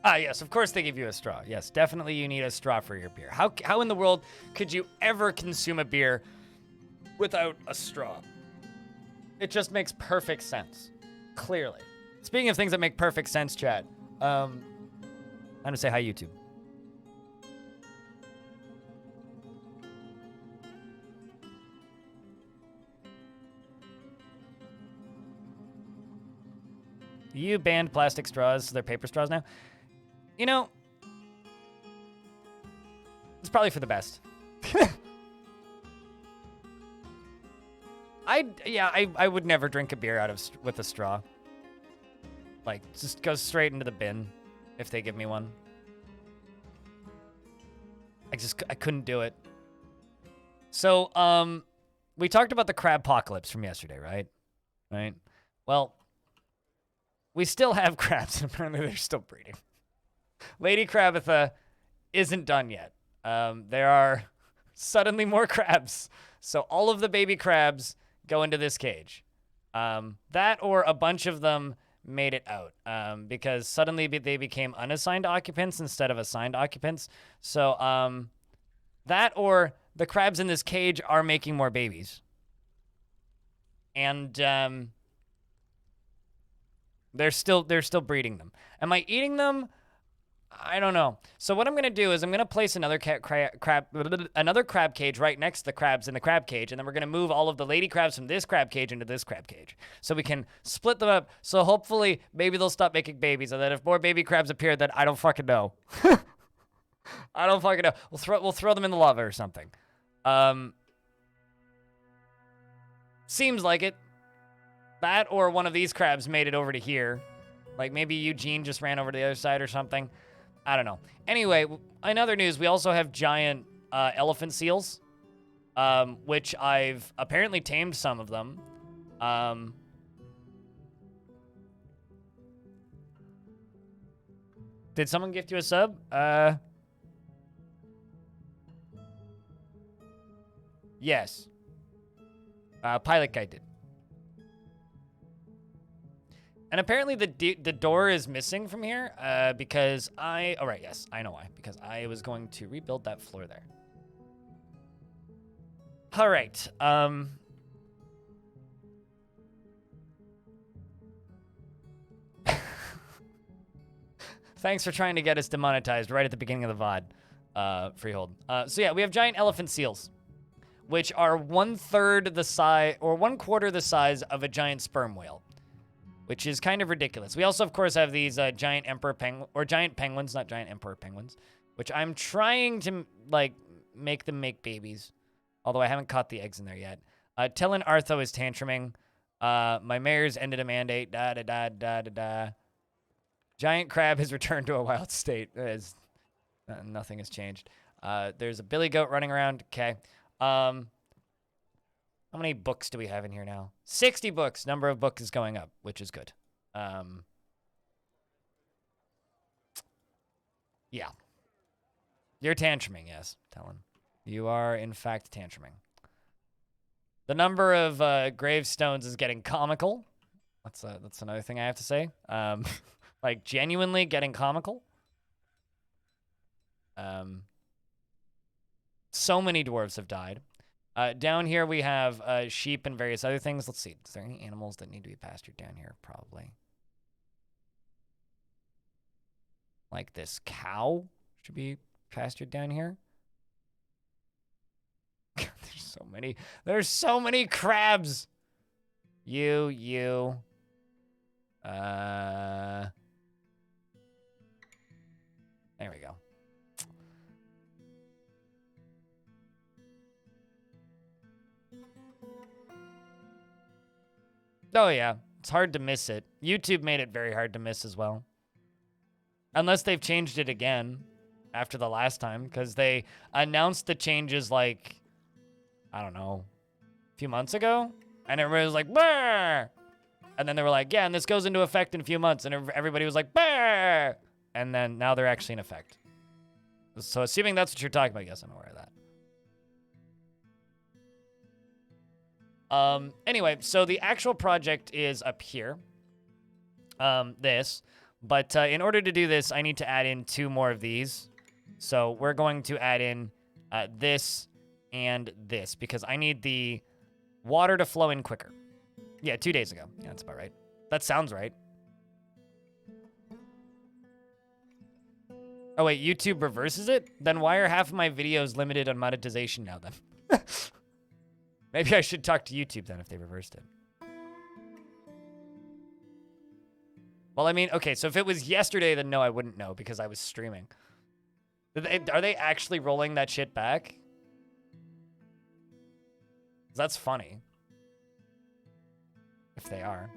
Ah, yes, of course they give you a straw. Yes, definitely you need a straw for your beer. How in the world could you ever consume a beer without a straw? It just makes perfect sense. Clearly. Speaking of things that make perfect sense, chat, I'm gonna say hi, YouTube. You banned plastic straws, so they're paper straws now? You know, it's probably for the best. I would never drink a beer with a straw. Like, just go straight into the bin if they give me one. I couldn't do it. So, we talked about the crabpocalypse from yesterday, right? Right? Well, we still have crabs, and apparently they're still breeding. Lady Crabitha isn't done yet. There are suddenly more crabs. So all of the baby crabs go into this cage. That or a bunch of them made it out because suddenly they became unassigned occupants instead of assigned occupants. So that or the crabs in this cage are making more babies. And they're still breeding them. Am I eating them? I don't know. So what I'm gonna do is I'm gonna place another crab cage right next to the crabs in the crab cage, and then we're gonna move all of the lady crabs from this crab cage into this crab cage, so we can split them up. So hopefully, maybe they'll stop making babies, and then if more baby crabs appear, then I don't fucking know. I don't fucking know. We'll throw them in the lava or something. Seems like it. That or one of these crabs made it over to here. Like maybe Eugene just ran over to the other side or something. I don't know. Anyway, in other news, we also have giant elephant seals, which I've apparently tamed some of them. Did someone gift you a sub? Yes. Pilot Guy did. And apparently the door is missing from here because oh right, yes, I know why. Because I was going to rebuild that floor there. All right. Thanks for trying to get us demonetized right at the beginning of the VOD, Freehold. So yeah, we have giant elephant seals, which are 1/3 the size or 1/4 the size of a giant sperm whale, which is kind of ridiculous. We also, of course, have these giant giant penguins, not giant emperor penguins, which I'm trying to like make them make babies, although I haven't caught the eggs in there yet. Tillin Artho is tantruming. My mayor's ended a mandate. Da da da da da da. Giant crab has returned to a wild state. Nothing has changed. There's a billy goat running around. Okay. How many books do we have in here now? 60 books. Number of books is going up, which is good. Yeah. You're tantruming, yes, Talon. You are, in fact, tantruming. The number of gravestones is getting comical. That's another thing I have to say. Like, genuinely getting comical. So many dwarves have died. Down here we have sheep and various other things. Let's see. Is there any animals that need to be pastured down here? Probably. Like this cow should be pastured down here. There's so many. There's so many crabs. You. There we go. Oh, yeah. It's hard to miss it. YouTube made it very hard to miss as well. Unless they've changed it again after the last time, because they announced the changes like, I don't know, a few months ago? And everybody was like, "Brr!" And then they were like, yeah, and this goes into effect in a few months. And everybody was like, "Brr!" And then now they're actually in effect. So assuming that's what you're talking about, yes, I'm aware of that. Anyway, so the actual project is up here. This. But in order to do this, I need to add in 2 more of these. So we're going to add in this and this because I need the water to flow in quicker. Yeah, 2 days ago. Yeah, that's about right. That sounds right. Oh, wait, YouTube reverses it? Then why are half of my videos limited on monetization now, then? Maybe I should talk to YouTube, then, if they reversed it. Well, I mean, okay, so if it was yesterday, then no, I wouldn't know, because I was streaming. Are they actually rolling that shit back? That's funny. If they are.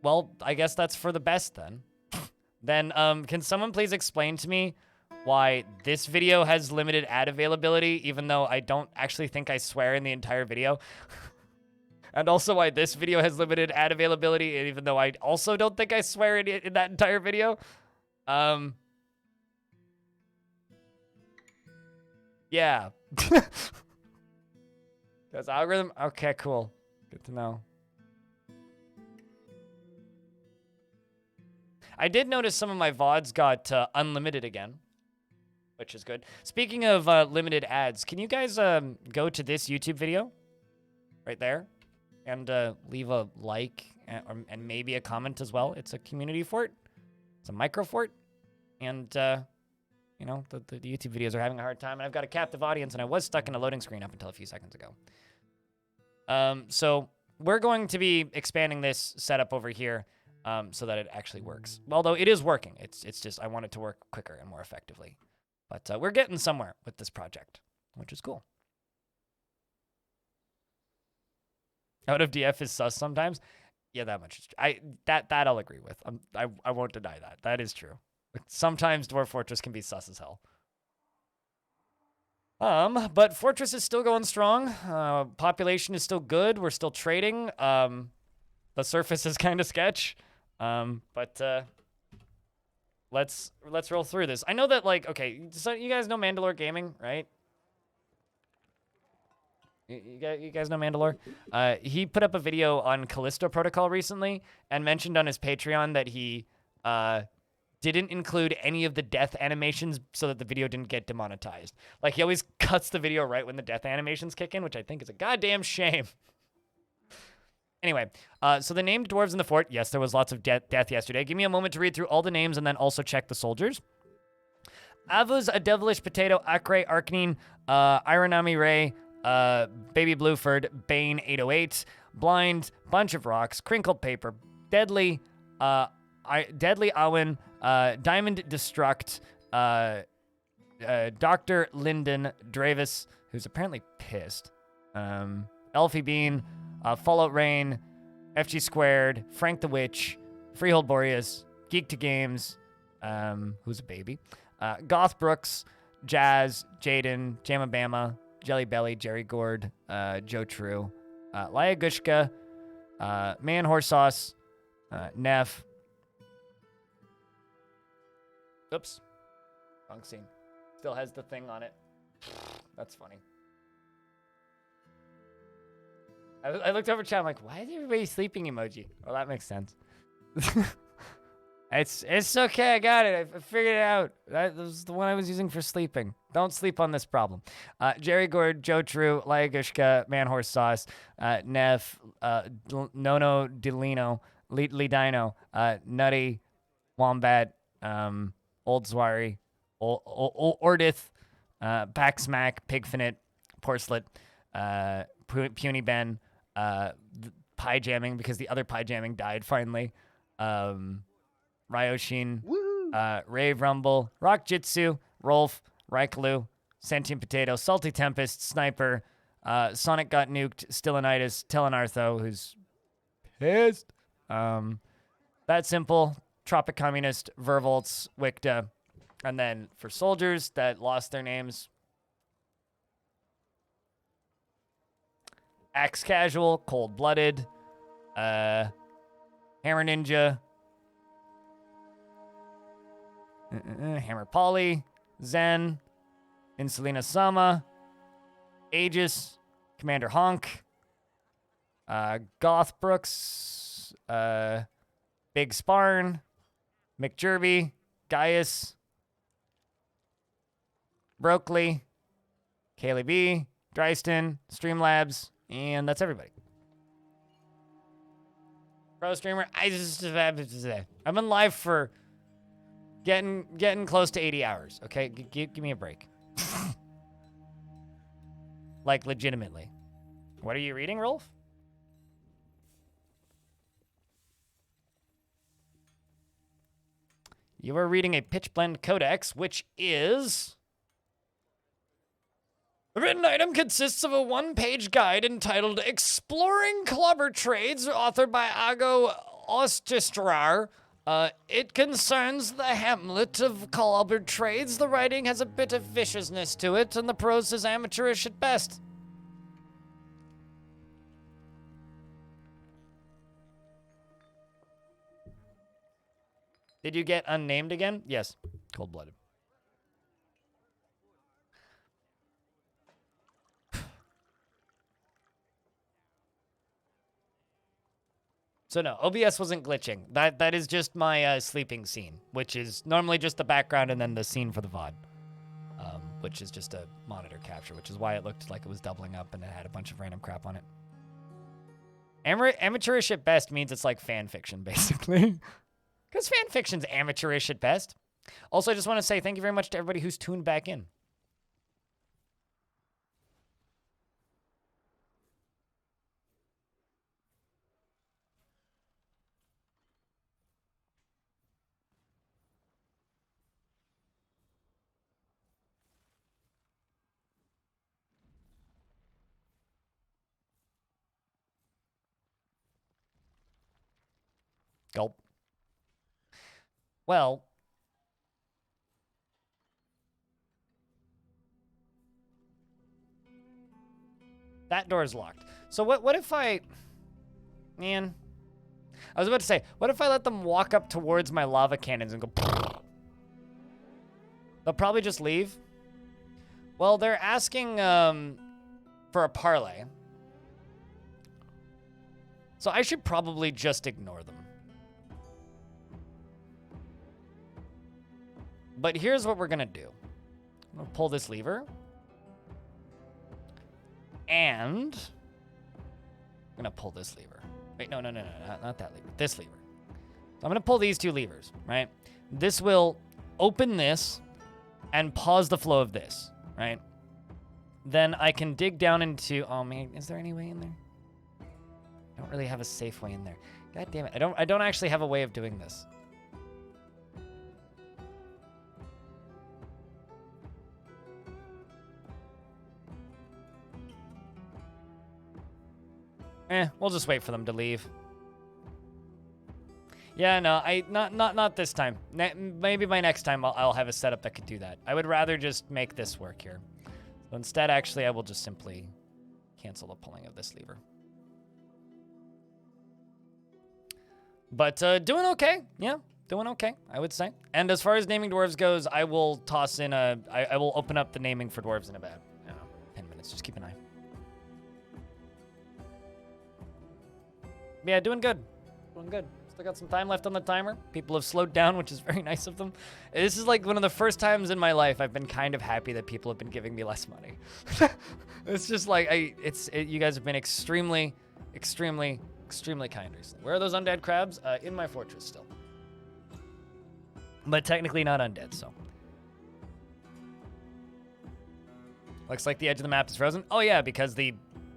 Well, I guess that's for the best, then. Then, can someone please explain to me why this video has limited ad availability, even though I don't actually think I swear in the entire video? And also why this video has limited ad availability, even though I also don't think I swear in that entire video? Yeah. That's algorithm? Okay, cool. Good to know. I did notice some of my VODs got unlimited again, which is good. Speaking of limited ads, can you guys go to this YouTube video right there and leave a like and maybe a comment as well? It's a community fort. It's a micro fort. And, you know, the YouTube videos are having a hard time. And I've got a captive audience, and I was stuck in a loading screen up until a few seconds ago. So we're going to be expanding this setup over here. So that it actually works. Although it is working. It's just I want it to work quicker and more effectively. But we're getting somewhere with this project, which is cool. Out of DF is sus sometimes. Yeah, that much is true. That I'll agree with. I won't deny that. That is true. Sometimes Dwarf Fortress can be sus as hell. But Fortress is still going strong. Population is still good. We're still trading. The surface is kind of sketch. But let's roll through this. I know that, like, okay, so you guys know Mandalore Gaming, right? You guys know Mandalore? He put up a video on Callisto Protocol recently and mentioned on his Patreon that he didn't include any of the death animations so that the video didn't get demonetized. Like, he always cuts the video right when the death animations kick in, which I think is a goddamn shame. Anyway, so the named dwarves in the fort. Yes, there was lots of death yesterday. Give me a moment to read through all the names and then also check the soldiers. Avuz, a devilish potato, Akre, Arcanine, Ironami Ray, Baby Blueford, Bane 808, Blind, Bunch of Rocks, Crinkled Paper, Deadly, Deadly Awen, Diamond Destruct, Dr. Linden, Dravis, who's apparently pissed, Elfie Bean, Fallout Rain, FG Squared, Frank the Witch, Freehold Boreas, Geek to Games, who's a baby, Goth Brooks, Jazz, Jaden, Jamabama, Jelly Belly, Jerry Gord, Joe True, Laya Gushka, Man Horse Sauce, Neff. Oops. Wrong scene. Still has the thing on it. That's funny. I looked over chat, I'm like, why is everybody sleeping emoji? Well, that makes sense. It's okay, I got it. I figured it out. That was the one I was using for sleeping. Don't sleep on this problem. Jerry Gord, Joe True, Layagushka, Man Horse Sauce, Neff, Nono Delino, Lidino, Nutty, Wombat, Old Zwari, Ordith, Packsmack, Pigfinite, Porcelet, Puny Ben, Pie Jamming because the other Pie Jamming died finally. Ryoshin, Rave Rumble, Rock Jitsu, Rolf, Raikalu, Sentient Potato, Salty Tempest, Sniper, Sonic Got Nuked, Stillinitis, Telenartho, who's pissed. That Simple, Tropic Communist, Vervolts, Wicta, and then for soldiers that lost their names, Axe Casual, Cold Blooded, Hammer Ninja, Hammer Polly, Zen, Insulina Sama, Aegis, Commander Honk, Goth Brooks, Big Sparn, McJerby, Gaius, Brokley, Kaylee B, Dryston, Streamlabs, and that's everybody. Pro streamer, I've been live for getting close to 80 hours. Okay, give me a break. Like legitimately. What are you reading, Rolf? You are reading a Pitchblende Codex, which is... The written item consists of a one-page guide entitled Exploring Clobber Trades, authored by Ago Ostistrar. It concerns the hamlet of clobber trades. The writing has a bit of viciousness to it, and the prose is amateurish at best. Did you get unnamed again? Yes. Cold-blooded. So no, OBS wasn't glitching. That is just my sleeping scene, which is normally just the background and then the scene for the VOD, which is just a monitor capture, which is why it looked like it was doubling up and it had a bunch of random crap on it. Amateurish at best means it's like fan fiction, basically. Because fan fiction's amateurish at best. Also, I just want to say thank you very much to everybody who's tuned back in. Gulp. Well, that door's locked. So what if I... Man. I was about to say, what if I let them walk up towards my lava cannons and go... They'll probably just leave. Well, they're asking for a parlay. So I should probably just ignore them. But here's what we're going to do. I'm going to pull this lever. And I'm going to pull this lever. Wait, no, not that lever. This lever. So I'm going to pull these two levers, right? This will open this and pause the flow of this, right? Then I can dig down into... Oh, man, is there any way in there? I don't really have a safe way in there. God damn it. I don't actually have a way of doing this. We'll just wait for them to leave. Yeah, no, not this time. Maybe by next time I'll have a setup that could do that. I would rather just make this work here. So instead, actually, I will just simply cancel the pulling of this lever. But doing okay. Yeah, doing okay, I would say. And as far as naming dwarves goes, I will toss in I will open up the naming for dwarves in about, I don't know, 10 minutes. Just keep an eye. Yeah, doing good. Doing good. Still got some time left on the timer. People have slowed down, which is very nice of them. This is like one of the first times in my life I've been kind of happy that people have been giving me less money. It's just like, you guys have been extremely kind recently. Where are those undead crabs? In my fortress still. But technically not undead, so. Looks like the edge of the map is frozen. Oh yeah, because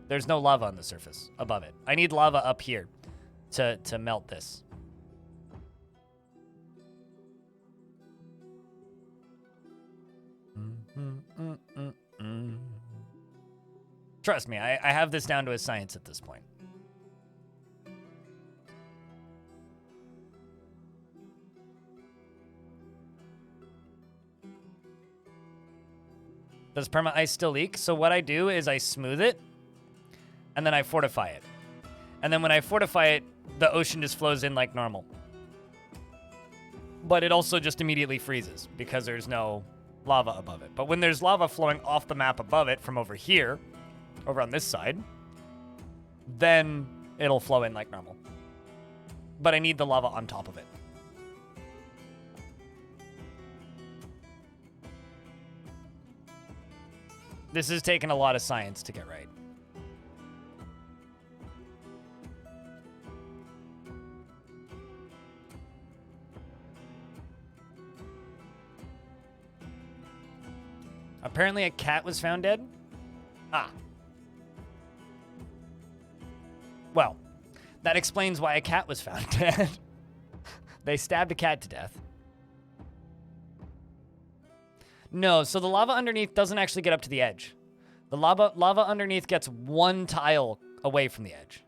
there's no lava on the surface above it. I need lava up here to melt this. Trust me, I have this down to a science at this point. Does perma ice still leak? So what I do is I smooth it, and then I fortify it. And then when I fortify it, the ocean just flows in like normal. But it also just immediately freezes because there's no lava above it. But when there's lava flowing off the map above it from over here, over on this side, then it'll flow in like normal. but I need the lava on top of it. This is taking a lot of science to get right. Apparently a cat was found dead? Ah. Well, that explains why a cat was found dead. They stabbed a cat to death. No, so the lava underneath doesn't actually get up to the edge. The lava underneath gets one tile away from the edge.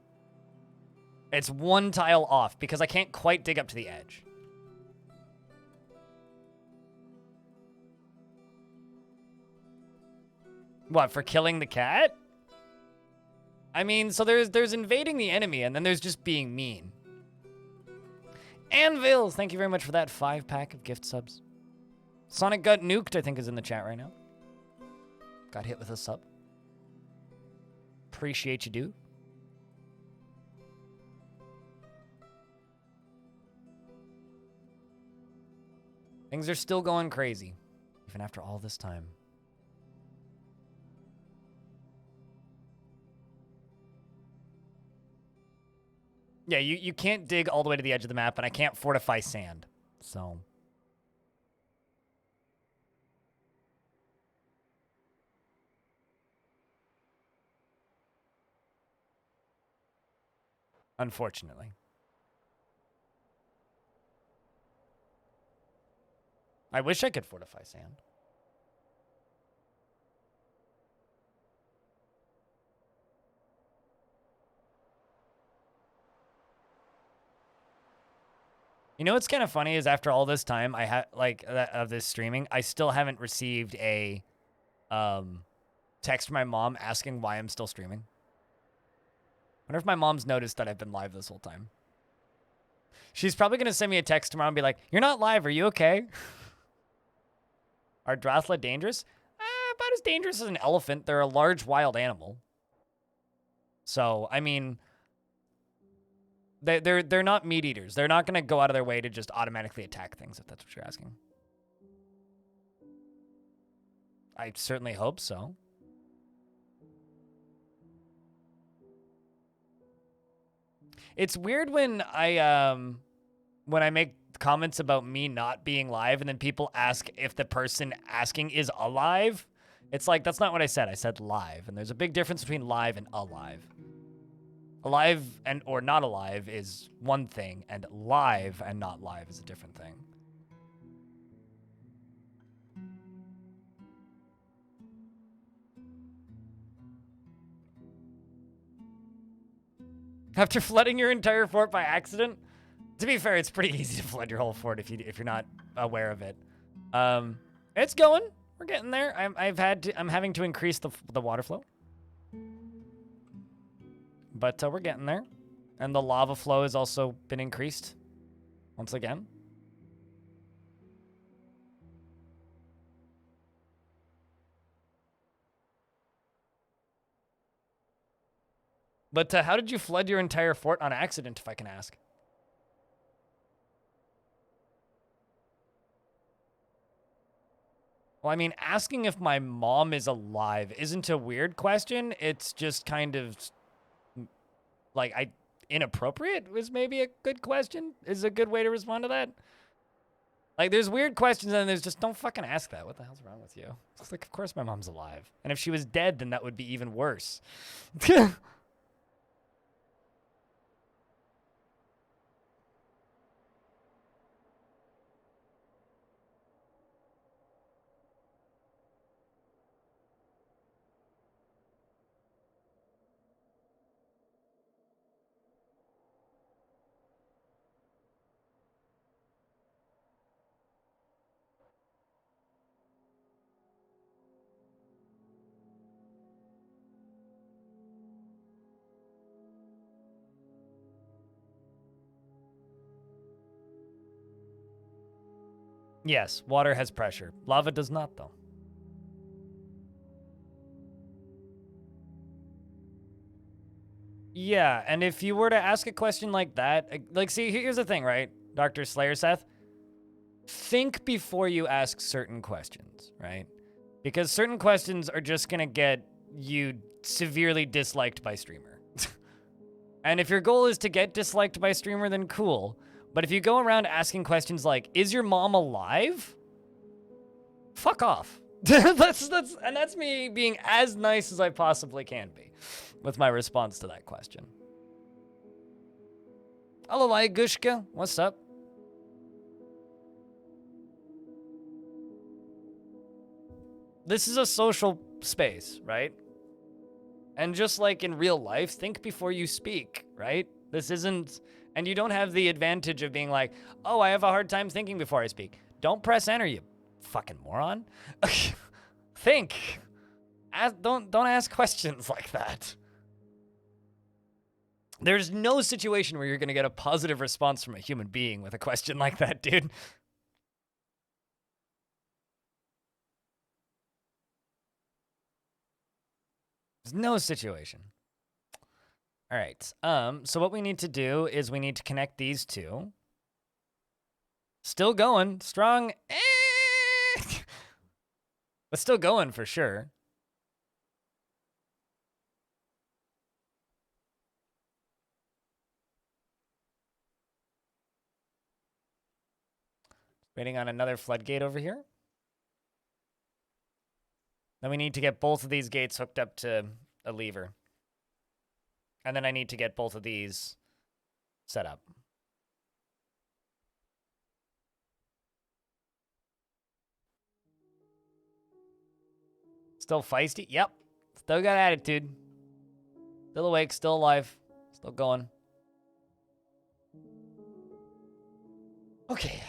It's one tile off because I can't quite dig up to the edge. What, for killing the cat? I mean, so there's invading the enemy, and then there's just being mean. Anvils, thank you very much for that 5-pack of gift subs. Sonic got nuked, I think, is in the chat right now. Got hit with a sub. Appreciate you, dude. Things are still going crazy, even after all this time. Yeah, you can't dig all the way to the edge of the map, and I can't fortify sand, so... Unfortunately. I wish I could fortify sand. You know what's kind of funny is after all this time I have of this streaming, I still haven't received a text from my mom asking why I'm still streaming. Wonder if my mom's noticed that I've been live this whole time. She's probably going to send me a text tomorrow and be like, "You're not live, are you okay?" Are Drothla dangerous? About as dangerous as an elephant. They're a large wild animal. So, I mean, they're not meat eaters. They're not going to go out of their way to just automatically attack things, if that's what you're asking. I certainly hope so. It's weird when I make comments about me not being live and then people ask if the person asking is alive. It's like, that's not what I said. I said live. And there's a big difference between live and alive. Alive and or not alive is one thing, and live and not live is a different thing. After flooding your entire fort by accident? To be fair, it's pretty easy to flood your whole fort if you're not aware of it. It's going. We're getting there. I'm having to increase the water flow. But we're getting there. And the lava flow has also been increased once again. But how did you flood your entire fort on accident, if I can ask? Well, I mean, asking if my mom is alive isn't a weird question. It's just kind of, like, inappropriate was maybe a good question, is a good way to respond to that. Like, there's weird questions, and there's just, don't fucking ask that. What the hell's wrong with you? It's like, of course my mom's alive. And if she was dead, then that would be even worse. Yes, water has pressure. Lava does not, though. Yeah, and if you were to ask a question like that, like, see, here's the thing, right, Dr. Slayer Seth? Think before you ask certain questions, right? Because certain questions are just gonna get you severely disliked by streamer. And if your goal is to get disliked by streamer, then cool. But if you go around asking questions like, is your mom alive? Fuck off. That's me being as nice as I possibly can be with my response to that question. Hello, Gushka. What's up? This is a social space, right? And just like in real life, think before you speak, right? This isn't, and you don't have the advantage of being like, oh, I have a hard time thinking before I speak. Don't press enter, you fucking moron. Think. Don't ask questions like that. There's no situation where you're gonna get a positive response from a human being with a question like that, dude. There's no situation. All right. So what we need to do is we need to connect these two. Still going. Strong. But still going for sure. Waiting on another floodgate over here. Then we need to get both of these gates hooked up to a lever. And then I need to get both of these set up. Still feisty? Yep. Still got attitude. Still awake, still alive, still going. Okay.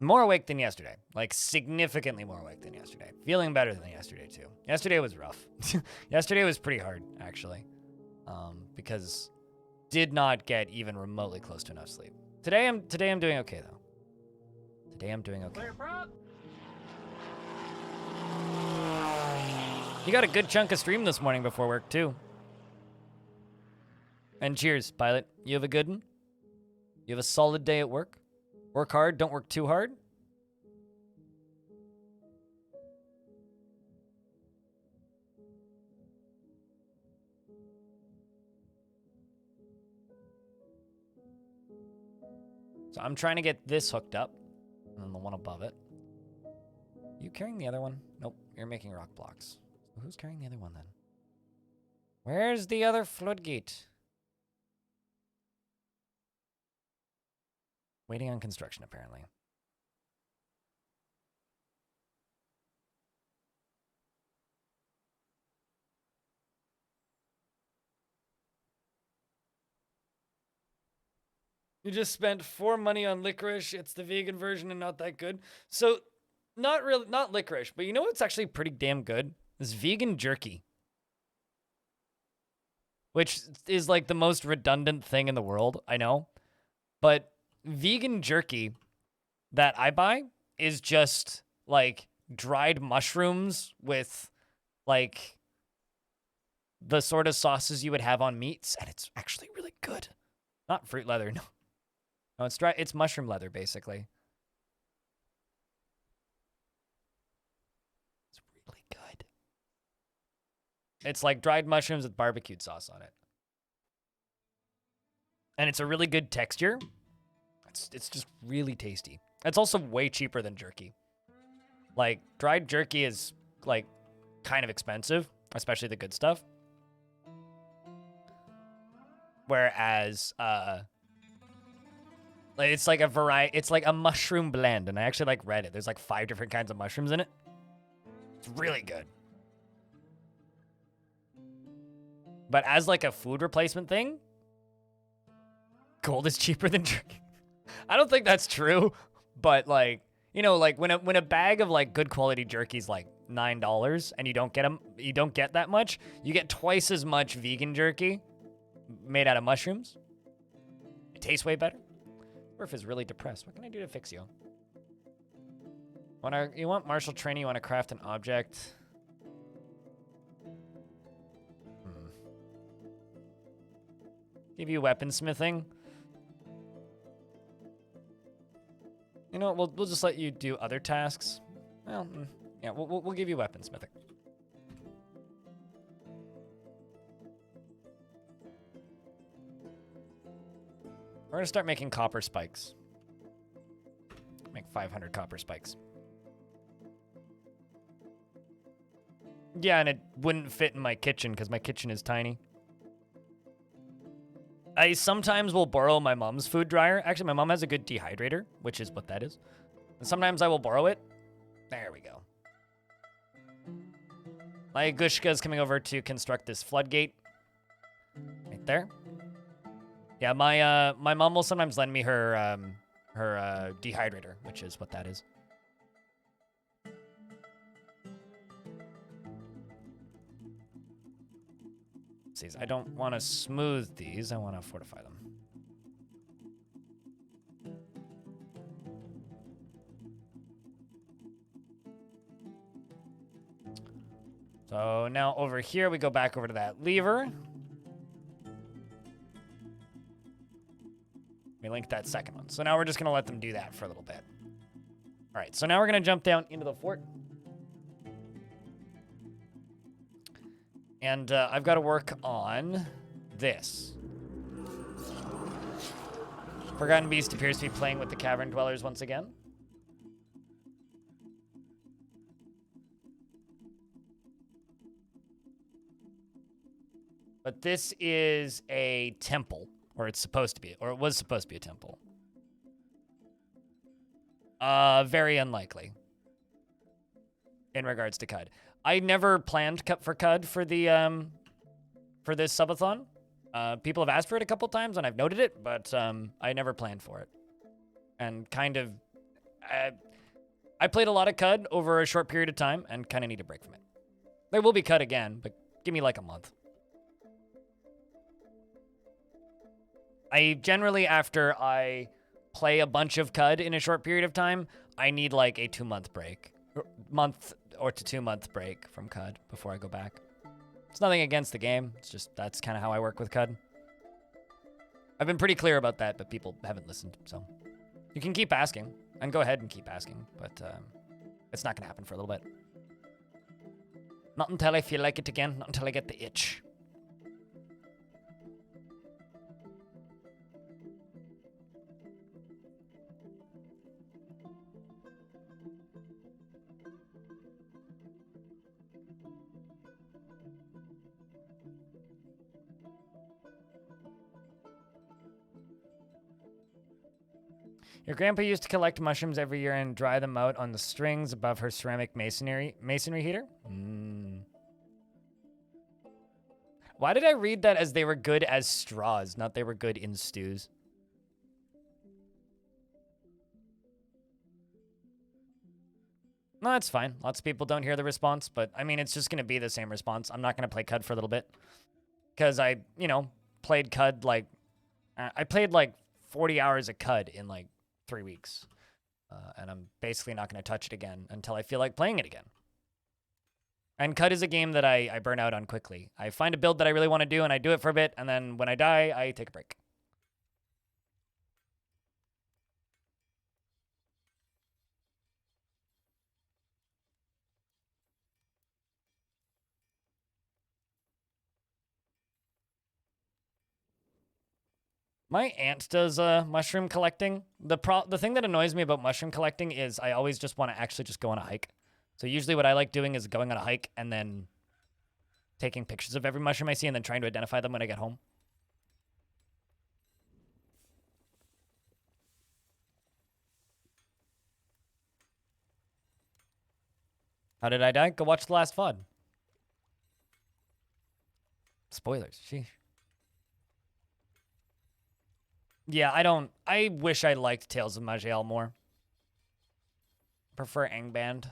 More awake than yesterday. Like, significantly more awake than yesterday. Feeling better than yesterday, too. Yesterday was rough. Yesterday was pretty hard, actually. Because did not get even remotely close to enough sleep. Today I'm doing okay, though. Today I'm doing okay. You got a good chunk of stream this morning before work, too. And cheers, Pilot. You have a good one? You have a solid day at work? Work hard, don't work too hard. So I'm trying to get this hooked up, and then the one above it. You carrying the other one? Nope, you're making rock blocks. So who's carrying the other one then? Where's the other floodgate? Waiting on construction, apparently. You just spent 4 money on licorice. It's the vegan version and not that good. So, not licorice, but you know what's actually pretty damn good? Is vegan jerky. Which is like the most redundant thing in the world, I know. But vegan jerky that I buy is just like dried mushrooms with like the sort of sauces you would have on meats, and it's actually really good. Not fruit leather, no. No, it's dry. It's mushroom leather, basically. It's really good. It's like dried mushrooms with barbecued sauce on it. And it's a really good texture. It's just really tasty. It's also way cheaper than jerky. Like, dried jerky is, like, kind of expensive, especially the good stuff. Whereas, like, it's like a variety, it's like a mushroom blend, and I actually, like, read it. There's, like, 5 different kinds of mushrooms in it. It's really good. But as, like, a food replacement thing, gold is cheaper than jerky. I don't think that's true, but, like, you know, like, when a bag of, like, good quality jerky is, like, $9, and you don't get that much, you get twice as much vegan jerky made out of mushrooms. It tastes way better. Dwarf is really depressed. What can I do to fix you? You want martial training? You want to craft an object? Give you weaponsmithing. You know, we'll just let you do other tasks. Well, yeah, we'll give you weaponsmithing. We're gonna start making copper spikes. Make 500 copper spikes. Yeah, and it wouldn't fit in my kitchen because my kitchen is tiny. I sometimes will borrow my mom's food dryer. Actually, my mom has a good dehydrator, which is what that is. And sometimes I will borrow it. There we go. My Gushka is coming over to construct this floodgate. Right there. Yeah, my mom will sometimes lend me her dehydrator, which is what that is. See, I don't want to smooth these. I want to fortify them. So now over here, we go back over to that lever. We link that second one. So now we're just going to let them do that for a little bit. All right, so now we're going to jump down into the fort. And I've got to work on this. Forgotten Beast appears to be playing with the cavern dwellers once again. But this is a temple, or it's supposed to be, or it was supposed to be a temple. Very unlikely in regards to Cud. I never planned for Cud for the for this subathon. People have asked for it a couple times, and I've noted it, but I never planned for it. And kind of, I played a lot of Cud over a short period of time, and kind of need a break from it. There will be Cud again, but give me like a month. I generally, after I play a bunch of Cud in a short period of time, I need like a 2-month break. Month or to 2-month break from Cud before I go back. It's nothing against the game. It's just that's kind of how I work with Cud. I've been pretty clear about that, but people haven't listened, so. You can keep asking, and go ahead and keep asking, but it's not going to happen for a little bit. Not until I feel like it again, not until I get the itch. Your grandpa used to collect mushrooms every year and dry them out on the strings above her ceramic masonry heater? Why did I read that as they were good as straws, not they were good in stews? No, that's fine. Lots of people don't hear the response, but I mean, it's just going to be the same response. I'm not going to play Cud for a little bit because I, played Cud I played like 40 hours of Cud in like 3 weeks. And I'm basically not going to touch it again until I feel like playing it again. And Cud is a game that I burn out on quickly. I find a build that I really want to do, and I do it for a bit, and then when I die, I take a break. My aunt does mushroom collecting. The thing that annoys me about mushroom collecting is I always just want to actually just go on a hike. So usually what I like doing is going on a hike and then taking pictures of every mushroom I see and then trying to identify them when I get home. How did I die? Go watch the last VOD. Spoilers. Sheesh. Yeah, I wish I liked Tales of Majel more. Prefer Angband.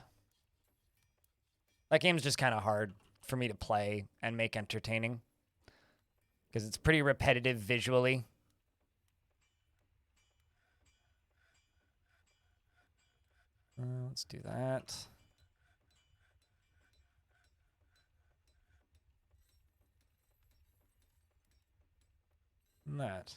That game's just kind of hard for me to play and make entertaining. Because it's pretty repetitive visually. Let's do that. than that.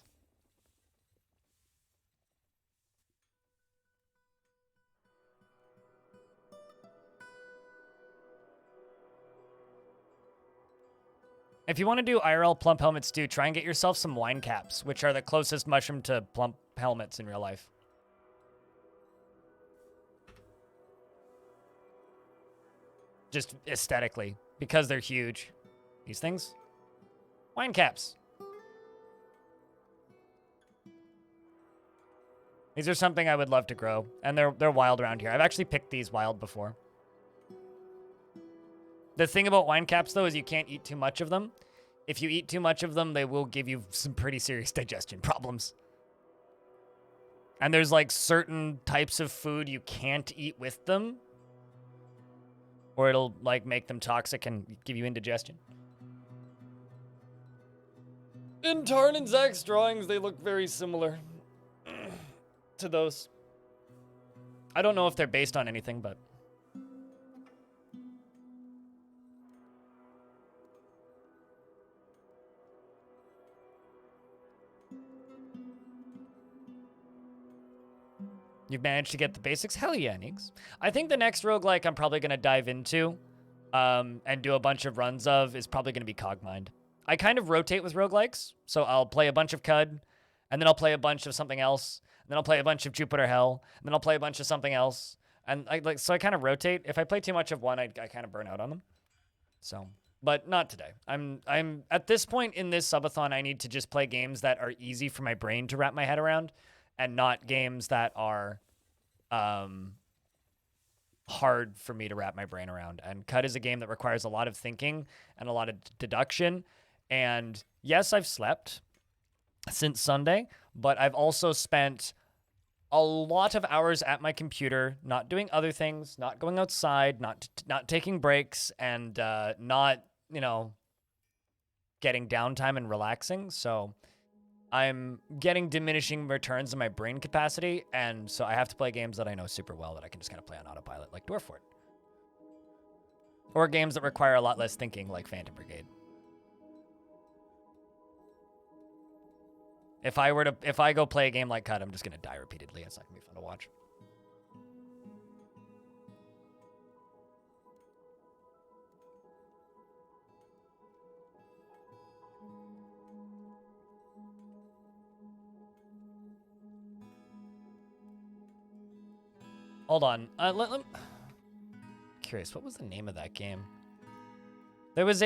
If you want to do IRL plump helmet stew, try and get yourself some wine caps, which are the closest mushroom to plump helmets in real life. Just aesthetically, because they're huge. These things? Wine caps. These are something I would love to grow, and they're wild around here. I've actually picked these wild before. The thing about wine caps, though, is you can't eat too much of them. If you eat too much of them, they will give you some pretty serious digestion problems. And there's, like, certain types of food you can't eat with them, or it'll, like, make them toxic and give you indigestion. In Tarn and Zach's drawings, they look very similar to those. I don't know if they're based on anything, but... You've managed to get the basics? Hell yeah, Neeks. I think the next roguelike I'm probably going to dive into and do a bunch of runs of is probably going to be Cogmind. I kind of rotate with roguelikes, so I'll play a bunch of Cud, and then I'll play a bunch of something else, and then I'll play a bunch of Jupiter Hell, and then I'll play a bunch of something else. And so I kind of rotate. If I play too much of one, I kind of burn out on them. So, but not today. I'm at this point in this subathon, I need to just play games that are easy for my brain to wrap my head around, and not games that are hard for me to wrap my brain around. And Cud is a game that requires a lot of thinking and a lot of deduction. And yes, I've slept since Sunday, but I've also spent a lot of hours at my computer, not doing other things, not going outside, not taking breaks, and not, getting downtime and relaxing. So I'm getting diminishing returns in my brain capacity, and so I have to play games that I know super well that I can just kind of play on autopilot, like Dwarf Fort. Or games that require a lot less thinking, like Phantom Brigade. If I go play a game like Cud, I'm just gonna die repeatedly. It's not gonna be fun to watch. Hold on. Curious, what was the name of that game? There was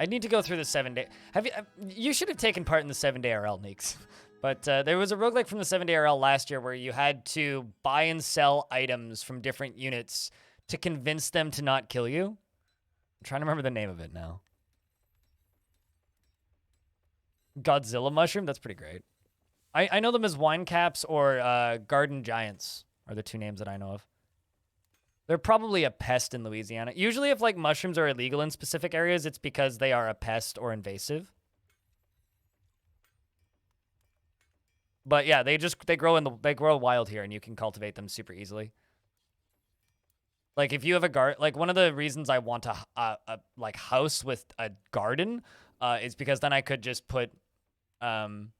I need to go through the 7-day. You should have taken part in the 7-day RL, Neeks. But there was a roguelike from the 7-day RL last year where you had to buy and sell items from different units to convince them to not kill you. I'm trying to remember the name of it now. Godzilla Mushroom? That's pretty great. I know them as Wine Caps or Garden Giants are the two names that I know of. They're probably a pest in Louisiana. Usually if, like, mushrooms are illegal in specific areas, it's because they are a pest or invasive. But yeah, they grow wild here, and you can cultivate them super easily. Like, if you have one of the reasons I want a house with a garden is because then I could just put Garden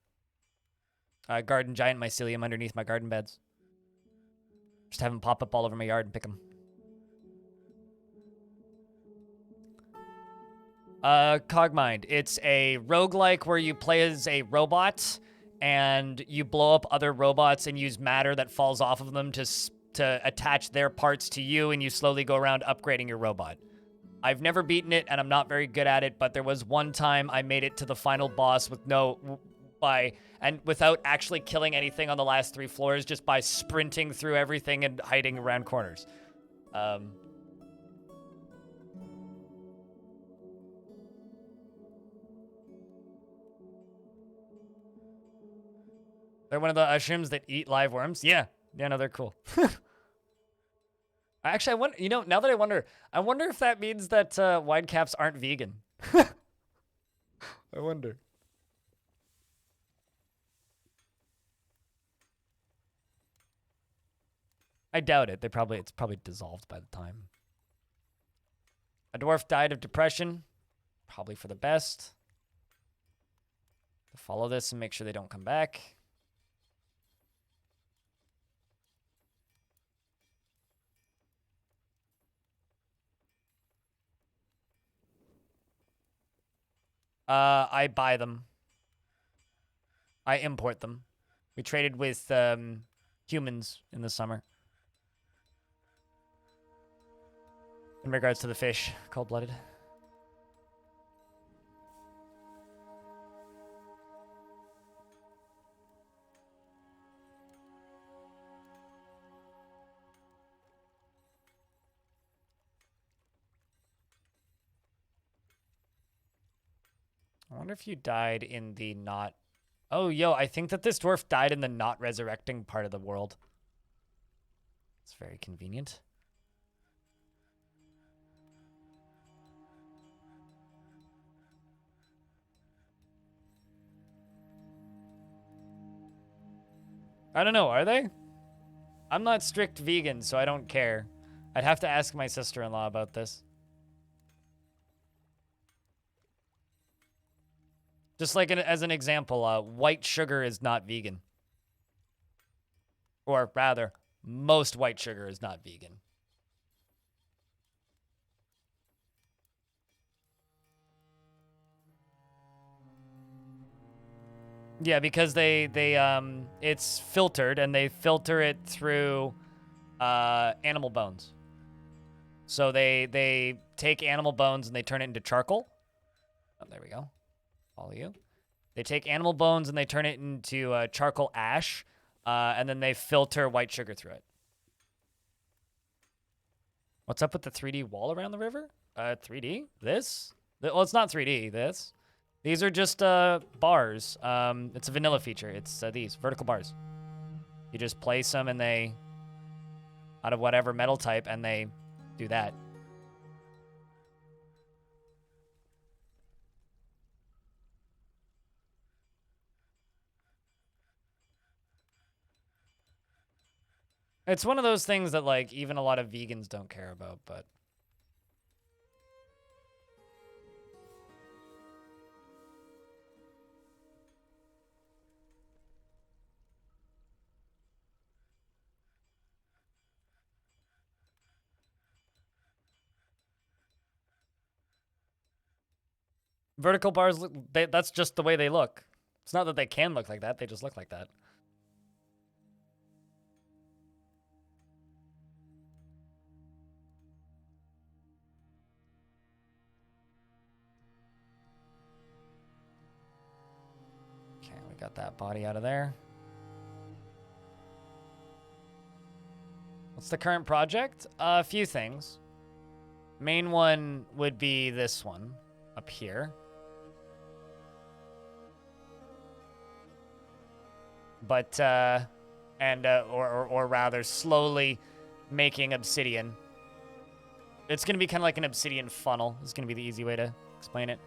Giant mycelium underneath my garden beds. Just have them pop up all over my yard and pick them. Cogmind. It's a roguelike where you play as a robot and you blow up other robots and use matter that falls off of them to attach their parts to you, and you slowly go around upgrading your robot. I've never beaten it, and I'm not very good at it, but there was one time I made it to the final boss without actually killing anything on the last 3 floors, just by sprinting through everything and hiding around corners. They're one of the mushrooms that eat live worms? Yeah. Yeah, no, they're cool. Actually, I wonder, now that I wonder if that means that wine caps aren't vegan. I wonder. I doubt it. It's probably dissolved by the time. A dwarf died of depression. Probably for the best. Follow this and make sure they don't come back. I buy them. I import them. We traded with humans in the summer. In regards to the fish, cold-blooded. I wonder if you died in the not... Oh, yo, I think that this dwarf died in the not resurrecting part of the world. It's very convenient. I don't know, are they? I'm not strict vegan, so I don't care. I'd have to ask my sister-in-law about this. Just like as an example, white sugar is not vegan. Or rather, most white sugar is not vegan. Yeah, because it's filtered and they filter it through animal bones. So they take animal bones and they turn it into charcoal. Oh, there we go. Follow you. They take animal bones and they turn it into charcoal ash, and then they filter white sugar through it. What's up with the 3D wall around the river? 3D? This? Well, it's not 3D, this. These are just bars. It's a vanilla feature. It's these vertical bars. You just place them and they, out of whatever metal type, and they do that. It's one of those things that, like, even a lot of vegans don't care about, but... Vertical bars, that's just the way they look. It's not that they can look like that, they just look like that. Okay, we got that body out of there. What's the current project? A few things. Main one would be this one up here. But, or rather, slowly making obsidian. It's going to be kind of like an obsidian funnel. Is going to be the easy way to explain it.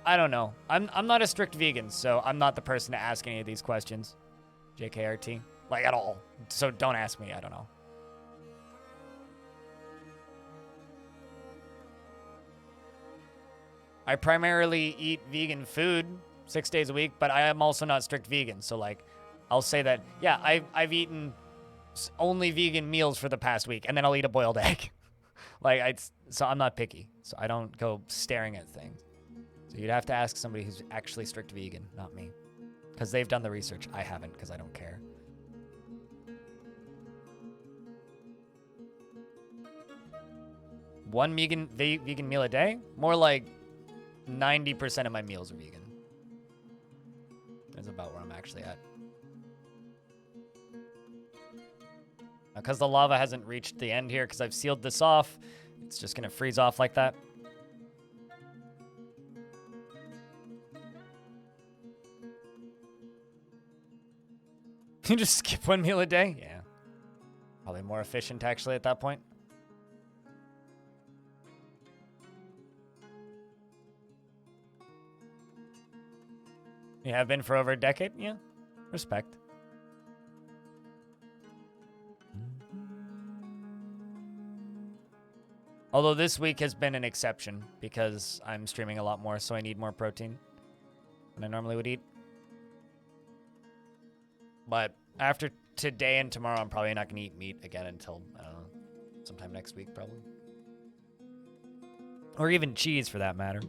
I don't know. I'm not a strict vegan, so I'm not the person to ask any of these questions. JKRT. Like, at all. So don't ask me. I don't know. I primarily eat vegan food 6 days a week, but I am also not strict vegan. So, like, I'll say that, yeah, I've eaten only vegan meals for the past week, and then I'll eat a boiled egg. Like, so I'm not picky. So I don't go staring at things. So you'd have to ask somebody who's actually strict vegan, not me. Because they've done the research. I haven't, because I don't care. One vegan meal a day? More like 90% of my meals are vegan. That's about where I'm actually at. Because the lava hasn't reached the end here, because I've sealed this off, it's just going to freeze off like that. You just skip one meal a day? Yeah. Probably more efficient, actually, at that point. You have been for over a decade? Yeah. Respect. Although this week has been an exception because I'm streaming a lot more, so I need more protein than I normally would eat. But after today and tomorrow, I'm probably not going to eat meat again until, I don't know, sometime next week, probably. Or even cheese, for that matter.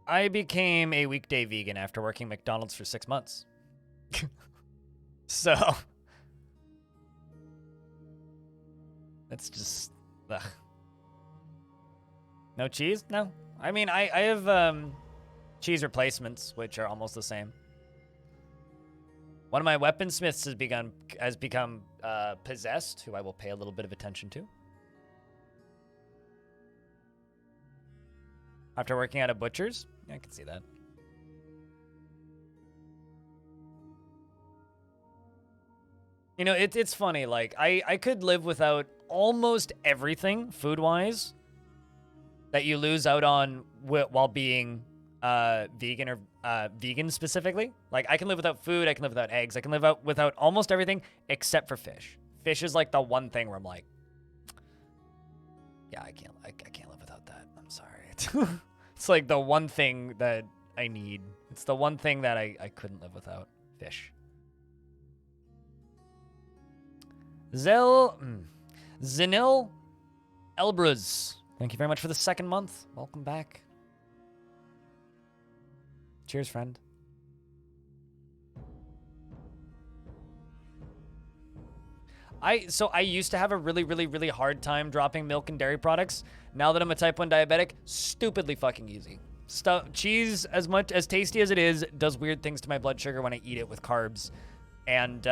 I became a weekday vegan after working McDonald's for 6 months. So, that's just, ugh. No cheese? No. I mean, I have cheese replacements, which are almost the same. One of my weaponsmiths has become possessed, who I will pay a little bit of attention to. After working at a butcher's? Yeah, I can see that. You know, it's funny. Like, I could live without almost everything, food-wise, that you lose out on while being vegan or vegan specifically. Like, I can live without food, I can live without eggs, I can live without almost everything except for fish. Fish is like the one thing where I'm like, yeah, I can't live without that. I'm sorry. It's like the one thing that I need. It's the one thing that I couldn't live without. Fish. Zenil Elbruz. Thank you very much for the 2nd month. Welcome back. Cheers, friend. So I used to have a really hard time dropping milk and dairy products. Now that I'm a type 1 diabetic, stupidly fucking easy. Cheese, as much as tasty as it is, does weird things to my blood sugar when I eat it with carbs. And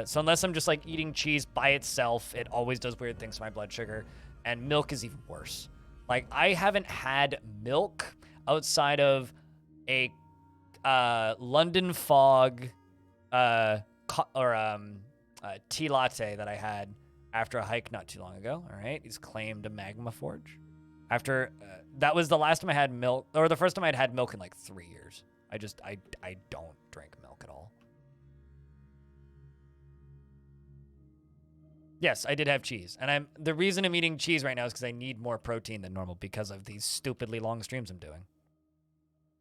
so unless I'm just like eating cheese by itself, it always does weird things to my blood sugar. And milk is even worse. Like, I haven't had milk outside of a London Fog tea latte that I had after a hike not too long ago. All right, he's claimed a magma forge. After that was the last time I had milk, or the first time I'd had milk in like 3 years. I don't drink milk at all. Yes, I did have cheese, and the reason I'm eating cheese right now is because I need more protein than normal because of these stupidly long streams I'm doing.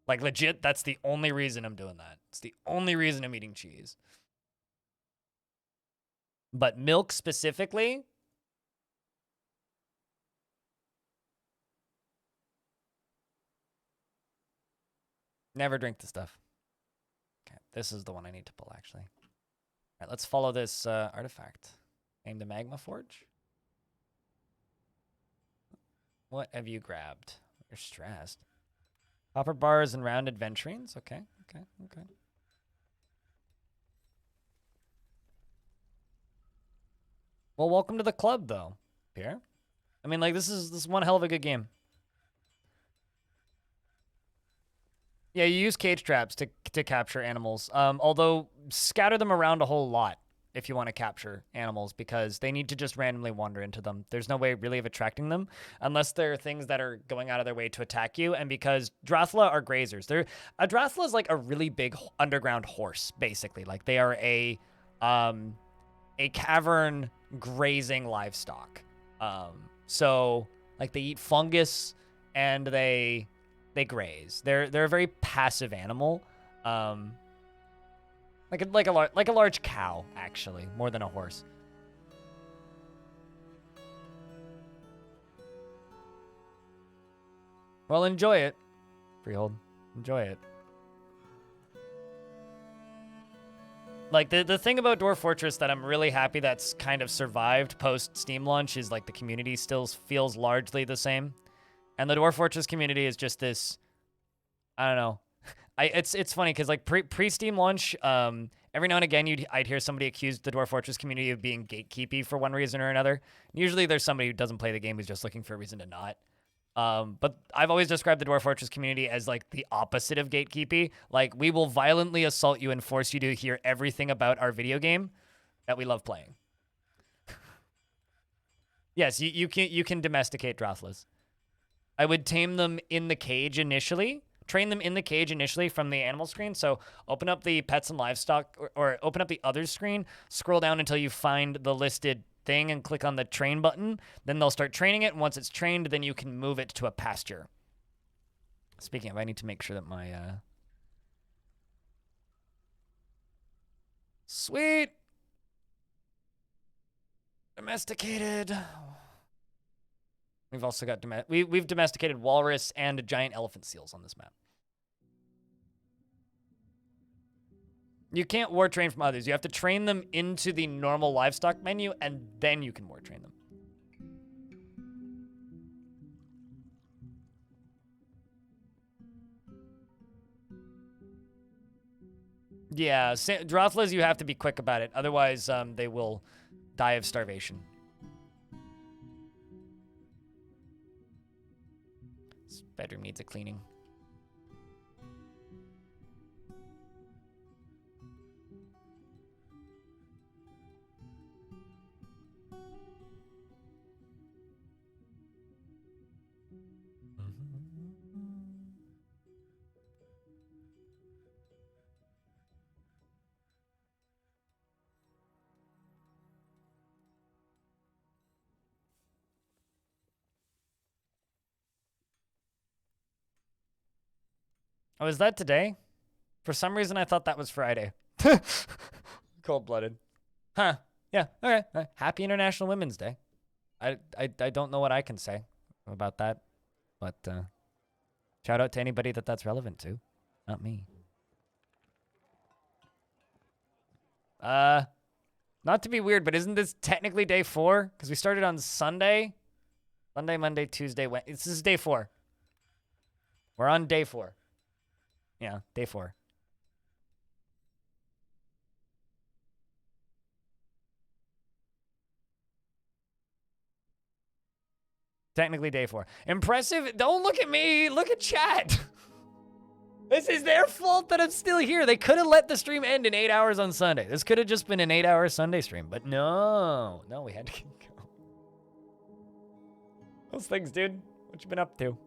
Like, legit, that's the only reason I'm doing that. It's the only reason I'm eating cheese. But milk specifically, never drink the stuff. Okay, this is the one I need to pull, actually. All right, let's follow this artifact. Named the Magma Forge. What have you grabbed? You're stressed. Copper bars and round adventurines. Okay. Well, welcome to the club, though, Pierre. I mean, like, this is one hell of a good game. Yeah, you use cage traps to capture animals. Although scatter them around a whole lot if you want to capture animals, because they need to just randomly wander into them. There's no way really of attracting them unless there are things that are going out of their way to attack you. And because Drathla are grazers, a Drathla is like a really big underground horse, basically. Like, they are a cavern grazing livestock. So like, they eat fungus and they graze. They're a very passive animal. Like a large cow, actually, more than a horse. Well, enjoy it, Freehold. Enjoy it. Like, the thing about Dwarf Fortress that I'm really happy that's kind of survived post Steam launch is, like, the community still feels largely the same. And the Dwarf Fortress community is just this, I don't know. It's funny because, like, pre-Steam launch, every now and again I'd hear somebody accuse the Dwarf Fortress community of being gatekeepy for one reason or another. Usually there's somebody who doesn't play the game who's just looking for a reason to not. But I've always described the Dwarf Fortress community as, like, the opposite of gatekeepy. Like, we will violently assault you and force you to hear everything about our video game that we love playing. Yes, you can domesticate Drothlas. I would tame them in the cage initially, train them in the cage initially from the animal screen. So open up the pets and livestock, or open up the others screen, scroll down until you find the listed thing and click on the train button. Then they'll start training it. And once it's trained, then you can move it to a pasture. Speaking of, I need to make sure that my... Sweet! Domesticated. We've also got we've domesticated walrus and giant elephant seals on this map. You can't war train from others. You have to train them into the normal livestock menu, and then you can war train them. Yeah, Drothlas, you have to be quick about it. Otherwise, they will die of starvation. This bedroom needs a cleaning. Oh, is that today? For some reason, I thought that was Friday. Cold-blooded. Huh. Yeah, okay. Happy International Women's Day. I don't know what I can say about that, but shout out to anybody that's relevant to. Not me. Not to be weird, but isn't this technically day 4? Because we started on Sunday. Sunday, Monday, Tuesday, Wednesday. This is day 4. We're on day 4. Yeah, day 4. Technically day 4. Impressive. Don't look at me. Look at chat. This is their fault that I'm still here. They could have let the stream end in 8 hours on Sunday. This could have just been an 8-hour Sunday stream. But no. No, we had to go. Those things, dude. What you been up to?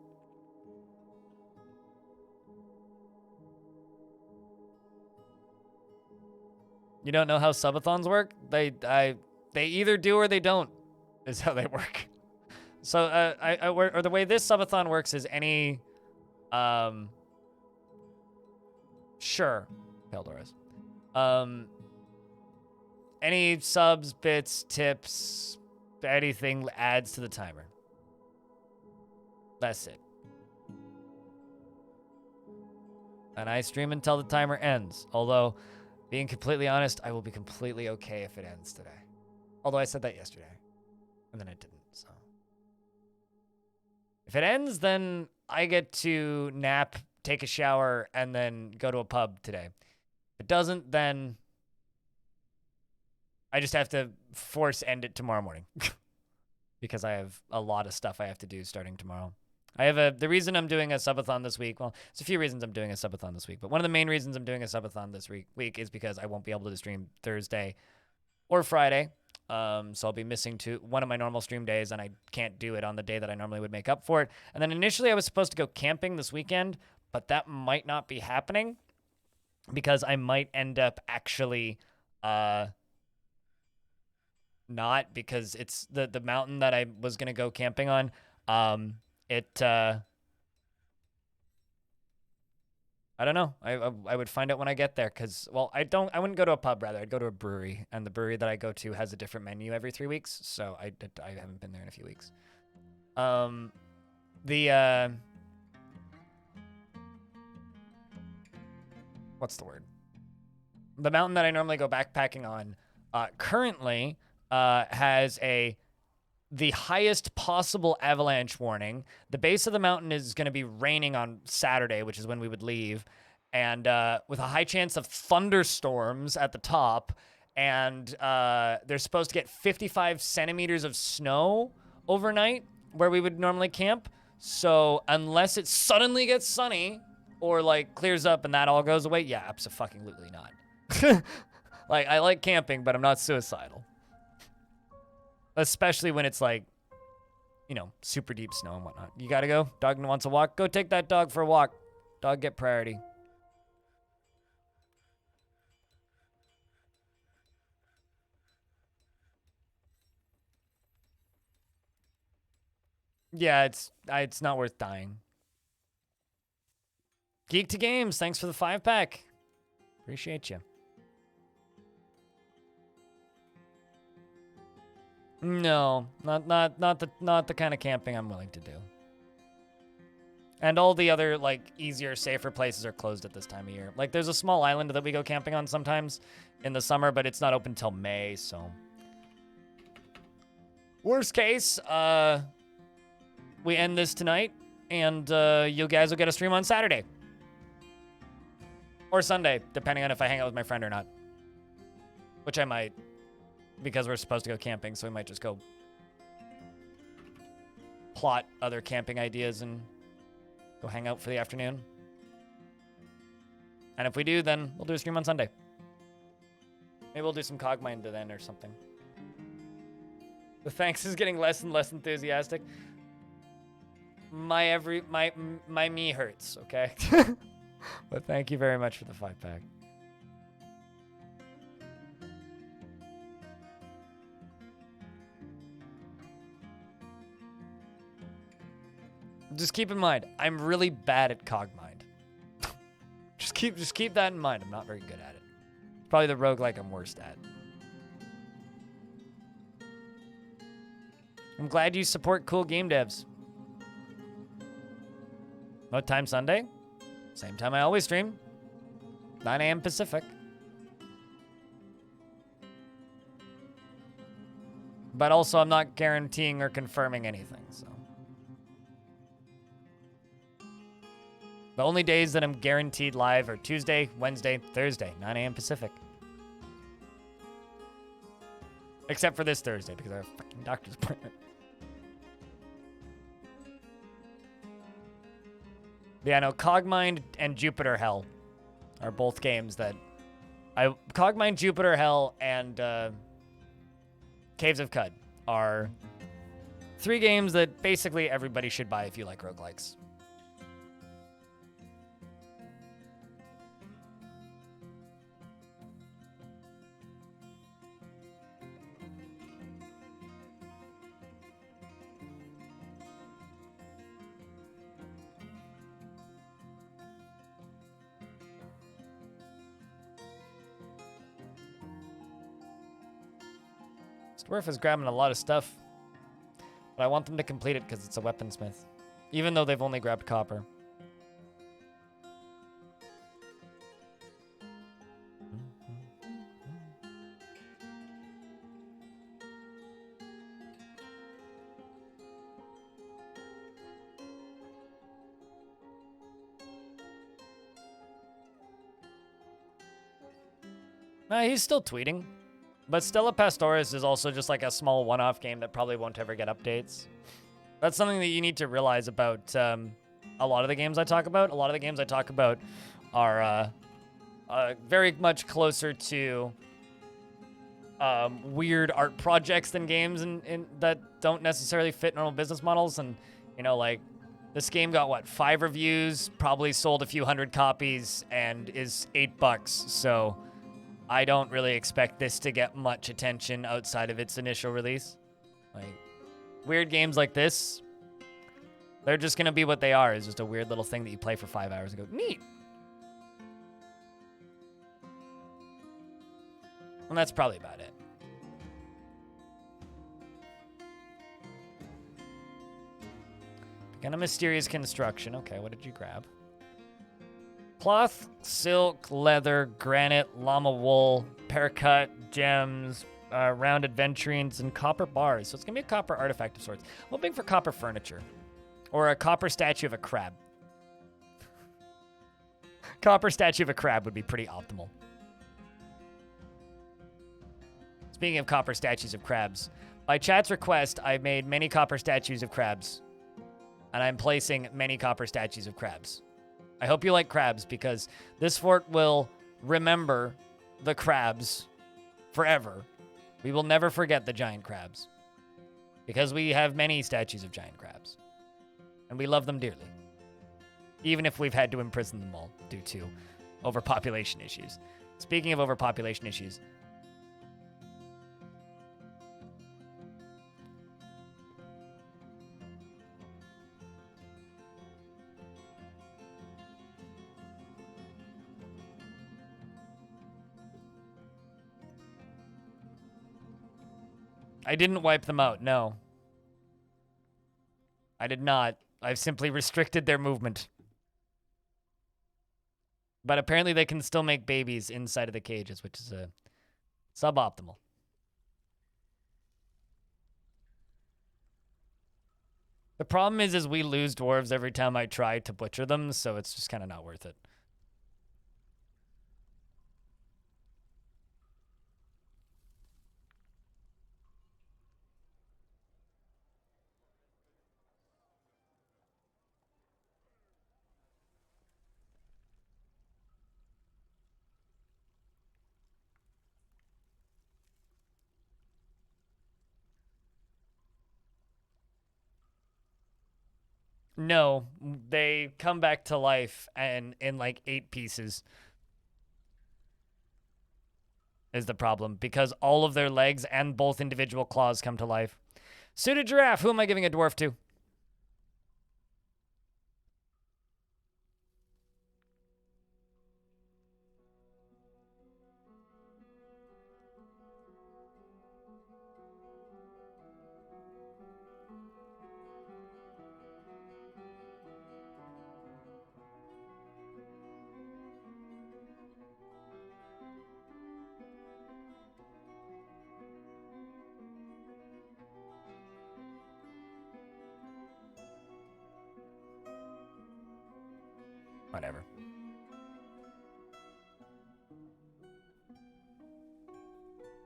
You don't know how subathons work? They either do or they don't, is how they work. So or the way this subathon works is any, sure, Peldoras. Any subs, bits, tips, anything adds to the timer. That's it. And I stream until the timer ends. Although, being completely honest, I will be completely okay if it ends today. Although I said that yesterday. And then it didn't, so. If it ends, then I get to nap, take a shower, and then go to a pub today. If it doesn't, then I just have to force end it tomorrow morning. Because I have a lot of stuff I have to do starting tomorrow. The reason I'm doing a subathon this week, well, there's a few reasons I'm doing a subathon this week, but one of the main reasons I'm doing a subathon this week is because I won't be able to stream Thursday or Friday. So I'll be missing one of my normal stream days, and I can't do it on the day that I normally would make up for it. And then initially I was supposed to go camping this weekend, but that might not be happening because I might end up actually not, because it's the mountain that I was going to go camping on. I don't know. I would find out when I get there, because, well, I wouldn't go to a pub, rather. I'd go to a brewery, and the brewery that I go to has a different menu every 3 weeks, so I haven't been there in a few weeks. What's the word? The mountain that I normally go backpacking on currently has the highest possible avalanche warning. The base of the mountain is going to be raining on Saturday, which is when we would leave, and with a high chance of thunderstorms at the top, and they're supposed to get 55 centimeters of snow overnight where we would normally camp. So unless it suddenly gets sunny or like clears up and that all goes away, yeah, abso-fucking-lutely not. Like, I like camping, but I'm not suicidal. Especially when it's like, you know, super deep snow and whatnot. You gotta go. Dog wants a walk. Go take that dog for a walk. Dog get priority. Yeah, it's not worth dying. Geek to Games, thanks for the 5-pack. Appreciate you. No, not the kind of camping I'm willing to do. And all the other like easier, safer places are closed at this time of year. Like there's a small island that we go camping on sometimes in the summer, but it's not open till May, so worst case, we end this tonight and you guys will get a stream on Saturday. Or Sunday, depending on if I hang out with my friend or not. Which I might, because we're supposed to go camping, so we might just go plot other camping ideas and go hang out for the afternoon. And if we do, then we'll do a stream on Sunday. Maybe we'll do some Cogmind then or something. The thanks is getting less and less enthusiastic. My me hurts, okay? But thank you very much for the 5-pack. Just keep in mind, I'm really bad at Cogmind. just keep that in mind. I'm not very good at it. Probably the roguelike I'm worst at. I'm glad you support cool game devs. What time Sunday? Same time I always stream. 9 a.m. Pacific. But also I'm not guaranteeing or confirming anything, so. The only days that I'm guaranteed live are Tuesday, Wednesday, Thursday, 9 a.m. Pacific. Except for this Thursday, because I have a fucking doctor's appointment. Yeah, no, Cogmind and Jupiter Hell are both games that Cogmind, Jupiter Hell, and Caves of Cud are 3 games that basically everybody should buy if you like roguelikes. Dwarf is grabbing a lot of stuff, but I want them to complete it because it's a weaponsmith, even though they've only grabbed copper. He's still tweeting. But Stella Pastoris is also just like a small one-off game that probably won't ever get updates. That's something that you need to realize about a lot of the games I talk about. A lot of the games I talk about are very much closer to weird art projects than games and that don't necessarily fit normal business models. And, you know, like, this game got, what, 5 reviews, probably sold a few hundred copies, and is $8. So I don't really expect this to get much attention outside of its initial release. Like, weird games like this, they're just going to be what they are. It's just a weird little thing that you play for 5 hours and go, neat. And that's probably about it. Kind of mysterious construction. Okay, what did you grab? Cloth, silk, leather, granite, llama wool, paracut, gems, round adventurines, and copper bars. So it's going to be a copper artifact of sorts. I'm hoping for copper furniture. Or a copper statue of a crab. Copper statue of a crab would be pretty optimal. Speaking of copper statues of crabs, by chat's request, I made many copper statues of crabs. And I'm placing many copper statues of crabs. I hope you like crabs, because this fort will remember the crabs forever. We will never forget the giant crabs, because we have many statues of giant crabs, and we love them dearly. even if we've had to imprison them all due to overpopulation issues. Speaking of overpopulation issues, I didn't wipe them out, no. I did not. I've simply restricted their movement. But apparently they can still make babies inside of the cages, which is suboptimal. The problem is we lose dwarves every time I try to butcher them, so it's just kind of not worth it. No, they come back to life and in like 8 pieces is the problem, because all of their legs and both individual claws come to life. Suited giraffe, who am I giving a dwarf to? Whatever.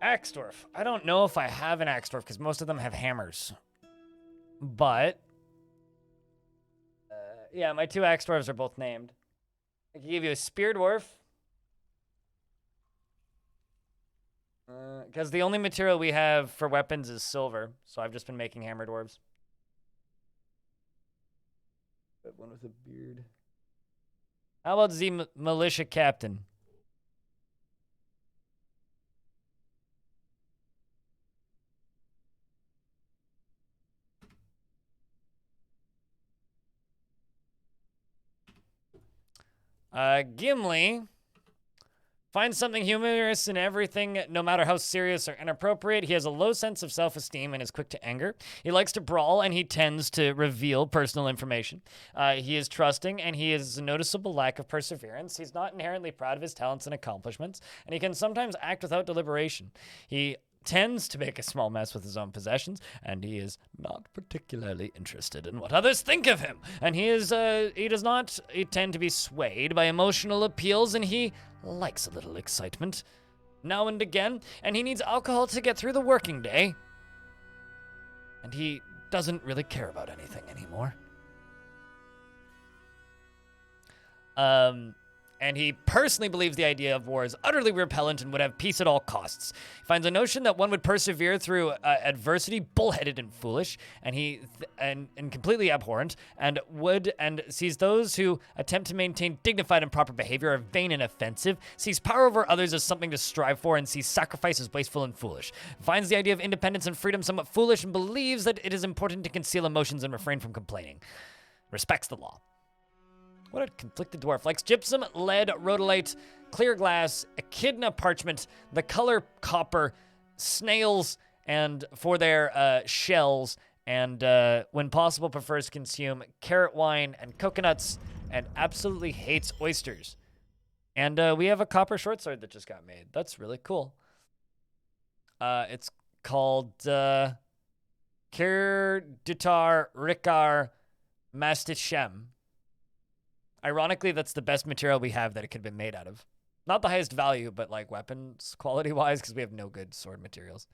Axe dwarf. I don't know if I have an axe dwarf because most of them have hammers. But yeah, my 2 axe dwarves are both named. I can give you a spear dwarf. Because the only material we have for weapons is silver, so I've just been making hammer dwarves. That one with a beard. How about the militia captain? Gimli finds something humorous in everything, no matter how serious or inappropriate. He has a low sense of self-esteem and is quick to anger. He likes to brawl, and he tends to reveal personal information. He is trusting, and he has a noticeable lack of perseverance. He's not inherently proud of his talents and accomplishments, and he can sometimes act without deliberation. He tends to make a small mess with his own possessions, and he is not particularly interested in what others think of him. And he does not tend to be swayed by emotional appeals, and he likes a little excitement now and again, and he needs alcohol to get through the working day. And he doesn't really care about anything anymore. And he personally believes the idea of war is utterly repellent and would have peace at all costs. He finds a notion that one would persevere through adversity bullheaded and foolish, and completely abhorrent, and sees those who attempt to maintain dignified and proper behavior are vain and offensive, sees power over others as something to strive for, and sees sacrifice as wasteful and foolish. Finds the idea of independence and freedom somewhat foolish, and believes that it is important to conceal emotions and refrain from complaining. Respects the law. What a conflicted dwarf. Likes gypsum, lead, rhodolite, clear glass, echidna parchment, the color copper, snails, and for their shells, and when possible prefers to consume carrot wine and coconuts, and absolutely hates oysters. And we have a copper short sword that just got made. That's really cool. It's called Kirditar Rikar Mastichem. Ironically, that's the best material we have that it could have been made out of. Not the highest value, but like weapons quality-wise, because we have no good sword materials.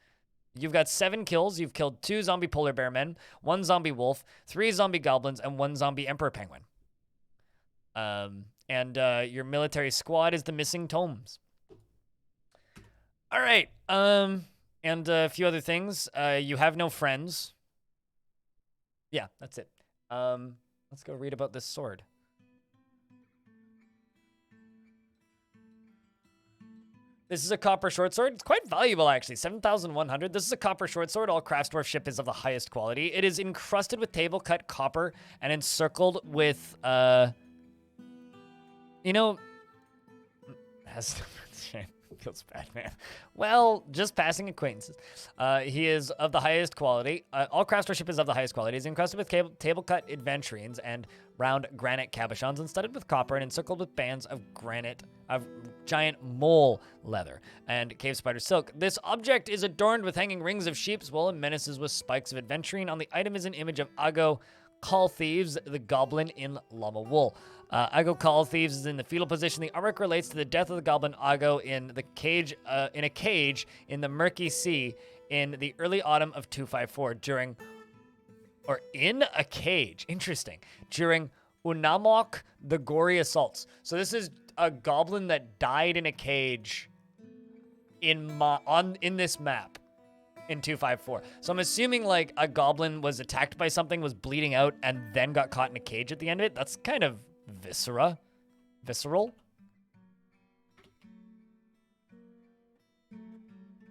You've got 7 kills. You've killed 2 zombie polar bear men, 1 zombie wolf, 3 zombie goblins, and 1 zombie emperor penguin. And your military squad is the missing tomes. All right. And a few other things. You have no friends. Yeah, that's it. Let's go read about this sword. This is a copper short sword. It's quite valuable, actually. 7,100. This is a copper short sword. All craftsdwarfship is of the highest quality. It is encrusted with table-cut copper and encircled with, you know, has feels bad, man. Well, just passing acquaintances. He is of the highest quality. All craftsdwarfship is of the highest quality. He's encrusted with table-cut adventurines and round granite cabochons, and studded with copper and encircled with bands of giant mole leather and cave spider silk. This object is adorned with hanging rings of sheep's wool and menaces with spikes of adventurine. On the item is an image of Ago Call Thieves, the goblin in llama wool. Ago Call Thieves is in the fetal position. The artwork relates to the death of the goblin Ago in a cage in the murky sea in the early autumn of 254 in a cage. Interesting. During Unamok, the gory assaults. So this is a goblin that died in a cage in this map in 254. So I'm assuming like a goblin was attacked by something, was bleeding out, and then got caught in a cage at the end of it. That's kind of visceral.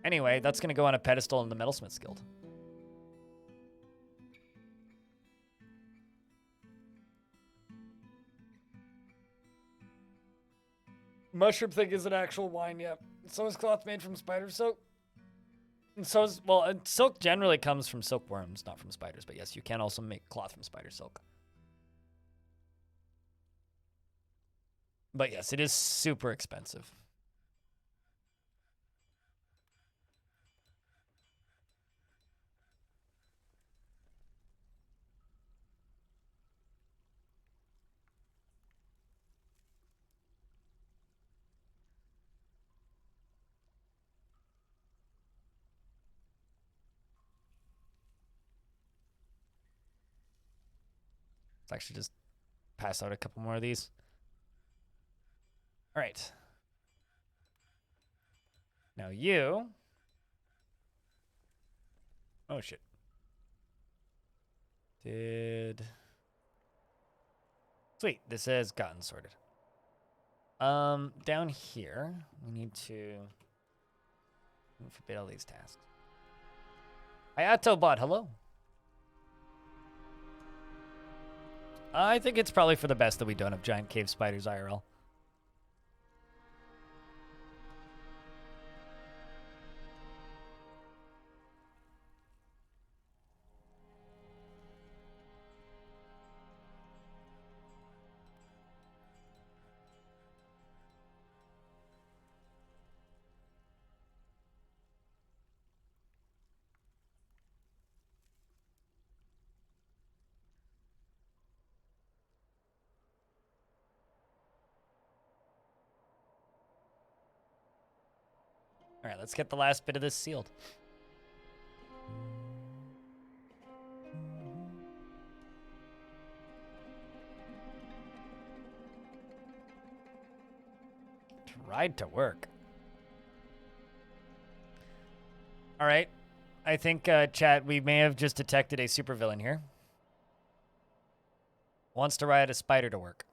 Anyway, that's gonna go on a pedestal in the Metalsmiths Guild. Mushroom thing is an actual wine, yeah. So is cloth made from spider silk. And so is, well, silk generally comes from silkworms, not from spiders. But yes, you can also make cloth from spider silk. But yes, it is super expensive. Let's actually just pass out a couple more of these. All right. Now you. Oh, shit. Sweet. This has gotten sorted. Down here, we need to forbid all these tasks. Hayatobot, hello. I think it's probably for the best that we don't have giant cave spiders IRL. All right, let's get the last bit of this sealed. To ride to work. All right. I think, chat, we may have just detected a supervillain here. Wants to ride a spider to work.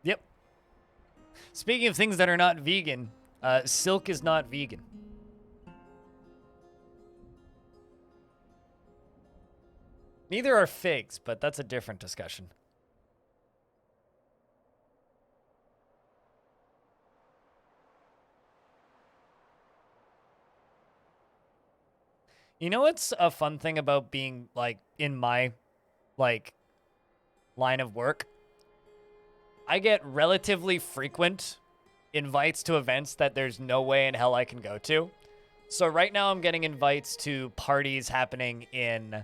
Yep. Speaking of things that are not vegan, silk is not vegan. Neither are figs, but that's a different discussion. You know what's a fun thing about being, like, in my, like, line of work? I get relatively frequent invites to events that there's no way in hell I can go to. So right now I'm getting invites to parties happening in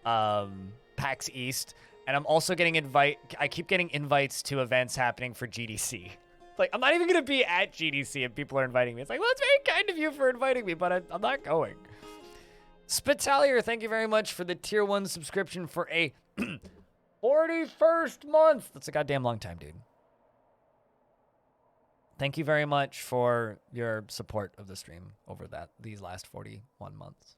PAX East, and I'm also getting I keep getting invites to events happening for GDC. Like, I'm not even going to be at GDC and people are inviting me. It's like, well, it's very kind of you for inviting me, but I'm not going. Spitalier, thank you very much for the tier 1 subscription for a 41st month. That's a goddamn long time, dude. Thank you very much for your support of the stream over these last 41 months.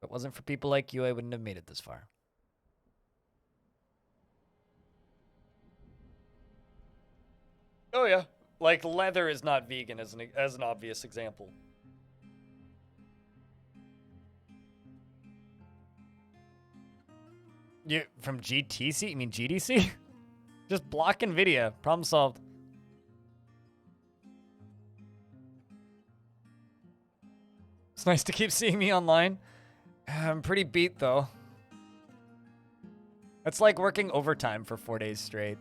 If it wasn't for people like you, I wouldn't have made it this far. Oh yeah, like leather is not vegan as an obvious example. You from GTC? You mean GDC? Just block NVIDIA. Problem solved. It's nice to keep seeing me online. I'm pretty beat though. It's like working overtime for 4 days straight.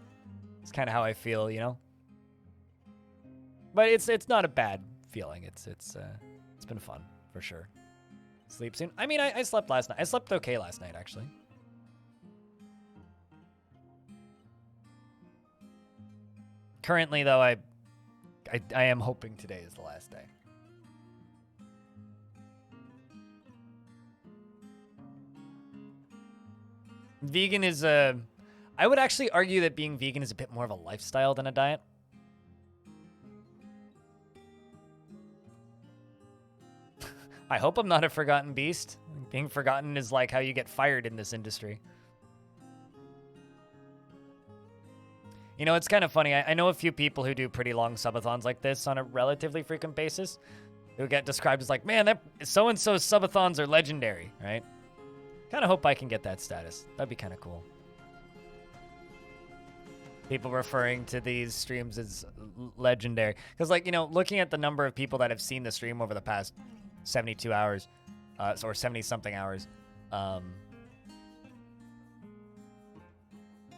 It's kind of how I feel, you know. But it's not a bad feeling. It's been fun for sure. Sleep soon. I mean, I slept last night. I slept okay last night actually. Currently though, I am hoping today is the last day. Vegan is a... I would actually argue that being vegan is a bit more of a lifestyle than a diet. I hope I'm not a forgotten beast. Being forgotten is like how you get fired in this industry. You know, it's kind of funny. I know a few people who do pretty long subathons like this on a relatively frequent basis who get described as like, man, that so-and-so's subathons are legendary, right? Kind of hope I can get that status. That'd be kind of cool. People referring to these streams as legendary. Because, like, you know, looking at the number of people that have seen the stream over the past 72 hours, or 70-something hours, a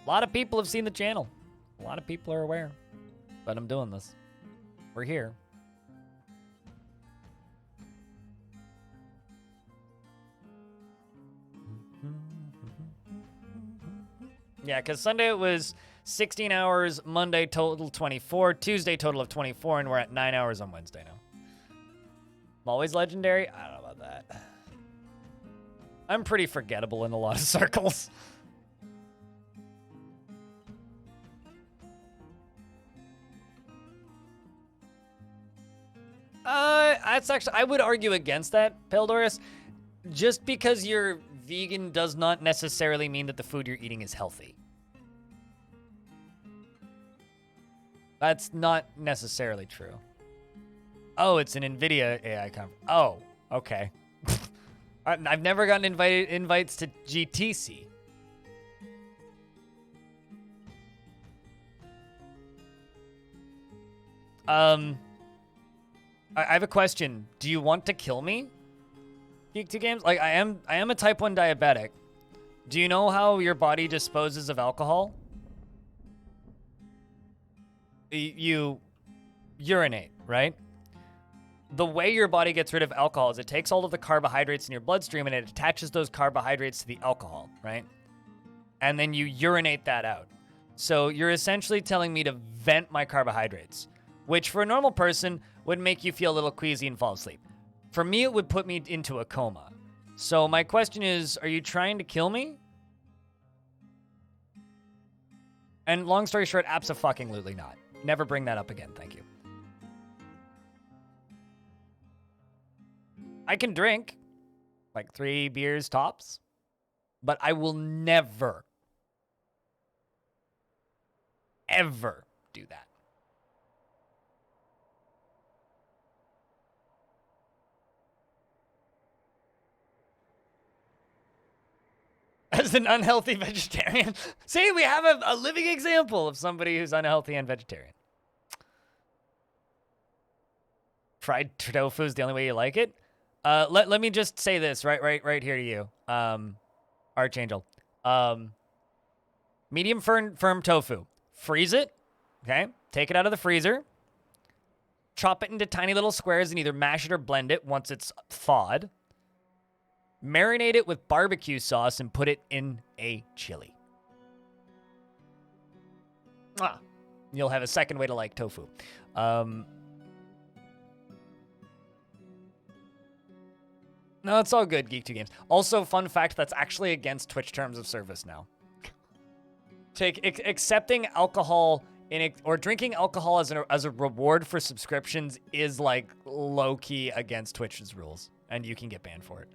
lot of people have seen the channel. A lot of people are aware that I'm doing this. We're here. Yeah, because Sunday it was 16 hours, Monday total 24, Tuesday total of 24, and we're at 9 hours on Wednesday now. I'm always legendary? I don't know about that. I'm pretty forgettable in a lot of circles. That's actually, I would argue against that, Peldoris. Just because you're vegan does not necessarily mean that the food you're eating is healthy. That's not necessarily true. Oh, it's an NVIDIA AI conference. Oh, okay. I've never gotten invites to GTC. I have a question. Do you want to kill me? Geek 2 Games? Like, I am a type 1 diabetic. Do you know how your body disposes of alcohol? You urinate, right? The way your body gets rid of alcohol is it takes all of the carbohydrates in your bloodstream and it attaches those carbohydrates to the alcohol, right? And then you urinate that out. So you're essentially telling me to vent my carbohydrates, which for a normal person would make you feel a little queasy and fall asleep. For me, it would put me into a coma. So my question is, are you trying to kill me? And long story short, abso-fucking-lutely not. Never bring that up again, thank you. I can drink, like 3 beers tops, but I will never, ever do that. As an unhealthy vegetarian. See, we have a living example of somebody who's unhealthy and vegetarian. Fried tofu is the only way you like it? Let me just say this right here to you, Archangel. Medium firm tofu. Freeze it, okay? Take it out of the freezer. Chop it into tiny little squares and either mash it or blend it once it's thawed. Marinate it with barbecue sauce and put it in a chili. You'll have a second way to like tofu. No, it's all good, Geek 2 Games. Also, fun fact, that's actually against Twitch terms of service now. Accepting alcohol or drinking alcohol as a reward for subscriptions is like low-key against Twitch's rules, and you can get banned for it.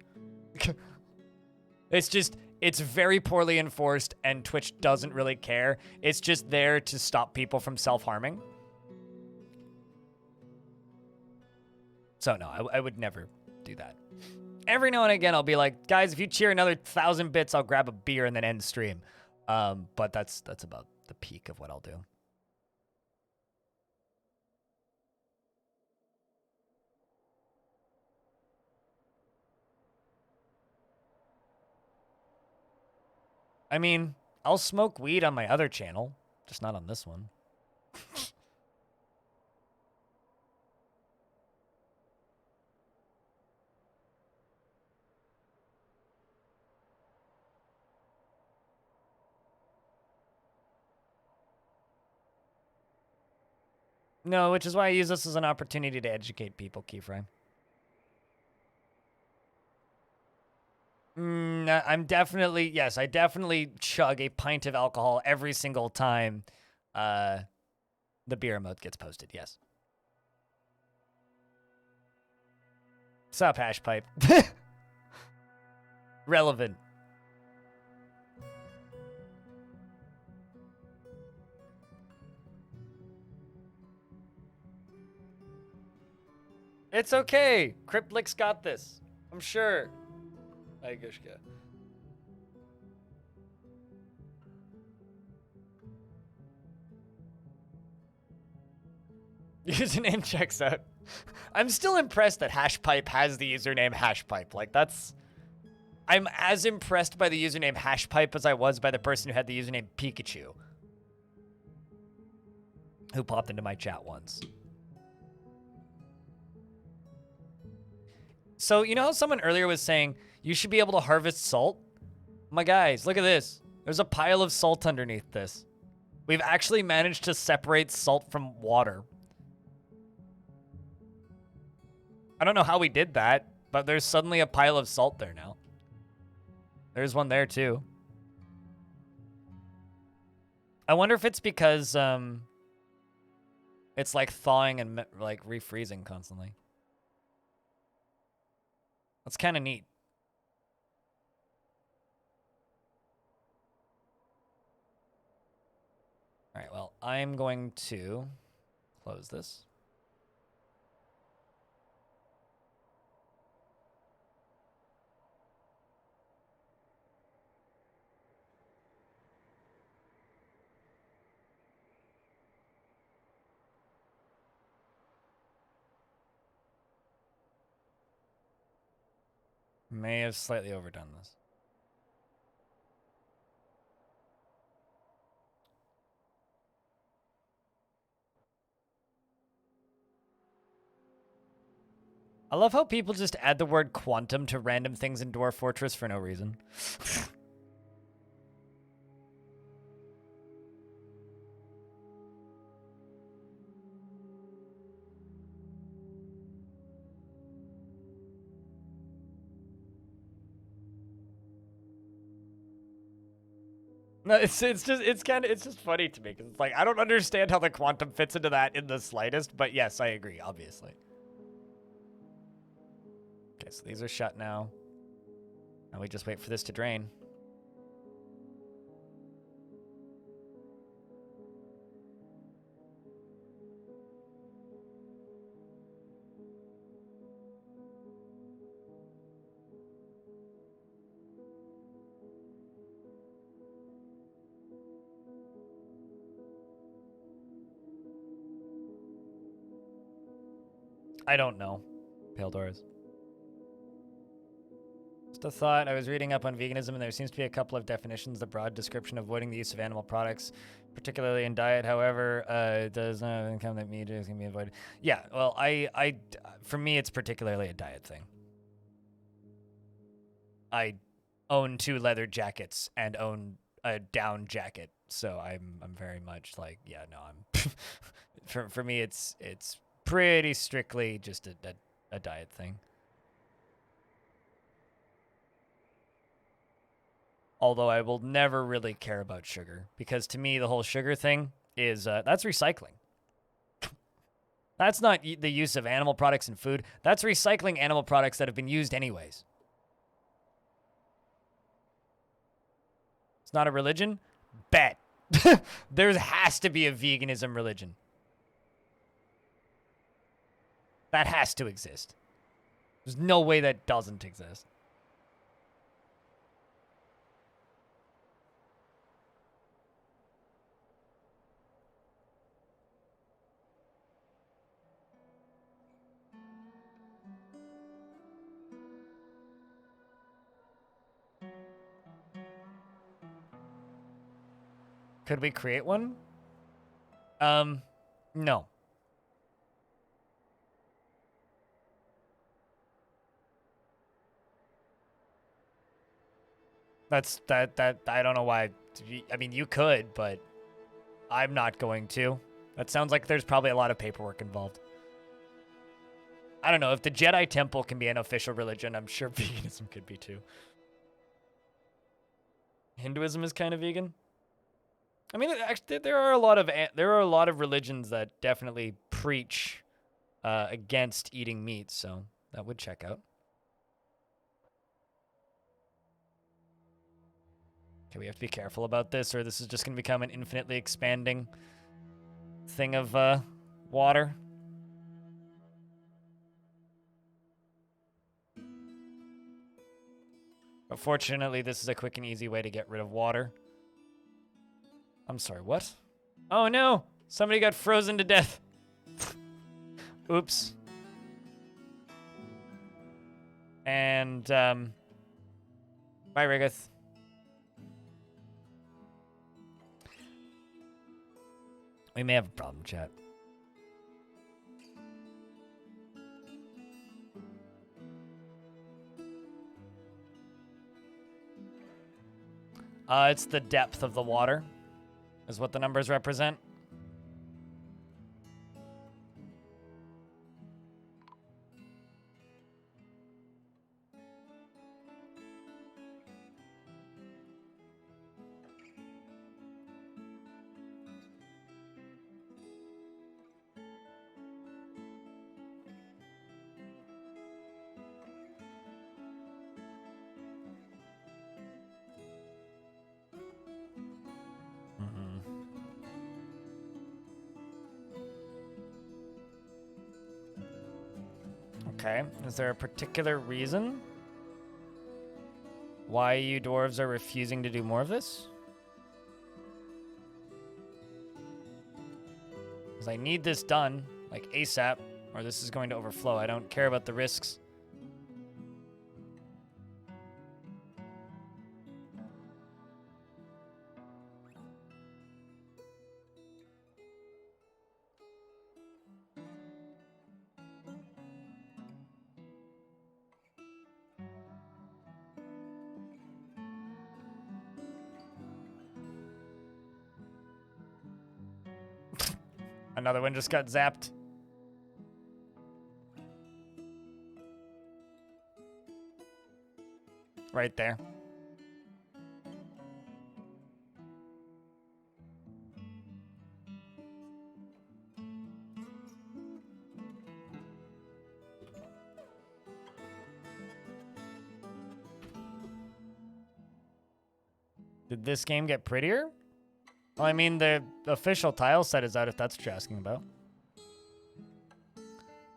It's very poorly enforced, and Twitch doesn't really care. It's just there to stop people from self-harming. So no, I would never do that. Every now and again, I'll be like, guys, if you cheer another 1,000 bits, I'll grab a beer and then end stream. But that's about the peak of what I'll do. I mean, I'll smoke weed on my other channel, just not on this one. No, which is why I use this as an opportunity to educate people, Keyframe. I'm definitely, yes, I definitely chug a pint of alcohol every single time the beer emote gets posted, yes. Sup, hash pipe. Relevant. It's okay. Cryptlick's got this. I'm sure. Hi, Gushka. Username checks out. I'm still impressed that Hashpipe has the username Hashpipe. Like, that's... I'm as impressed by the username Hashpipe as I was by the person who had the username Pikachu, who popped into my chat once. So, you know how someone earlier was saying, you should be able to harvest salt? My guys, look at this. There's a pile of salt underneath this. We've actually managed to separate salt from water. I don't know how we did that, but there's suddenly a pile of salt there now. There's one there too. I wonder if it's because it's like thawing and like refreezing constantly. That's kind of neat. All right, well, I'm going to close this. May have slightly overdone this. I love how people just add the word quantum to random things in Dwarf Fortress for no reason. No, it's just funny to me because it's like I don't understand how the quantum fits into that in the slightest, but yes, I agree, obviously. Okay, so these are shut now. Now we just wait for this to drain. I don't know. Pale Doors. Just a thought. I was reading up on veganism, and there seems to be a couple of definitions. The broad description avoiding the use of animal products, particularly in diet, however, does not income that meat is going to be avoided. Yeah, well, for me, it's particularly a diet thing. I own 2 leather jackets and own a down jacket, so I'm very much like, yeah, no, I'm for me, it's pretty strictly just a diet thing. Although I will never really care about sugar, because to me, the whole sugar thing is, that's recycling. That's not the use of animal products in food. That's recycling animal products that have been used anyways. It's not a religion? Bet. There has to be a veganism religion. That has to exist. There's no way that doesn't exist. Could we create one? No. That I don't know why. I mean, you could, but I'm not going to. That sounds like there's probably a lot of paperwork involved. I don't know. If the Jedi Temple can be an official religion, I'm sure veganism could be too. Hinduism is kind of vegan. I mean, actually, there are a lot of religions that definitely preach against eating meat, so that would check out. Okay, we have to be careful about this, or this is just going to become an infinitely expanding thing of water. But fortunately, this is a quick and easy way to get rid of water. I'm sorry, what? Oh no! Somebody got frozen to death. Oops. And, bye, Riggith. We may have a problem, chat. It's the depth of the water, is what the numbers represent. Okay, is there a particular reason why you dwarves are refusing to do more of this? Because I need this done, like ASAP, or this is going to overflow. I don't care about the risks. Another one just got zapped. Right there. Did this game get prettier? Well, I mean, the official tile set is out, if that's what you're asking about. So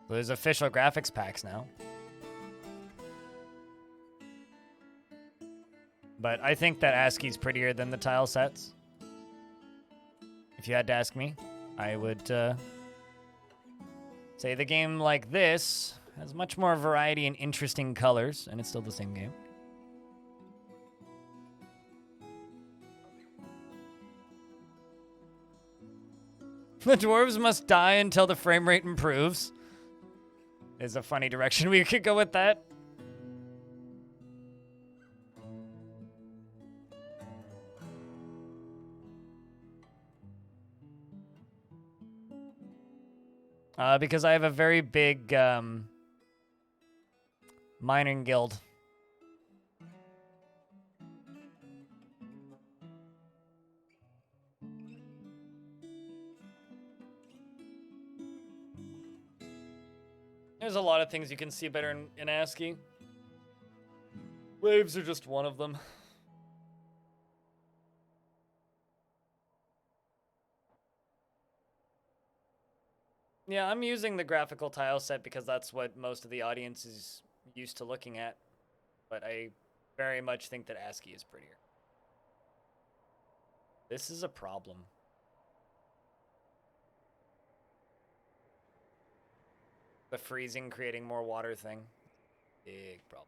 there's official graphics packs now. But I think that ASCII's prettier than the tile sets. If you had to ask me, I would say the game like this has much more variety and interesting colors, and it's still the same game. The dwarves must die until the frame rate improves. Is a funny direction we could go with that. Because I have a very big mining guild. There's a lot of things you can see better in ASCII. Waves are just one of them. Yeah, I'm using the graphical tile set because that's what most of the audience is used to looking at. But I very much think that ASCII is prettier. This is a problem. The freezing creating more water thing. Big problem.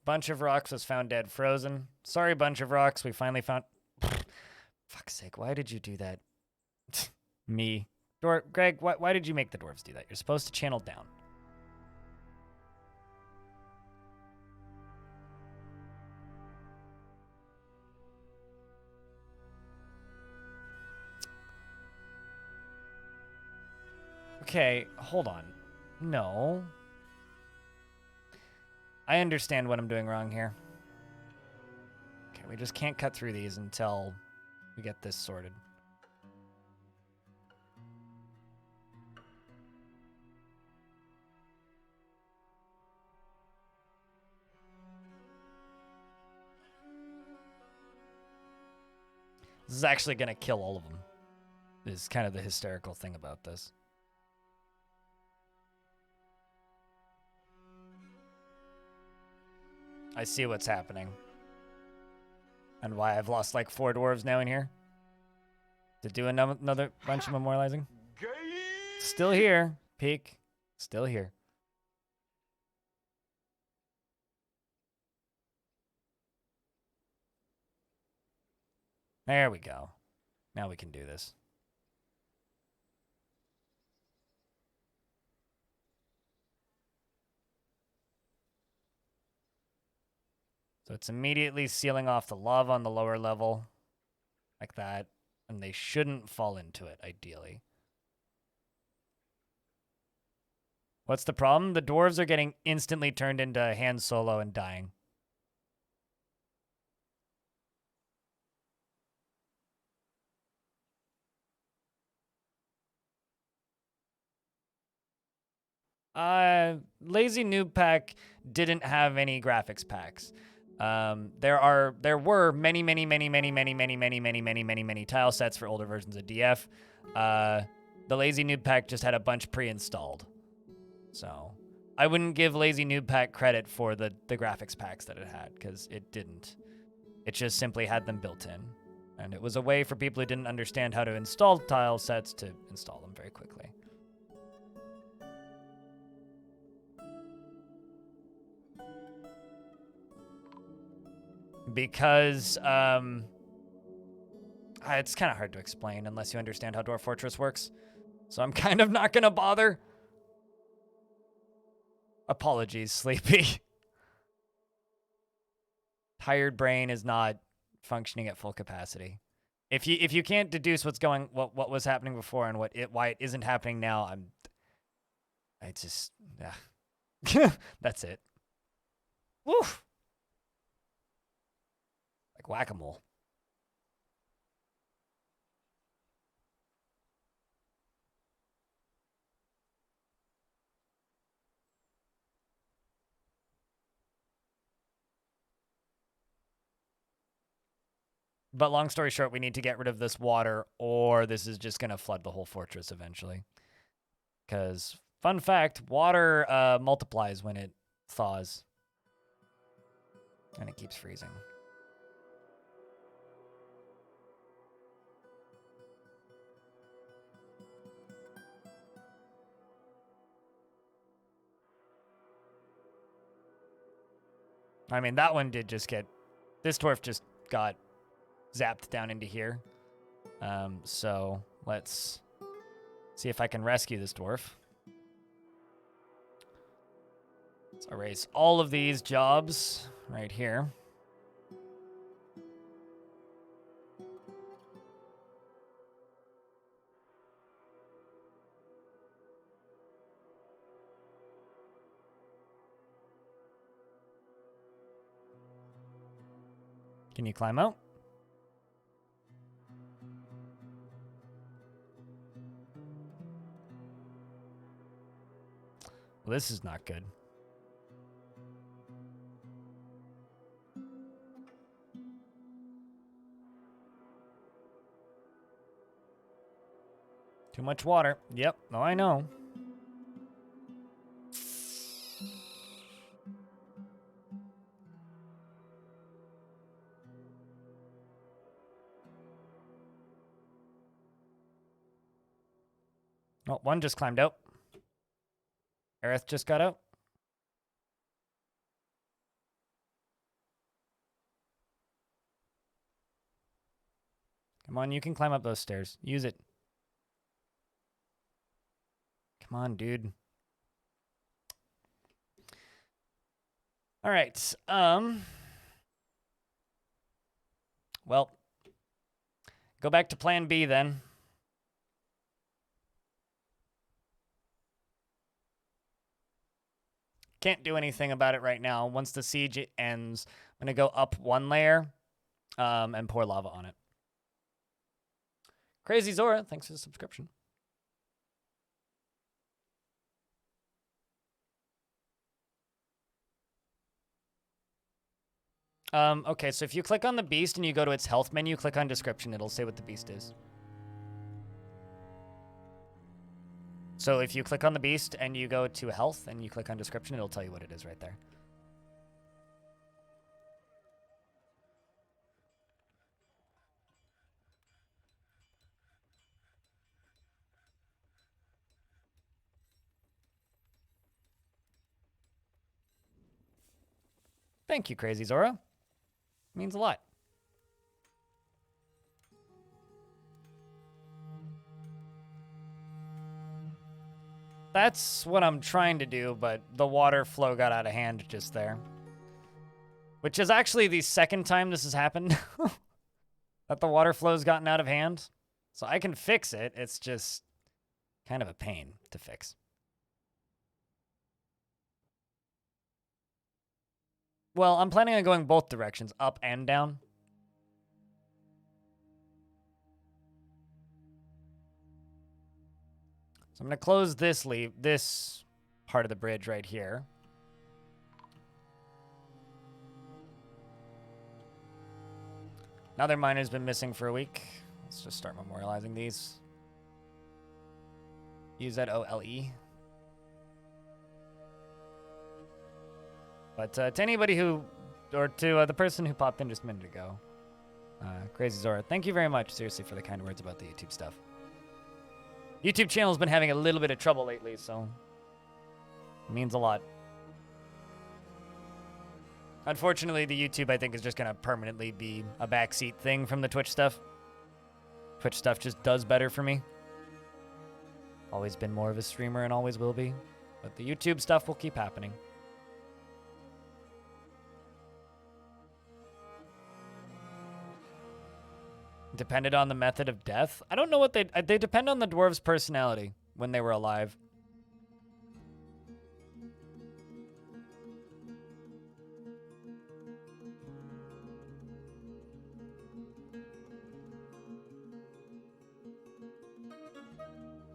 Bunch of Rocks was found dead frozen. Sorry, Bunch of Rocks. We finally found... Fuck's sake, why did you do that? Me. Greg, why did you make the dwarves do that? You're supposed to channel down. Okay, hold on. No. I understand what I'm doing wrong here. Okay, we just can't cut through these until we get this sorted. This is actually going to kill all of them. Is kind of the hysterical thing about this. I see what's happening. And why I've lost like 4 dwarves now in here. To do another bunch of memorializing. Still here. Peak. Still here. There we go. Now we can do this. So it's immediately sealing off the lava on the lower level. Like that. And they shouldn't fall into it, ideally. What's the problem? The dwarves are getting instantly turned into Han Solo and dying. Lazy Noob Pack didn't have any graphics packs. There were many tile sets for older versions of DF. The Lazy Noob Pack just had a bunch pre-installed. So I wouldn't give Lazy Noob Pack credit for the graphics packs that it had, because it didn't. It just simply had them built in. And it was a way for people who didn't understand how to install tile sets to install them very quickly. Because it's kind of hard to explain unless you understand how Dwarf Fortress works. So I'm kind of not going to bother. Apologies, Sleepy. Tired brain is not functioning at full capacity. If you can't deduce what was happening before and why it isn't happening now, that's it. Woof. Like whack-a-mole. But long story short, we need to get rid of this water, or this is just going to flood the whole fortress eventually. Because, fun fact, water multiplies when it thaws. And it keeps freezing. I mean, that one did just get... This dwarf just got zapped down into here. So let's see if I can rescue this dwarf. Let's erase all of these jobs right here. Can you climb out? Well, this is not good. Too much water. Yep. No, I know. Oh, one just climbed out. Aerith just got out. Come on, you can climb up those stairs. Use it. Come on, dude. All right. Well, go back to plan B then. Can't do anything about it right now. Once the siege ends, I'm going to go up one layer and pour lava on it. Crazy Zora, thanks for the subscription. Okay, so if you click on the beast and you go to its health menu, click on description, it'll say what the beast is. So if you click on the beast and you go to health and you click on description, it'll tell you what it is right there. Thank you, Crazy Zora. Means a lot. That's what I'm trying to do, but the water flow got out of hand just there. Which is actually the second time this has happened. That the water flow's gotten out of hand. So I can fix it. It's just kind of a pain to fix. Well, I'm planning on going both directions, up and down. So I'm going to close this part of the bridge right here. Another miner's been missing for a week. Let's just start memorializing these. UZOLE. But to anybody who, or to the person who popped in just a minute ago, Crazy Zora, thank you very much, seriously, for the kind words about the YouTube stuff. YouTube channel's been having a little bit of trouble lately, so it means a lot. Unfortunately, the YouTube, I think, is just going to permanently be a backseat thing from the Twitch stuff. Twitch stuff just does better for me. Always been more of a streamer and always will be. But the YouTube stuff will keep happening. Depended on the method of death? I don't know what they depend on the dwarves' personality when they were alive.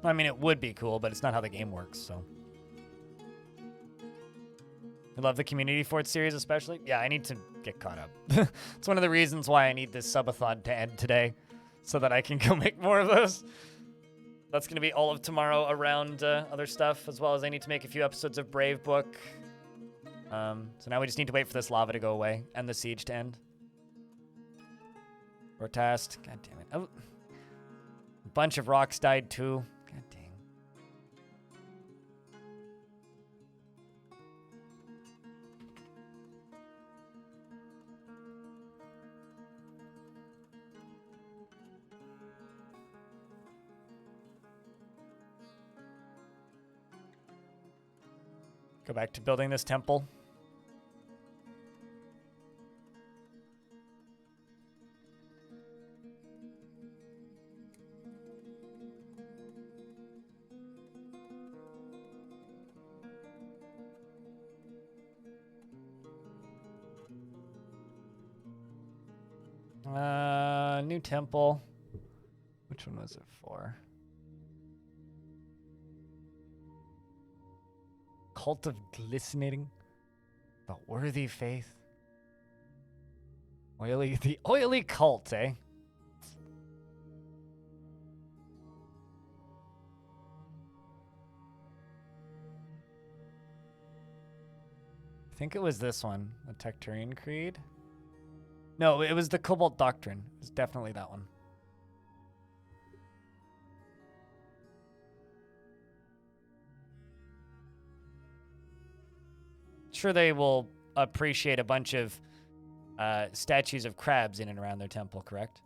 I mean, it would be cool, but it's not how the game works, so. I love the Community Fort series especially. Yeah, I need to get caught up. It's one of the reasons why I need this subathon to end today, so that I can go make more of those. That's going to be all of tomorrow around other stuff, as well as I need to make a few episodes of Brave Book. So now we just need to wait for this lava to go away and the siege to end. Rotast. God damn it. Oh. A bunch of rocks died too. God dang. Go back to building this temple. New temple. Which one was it for? Cult of Glistening. The Worthy Faith. The oily cult, eh? I think it was this one, the Tecturian Creed. No, it was the Cobalt Doctrine. It was definitely that one. Sure, they will appreciate a bunch of statues of crabs in and around their temple, correct?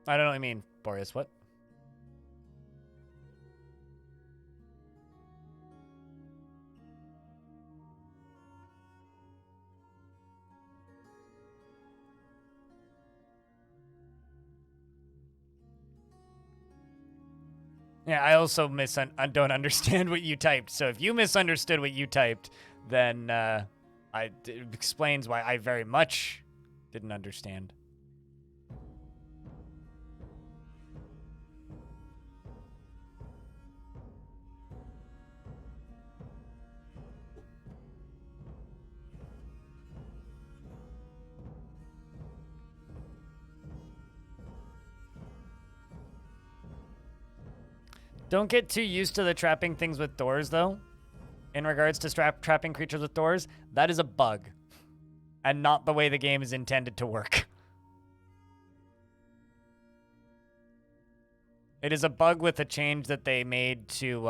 I don't know what you mean, Boreas. What? Yeah, I also don't understand what you typed. So if you misunderstood what you typed, then it explains why I very much didn't understand. Don't get too used to the trapping things with doors, though. In regards to trapping creatures with doors, that is a bug. And not the way the game is intended to work. It is a bug with a change that they made to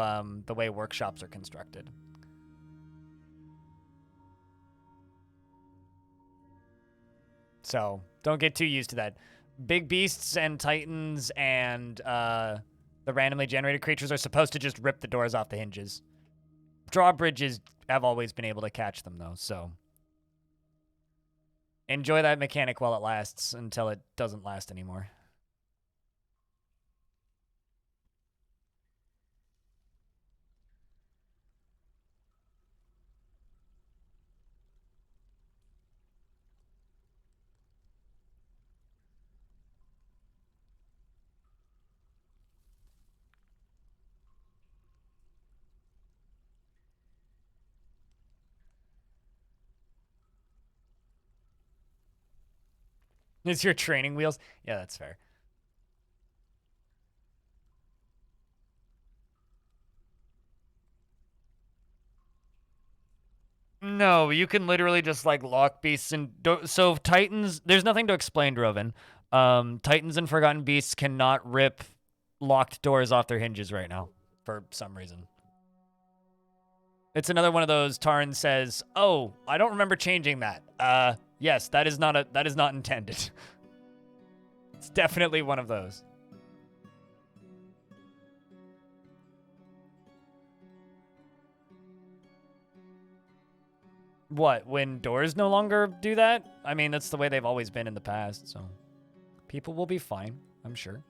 the way workshops are constructed. So, don't get too used to that. Big beasts and titans and the randomly generated creatures are supposed to just rip the doors off the hinges. Drawbridges have always been able to catch them, though, so enjoy that mechanic while it lasts until it doesn't last anymore. It's your training wheels? Yeah, that's fair. No, you can literally just like lock beasts and so titans. There's nothing to explain, Droven. Titans and Forgotten Beasts cannot rip locked doors off their hinges right now for some reason. It's another one of those. Tarn says, "Oh, I don't remember changing that." Yes, that is not intended. It's definitely one of those. What, when doors no longer do that? I mean, that's the way they've always been in the past, so people will be fine, I'm sure.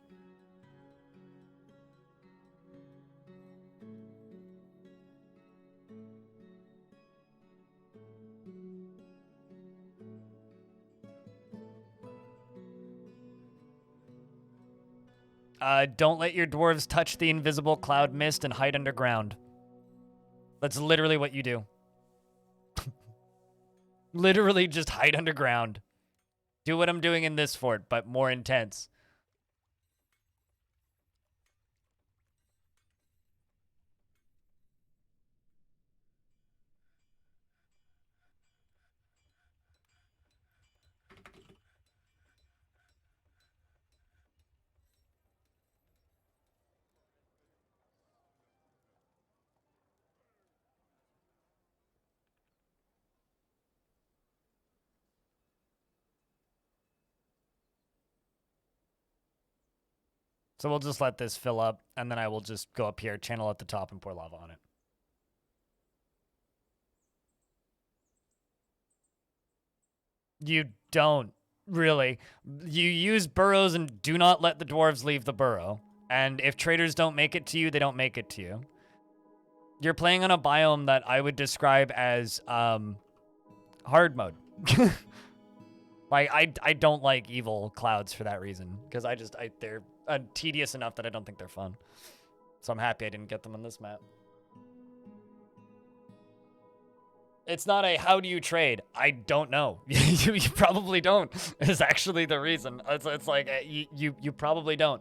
Don't let your dwarves touch the invisible cloud mist and hide underground. That's literally what you do. Literally just hide underground. Do what I'm doing in this fort, but more intense. So we'll just let this fill up, and then I will just go up here, channel at the top, and pour lava on it. You don't, really. You use burrows and do not let the dwarves leave the burrow. And if traders don't make it to you, they don't make it to you. You're playing on a biome that I would describe as hard mode. Like, I don't like evil clouds for that reason, because they're tedious enough that I don't think they're fun. So I'm happy I didn't get them on this map. It's not a how do you trade? I don't know. You probably don't, is actually the reason. It's like, you probably don't.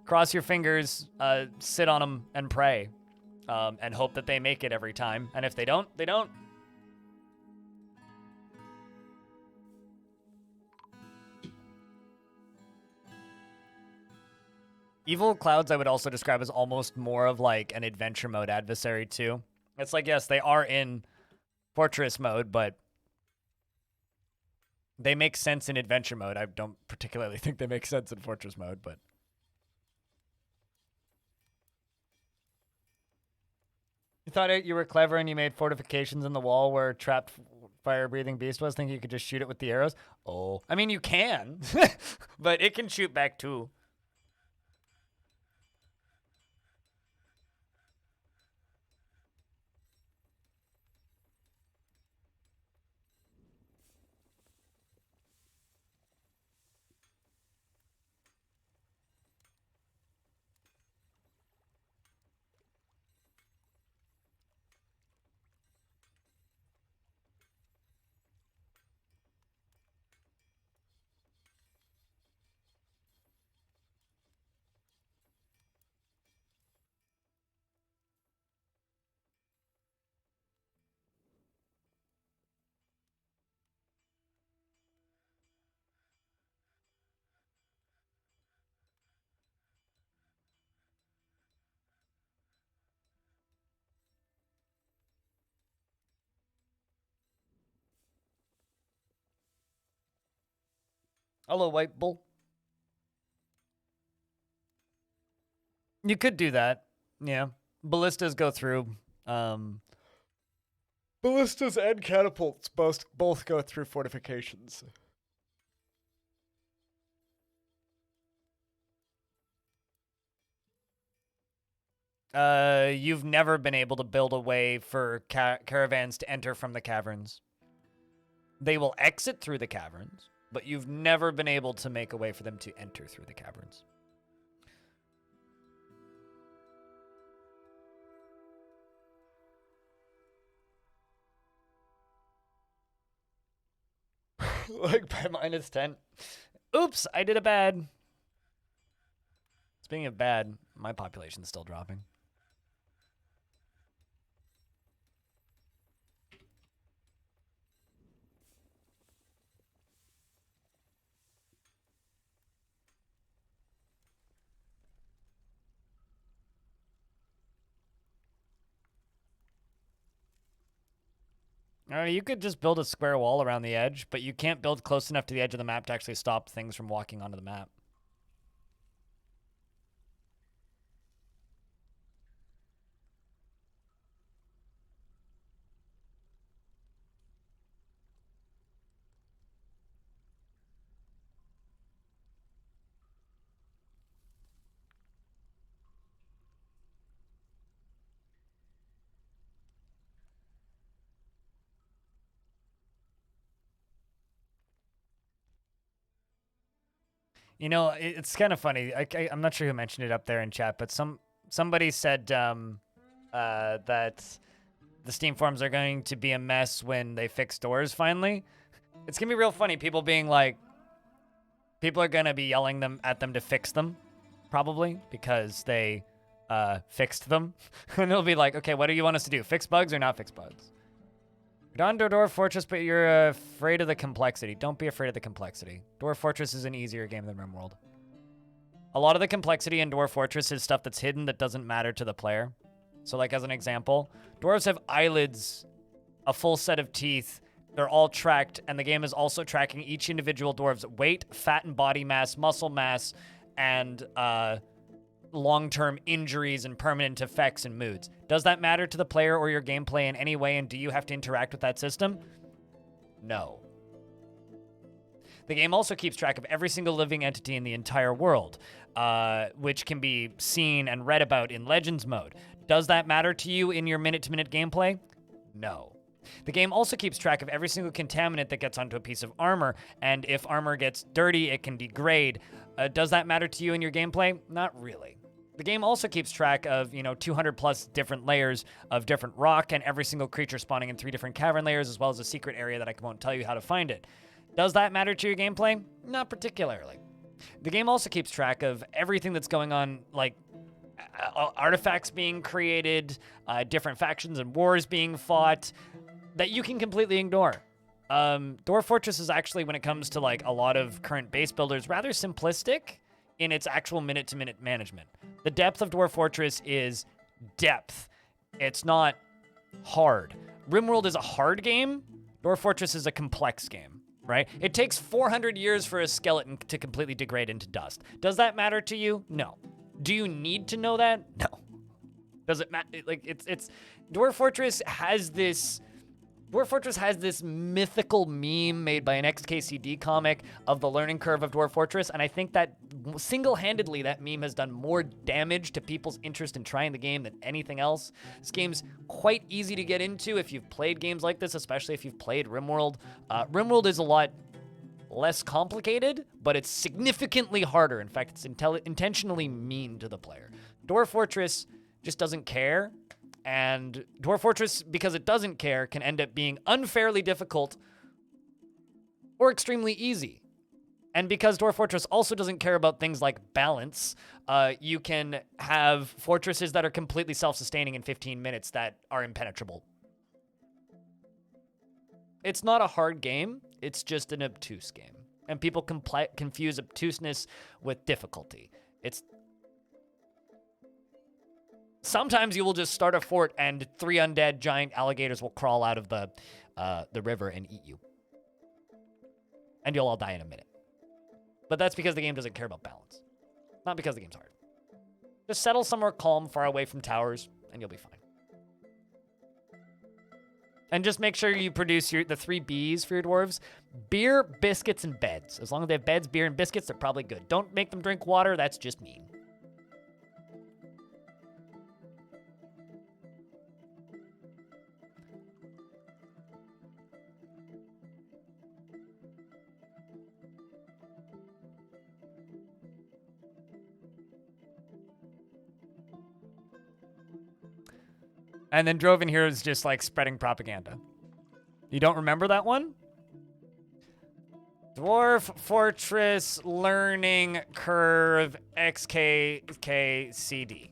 Cross your fingers, sit on them, and pray. And hope that they make it every time. And if they don't, they don't. Evil clouds I would also describe as almost more of like an adventure mode adversary too. It's like, yes, they are in fortress mode, but they make sense in adventure mode. I don't particularly think they make sense in fortress mode, but... You thought you were clever and you made fortifications in the wall where trapped fire-breathing beast was, thinking you could just shoot it with the arrows? Oh. I mean, you can, but it can shoot back too. Hello, White Bull. You could do that. Yeah. Ballistas go through. Ballistas and catapults both go through fortifications. You've never been able to build a way for caravans to enter from the caverns. They will exit through the caverns, but you've never been able to make a way for them to enter through the caverns. Like by -10. Oops, I did a bad. Speaking of bad, my population's still dropping. You could just build a square wall around the edge, but you can't build close enough to the edge of the map to actually stop things from walking onto the map. You know, it's kind of funny. I'm not sure who mentioned it up there in chat, but somebody said that the Steam forums are going to be a mess when they fix doors finally. It's going to be real funny. People being like, people are going to be yelling at them to fix them, probably, because they fixed them. And it'll be like, okay, what do you want us to do? Fix bugs or not fix bugs? You're on Dwarf Fortress, but you're afraid of the complexity. Don't be afraid of the complexity. Dwarf Fortress is an easier game than RimWorld. A lot of the complexity in Dwarf Fortress is stuff that's hidden that doesn't matter to the player. So like as an example, dwarves have eyelids, a full set of teeth. They're all tracked, and the game is also tracking each individual dwarf's weight, fat and body mass, muscle mass, and long-term injuries and permanent effects and moods. Does that matter to the player or your gameplay in any way, and do you have to interact with that system? No. The game also keeps track of every single living entity in the entire world, which can be seen and read about in Legends mode. Does that matter to you in your minute-to-minute gameplay? No. The game also keeps track of every single contaminant that gets onto a piece of armor, and if armor gets dirty, it can degrade. Does that matter to you in your gameplay? Not really. The game also keeps track of, 200 plus different layers of different rock and every single creature spawning in 3 different cavern layers, as well as a secret area that I won't tell you how to find it. Does that matter to your gameplay? Not particularly. The game also keeps track of everything that's going on, like artifacts being created, different factions and wars being fought, that you can completely ignore. Dwarf Fortress is actually, when it comes to like a lot of current base builders, rather simplistic in its actual minute-to-minute management. The depth of Dwarf Fortress is depth. It's not hard. RimWorld is a hard game. Dwarf Fortress is a complex game, right? It takes 400 years for a skeleton to completely degrade into dust. Does that matter to you? No. Do you need to know that? No. Does it matter? Like, it's Dwarf Fortress has this mythical meme made by an XKCD comic of the learning curve of Dwarf Fortress, and I think that single-handedly that meme has done more damage to people's interest in trying the game than anything else. This game's quite easy to get into if you've played games like this, especially if you've played RimWorld. RimWorld is a lot less complicated, but it's significantly harder. In fact, it's intentionally mean to the player. Dwarf Fortress just doesn't care. And Dwarf Fortress, because it doesn't care, can end up being unfairly difficult or extremely easy. And because Dwarf Fortress also doesn't care about things like balance, you can have fortresses that are completely self-sustaining in 15 minutes that are impenetrable. It's not a hard game, it's just an obtuse game. And people confuse obtuseness with difficulty. Sometimes you will just start a fort and 3 undead giant alligators will crawl out of the river and eat you. And you'll all die in a minute. But that's because the game doesn't care about balance. Not because the game's hard. Just settle somewhere calm, far away from towers, and you'll be fine. And just make sure you produce the 3 Bs for your dwarves. Beer, biscuits, and beds. As long as they have beds, beer, and biscuits, they're probably good. Don't make them drink water, that's just mean. And then Drove in here is just like spreading propaganda. You don't remember that one? Dwarf Fortress Learning Curve XKCD.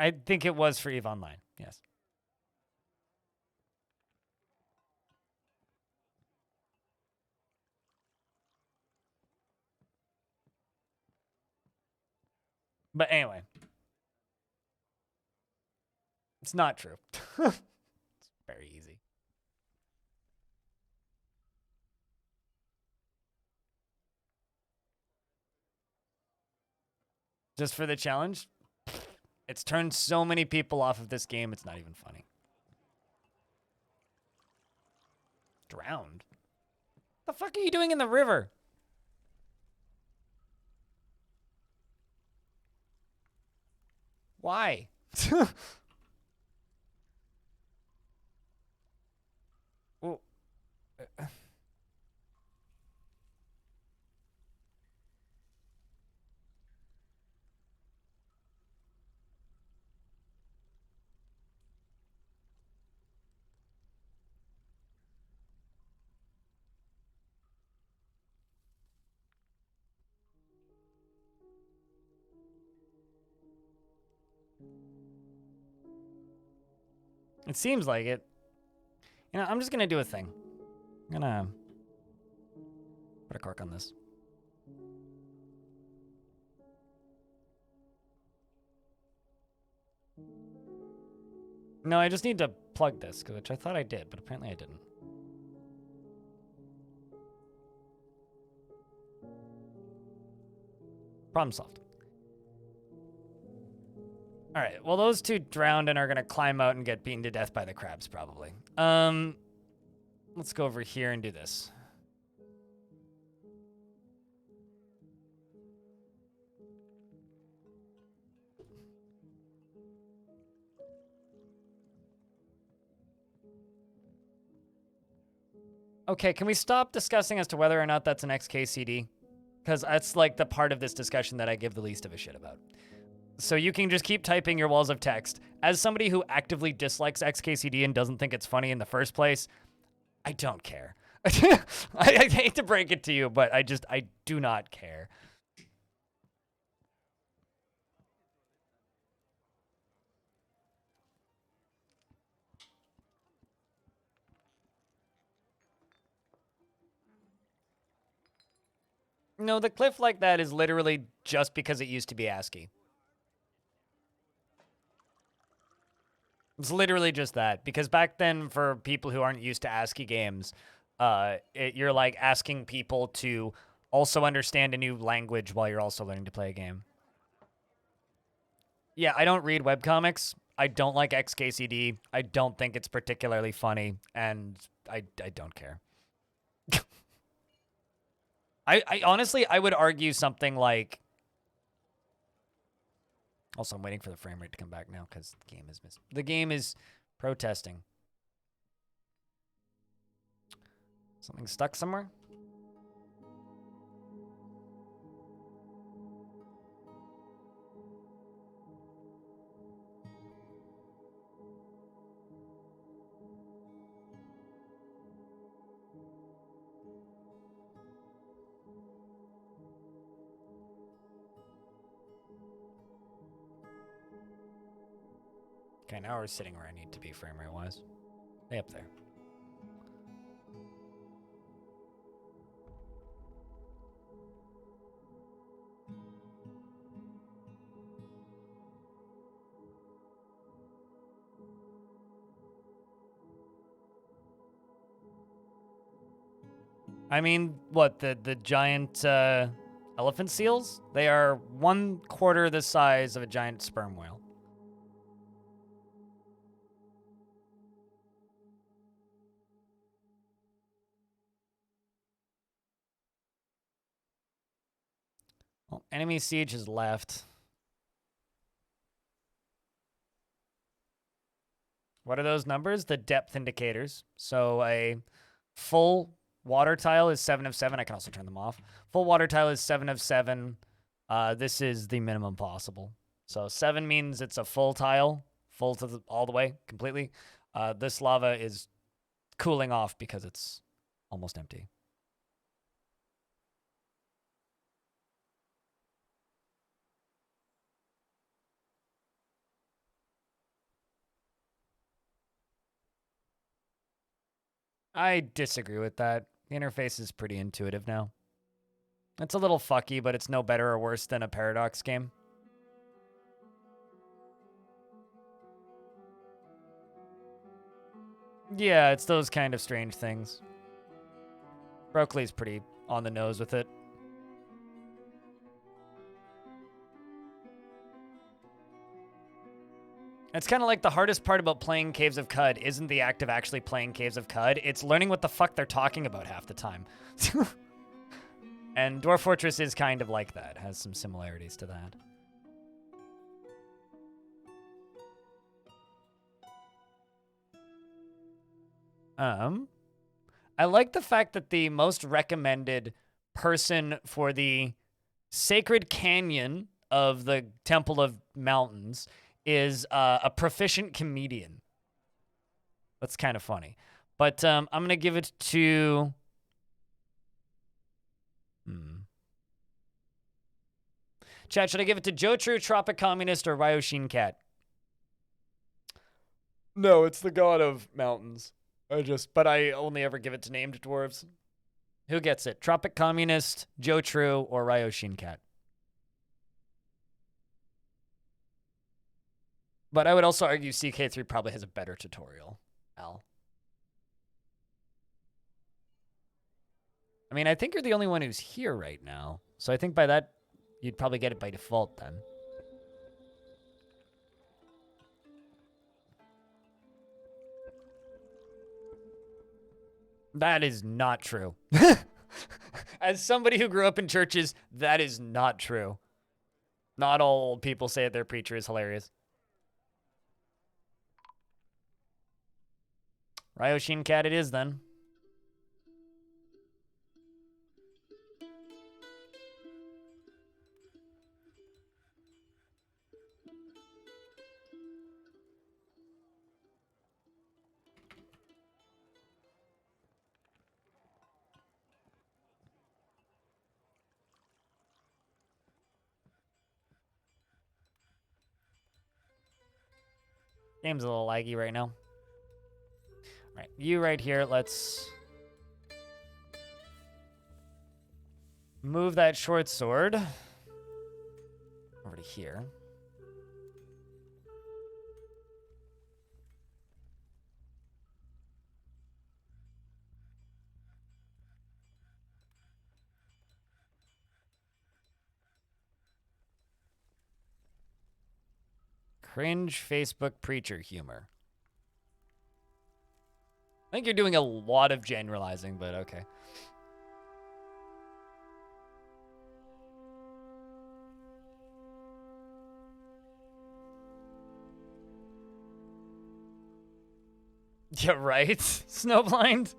I think it was for EVE Online, yes. But anyway. It's not true. It's very easy. Just for the challenge? It's turned so many people off of this game, it's not even funny. Drowned? What the fuck are you doing in the river? Why? Well, it seems like it. I'm just gonna do a thing. I'm gonna Put a cork on this. No, I just need to plug this, which I thought I did, but apparently I didn't. Problem solved. All right, well, those two drowned and are going to climb out and get beaten to death by the crabs, probably. Let's go over here and do this. Okay, can we stop discussing as to whether or not that's an XKCD? Because that's like the part of this discussion that I give the least of a shit about. So you can just keep typing your walls of text. As somebody who actively dislikes XKCD and doesn't think it's funny in the first place, I don't care. I hate to break it to you, but I do not care. No, the cliff like that is literally just because it used to be ASCII. It's literally just that. Because back then, for people who aren't used to ASCII games, you're like asking people to also understand a new language while you're also learning to play a game. Yeah, I don't read webcomics. I don't like XKCD. I don't think it's particularly funny, and I don't care. I honestly, I would argue something like... Also, I'm waiting for the frame rate to come back now because the game is protesting. Something stuck somewhere? Okay, now we're sitting where I need to be frame rate wise. Way up there. I mean, what, the giant elephant seals? They are 1/4 the size of a giant sperm whale. Well, enemy siege has left. What are those numbers? The depth indicators. So a full water tile is 7 of 7. I can also turn them off. Full water tile is 7 of 7. This is the minimum possible. So 7 means it's a full tile, full to all the way, completely. This lava is cooling off because it's almost empty. I disagree with that. The interface is pretty intuitive now. It's a little fucky, but it's no better or worse than a Paradox game. Yeah, it's those kind of strange things. Broccoli's pretty on the nose with it. It's kind of like the hardest part about playing Caves of Cud isn't the act of actually playing Caves of Cud, it's learning what the fuck they're talking about half the time. And Dwarf Fortress is kind of like that, has some similarities to that. I like the fact that the most recommended person for the Sacred Canyon of the Temple of Mountains is a proficient comedian. That's kind of funny. But I'm going to give it to... Chat, should I give it to Joe True, Tropic Communist, or Ryoshin Cat? No, it's the god of mountains. But I only ever give it to named dwarves. Who gets it? Tropic Communist, Joe True, or Ryoshin Cat? But I would also argue CK3 probably has a better tutorial. Al. I mean, I think you're the only one who's here right now. So I think by that, you'd probably get it by default then. That is not true. As somebody who grew up in churches, that is not true. Not all old people say that their preacher is hilarious. Ryoshin Cat it is then. Game's a little laggy right now. All right, you right here. Let's move that short sword over to here. Cringe Facebook preacher humor. I think you're doing a lot of generalizing, but okay. Yeah, right? Snowblind?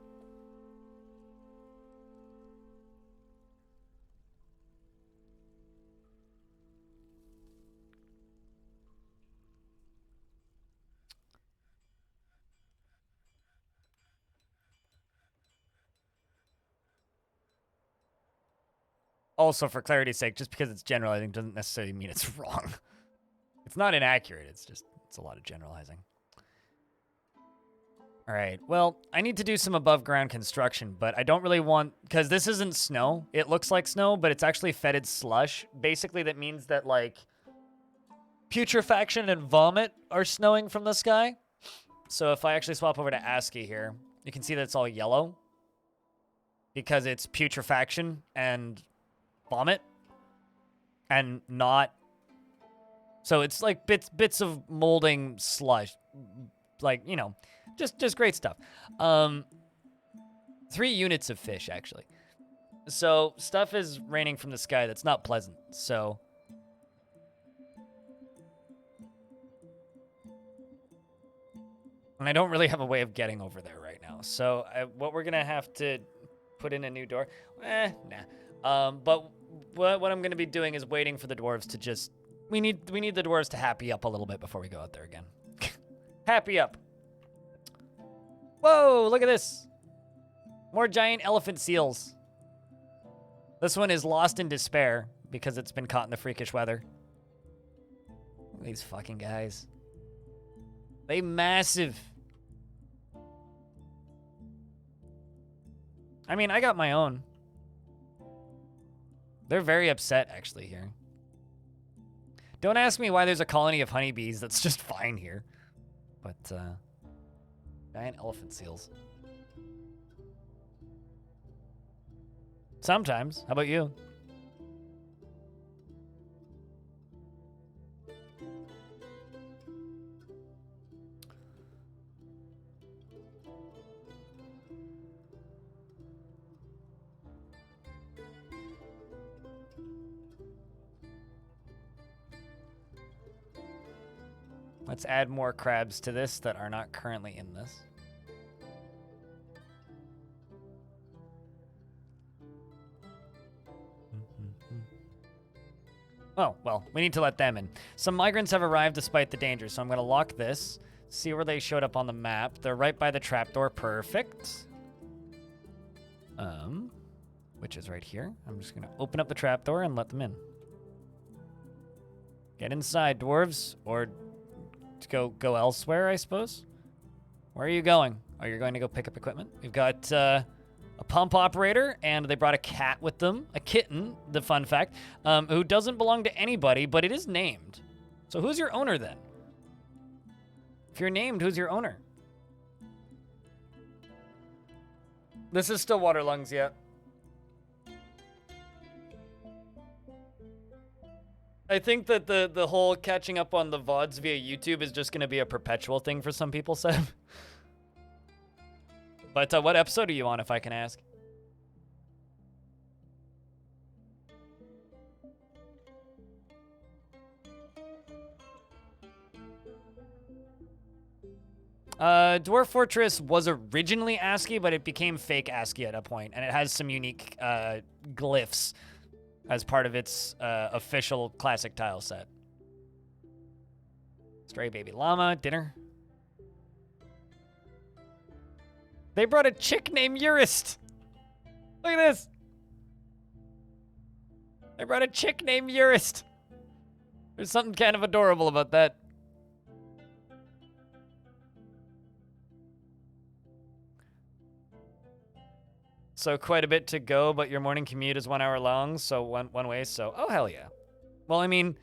Also, for clarity's sake, just because it's generalizing doesn't necessarily mean it's wrong. It's not inaccurate, it's a lot of generalizing. All right, well, I need to do some above ground construction, but I don't really want, because this isn't snow. It looks like snow, but it's actually fetid slush. Basically, that means that, like, putrefaction and vomit are snowing from the sky. So if I actually swap over to ASCII here, you can see that it's all yellow because it's putrefaction and vomit and not. So it's like bits of molding slush, like, you know, just great stuff. 3 units of fish, actually. So stuff is raining from the sky that's not pleasant. So and I don't really have a way of getting over there right now. So what we're gonna have to put in a new door. Nah. But what I'm gonna be doing is waiting for the dwarves to just. We need the dwarves to happy up a little bit before we go out there again. Happy up. Whoa! Look at this. More giant elephant seals. This one is lost in despair because it's been caught in the freakish weather. Look at these fucking guys. They massive. I mean, I got my own. They're very upset, actually, here. Don't ask me why there's a colony of honeybees. That's just fine here. But, giant elephant seals. Sometimes. How about you? Let's add more crabs to this that are not currently in this. Oh, well, we need to let them in. Some migrants have arrived despite the danger, so I'm going to lock this. See where they showed up on the map. They're right by the trapdoor. Perfect. Which is right here. I'm just going to open up the trapdoor and let them in. Get inside, dwarves, or to go elsewhere, I suppose. Where are you going? Oh, you're going to go pick up equipment? We've got a a pump operator, and they brought a cat with them, a kitten, the fun fact, who doesn't belong to anybody, but it is named. So who's your owner then? If you're named, who's your owner? This is still Waterlungs, yeah. I think that the whole catching up on the VODs via YouTube is just going to be a perpetual thing for some people, Seb. But what episode are you on, if I can ask? Dwarf Fortress was originally ASCII, but it became fake ASCII at a point, and it has some unique glyphs as part of its official classic tile set. Stray baby llama, dinner. They brought a chick named Eurist. Look at this. They brought a chick named Eurist. There's something kind of adorable about that. So quite a bit to go, but your morning commute is 1 hour long, so one way, so oh hell yeah. Well, I mean,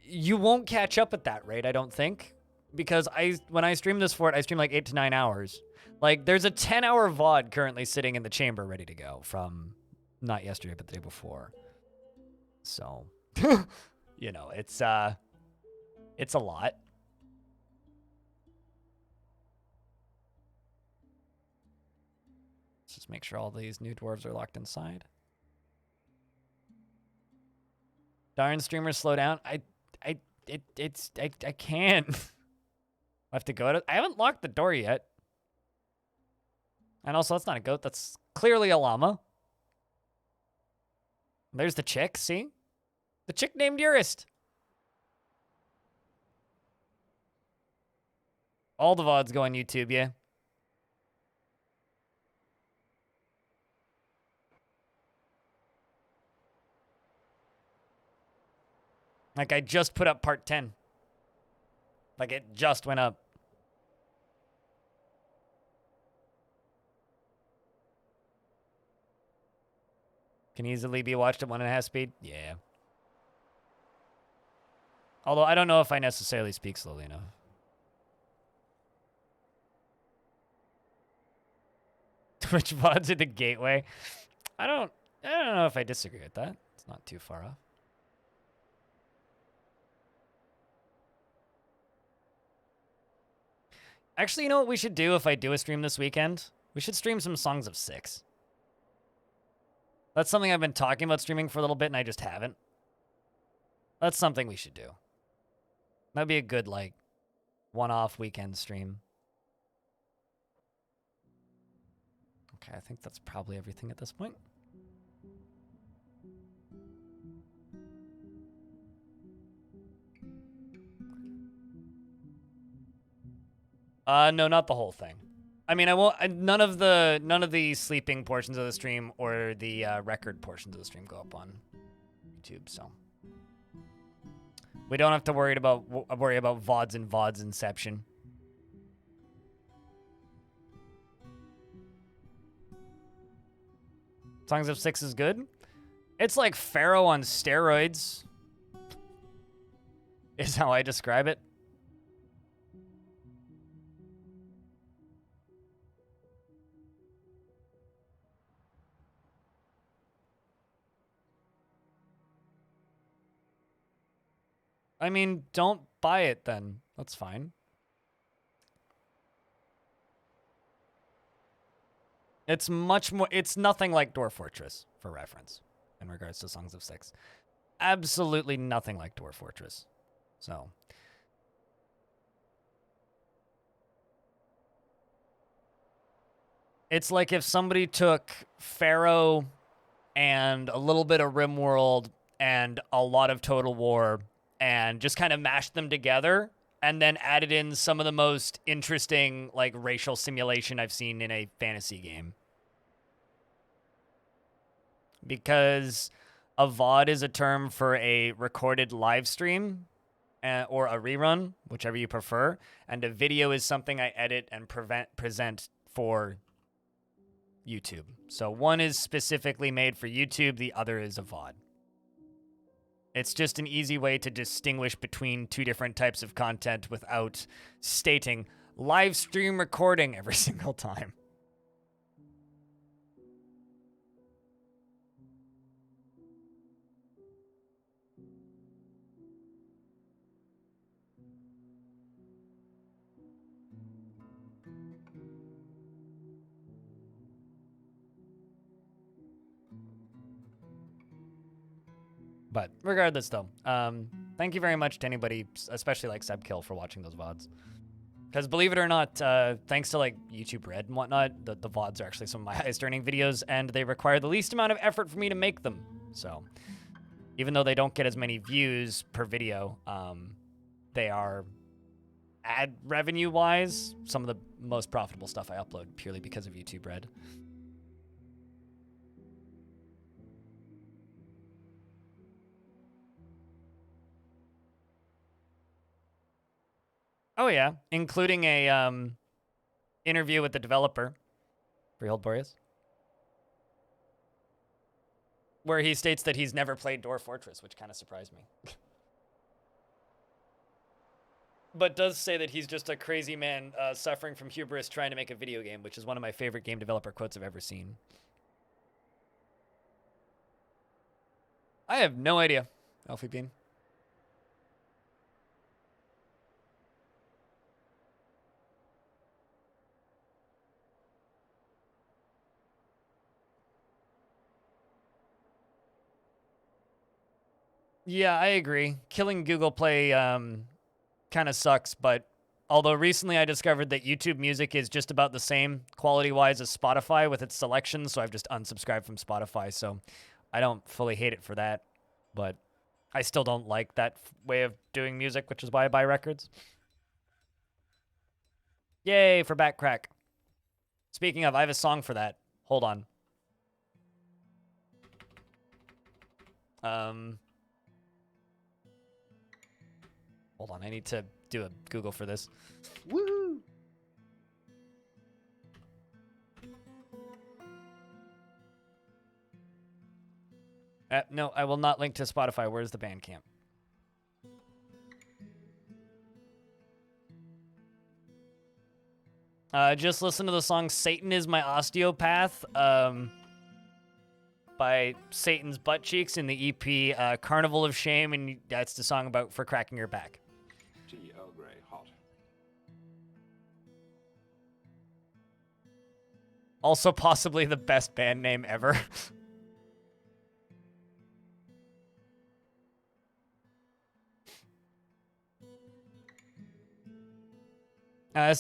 you won't catch up at that rate, I don't think. Because when I stream this for it, I stream like 8 to 9 hours. Like, there's a 10-hour VOD currently sitting in the chamber ready to go from not yesterday, but the day before. So, you know, it's a lot. Let's just make sure all these new dwarves are locked inside. Darn streamers, slow down. I can't. I have to go to... I haven't locked the door yet. And also, that's not a goat. That's clearly a llama. There's the chick, see? The chick named Eurist. All the VODs go on YouTube, yeah. Like, I just put up part 10. Like, it just went up. Can easily be watched at 1.5 speed? Yeah. Although, I don't know if I necessarily speak slowly enough. Twitch VODs are the gateway. I don't know if I disagree with that. It's not too far off. Actually, you know what we should do if I do a stream this weekend? We should stream some Songs of Six. That's something I've been talking about streaming for a little bit, and I just haven't. That's something we should do. That'd be a good, like, one-off weekend stream. Okay, I think that's probably everything at this point. No, not the whole thing. I mean, I won't. None of the sleeping portions of the stream or the record portions of the stream go up on YouTube, so we don't have to worry about VODs and VODs inception. Songs of Six is good. It's like Pharaoh on steroids, is how I describe it. I mean, don't buy it then. That's fine. It's much more... It's nothing like Dwarf Fortress, for reference, in regards to Songs of Six. Absolutely nothing like Dwarf Fortress. So... It's like if somebody took Pharaoh and a little bit of RimWorld and a lot of Total War and just kind of mashed them together and then added in some of the most interesting, like, racial simulation I've seen in a fantasy game. Because a VOD is a term for a recorded live stream or a rerun, whichever you prefer, and a video is something I edit and present for YouTube. So one is specifically made for YouTube, the other is a VOD. It's just an easy way to distinguish between two different types of content without stating live stream recording every single time. But regardless, though, thank you very much to anybody, especially like Sebkill, for watching those VODs. Because believe it or not, thanks to like YouTube Red and whatnot, the VODs are actually some of my highest earning videos, and they require the least amount of effort for me to make them. So even though they don't get as many views per video, they are, ad revenue-wise, some of the most profitable stuff I upload purely because of YouTube Red. Oh yeah, including a interview with the developer, Freehold Boreas, where he states that he's never played Dwarf Fortress, which kind of surprised me. But does say that he's just a crazy man suffering from hubris trying to make a video game, which is one of my favorite game developer quotes I've ever seen. I have no idea, Alfie Bean. Yeah, I agree. Killing Google Play kind of sucks, but although recently I discovered that YouTube Music is just about the same quality-wise as Spotify with its selections, so I've just unsubscribed from Spotify, so I don't fully hate it for that, but I still don't like that way of doing music, which is why I buy records. Yay for Back Crack. Speaking of, I have a song for that. Hold on. Hold on, I need to do a Google for this. Woo! No, I will not link to Spotify. Where's the Bandcamp? Just listen to the song Satan is My Osteopath by Satan's Butt Cheeks in the EP Carnival of Shame, and that's the song about for cracking your back. Tea Earl Grey, hot. Also possibly the best band name ever.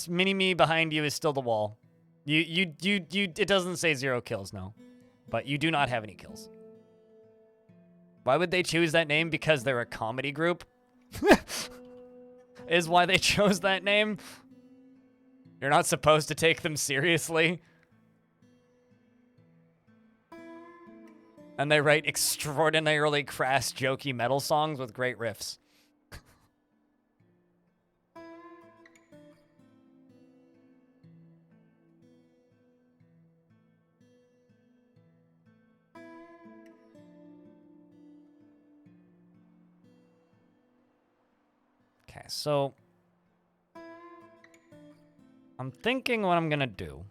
Mini-me behind you is still the wall. It doesn't say 0 kills, no. But you do not have any kills. Why would they choose that name? Because they're a comedy group? Is why they chose that name? You're not supposed to take them seriously? And they write extraordinarily crass, jokey metal songs with great riffs. Okay, so I'm thinking what I'm gonna do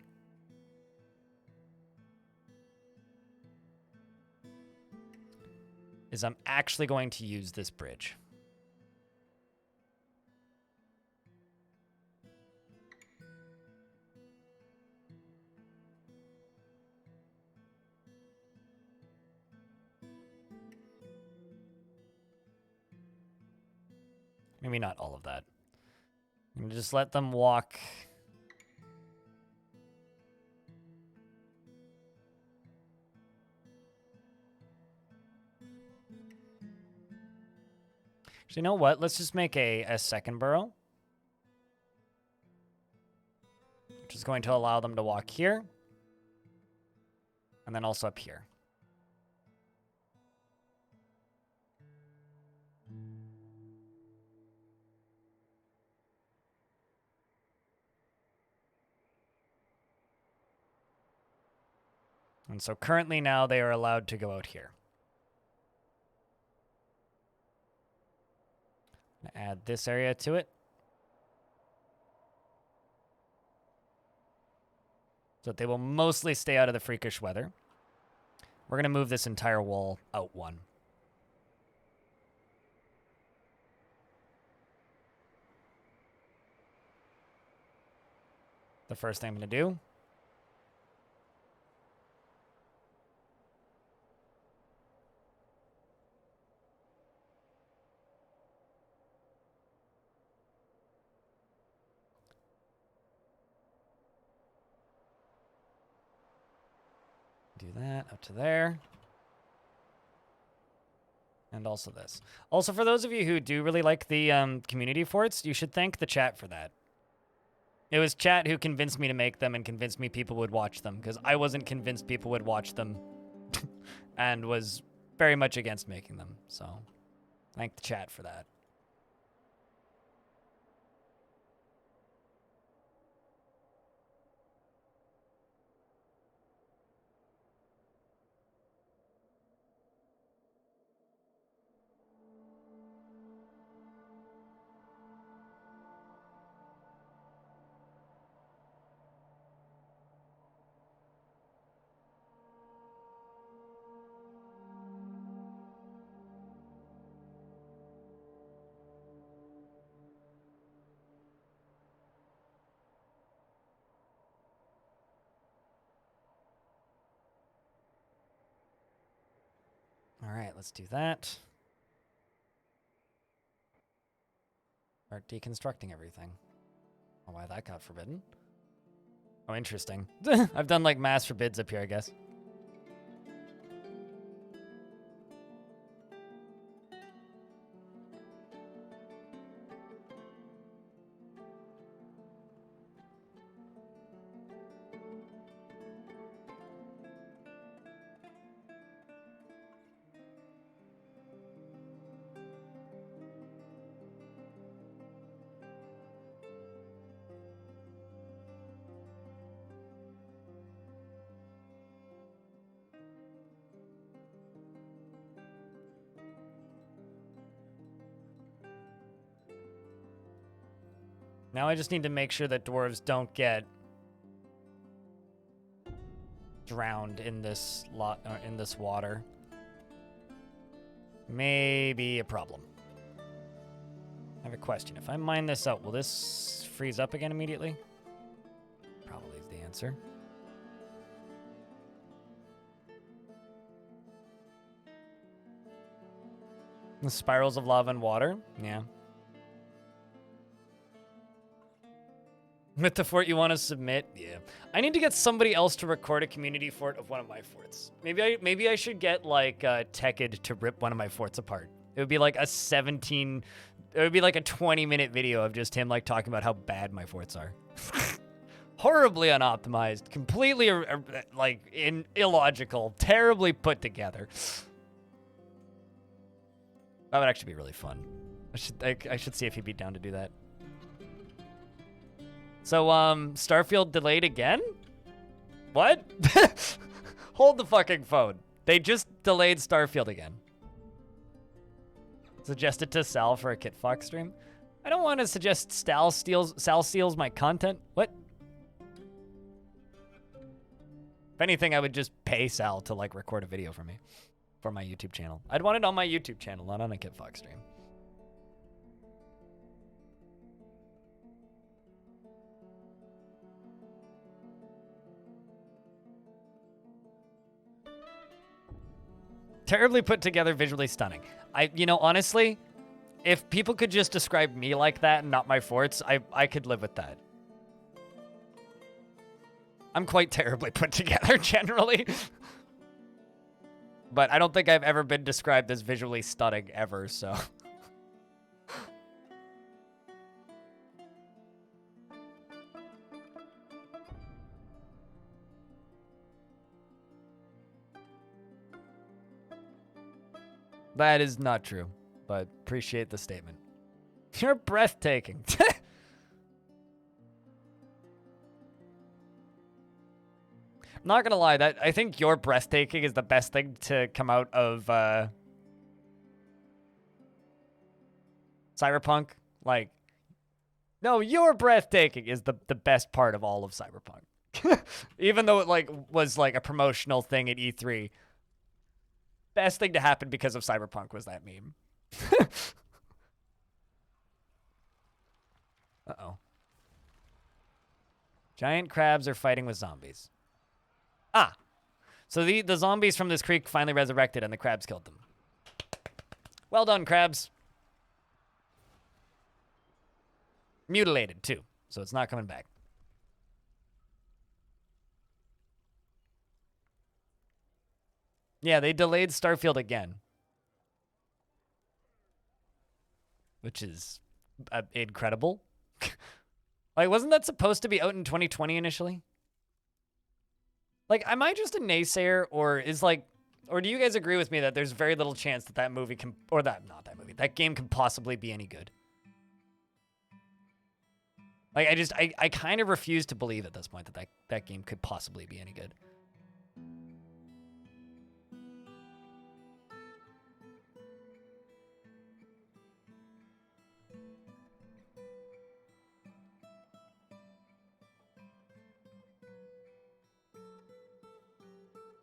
is I'm actually going to use this bridge. Maybe not all of that. I'm gonna just let them walk. So you know what? Let's just make a second burrow. Which is going to allow them to walk here. And then also up here. And so currently now they are allowed to go out here. Add this area to it. So that they will mostly stay out of the freakish weather. We're going to move this entire wall out one. The first thing I'm going to do. Do that up to there. And also this. Also, for those of you who do really like the community forts, you should thank the chat for that. It was chat who convinced me to make them and convinced me people would watch them, because I wasn't convinced people would watch them and was very much against making them. So, thank the chat for that. All right, let's do that. Start deconstructing everything. Oh, why that got forbidden? Oh, interesting. I've done like mass forbids up here, I guess. Now I just need to make sure that dwarves don't get drowned in this in this water. Maybe a problem. I have a question. If I mine this out, will this freeze up again immediately? Probably is the answer. The spirals of lava and water? Yeah. With the fort you want to submit? Yeah. I need to get somebody else to record a community fort of one of my forts. Maybe I should get like Tekid to rip one of my forts apart. It would be like a 20-minute video of just him like talking about how bad my forts are. Horribly unoptimized, completely like illogical, terribly put together. That would actually be really fun. I should see if he'd be down to do that. So, Starfield delayed again? What? Hold the fucking phone. They just delayed Starfield again. Suggested to Sal for a Kit Fox stream? I don't want to suggest Sal steals my content. What? If anything, I would just pay Sal to, like, record a video for me. For my YouTube channel. I'd want it on my YouTube channel, not on a Kit Fox stream. Terribly put together, visually stunning. Honestly, if people could just describe me like that and not my forts, I could live with that. I'm quite terribly put together, generally. But I don't think I've ever been described as visually stunning ever, so... That is not true, but appreciate the statement. You're breathtaking. Not gonna lie, that I think "You're Breathtaking" is the best thing to come out of Cyberpunk. Like, no, "You're Breathtaking" is the best part of all of Cyberpunk. Even though it like was like a promotional thing at E3. Best thing to happen because of Cyberpunk was that meme. Uh-oh. Giant crabs are fighting with zombies. Ah. So the zombies from this creek finally resurrected and the crabs killed them. Well done, crabs. Mutilated, too. So it's not coming back. Yeah, they delayed Starfield again. Which is incredible. Like, wasn't that supposed to be out in 2020 initially? Like, am I just a naysayer, or is like, or do you guys agree with me that there's very little chance that that movie can, or that game can possibly be any good? Like, I kind of refuse to believe at this point that that game could possibly be any good.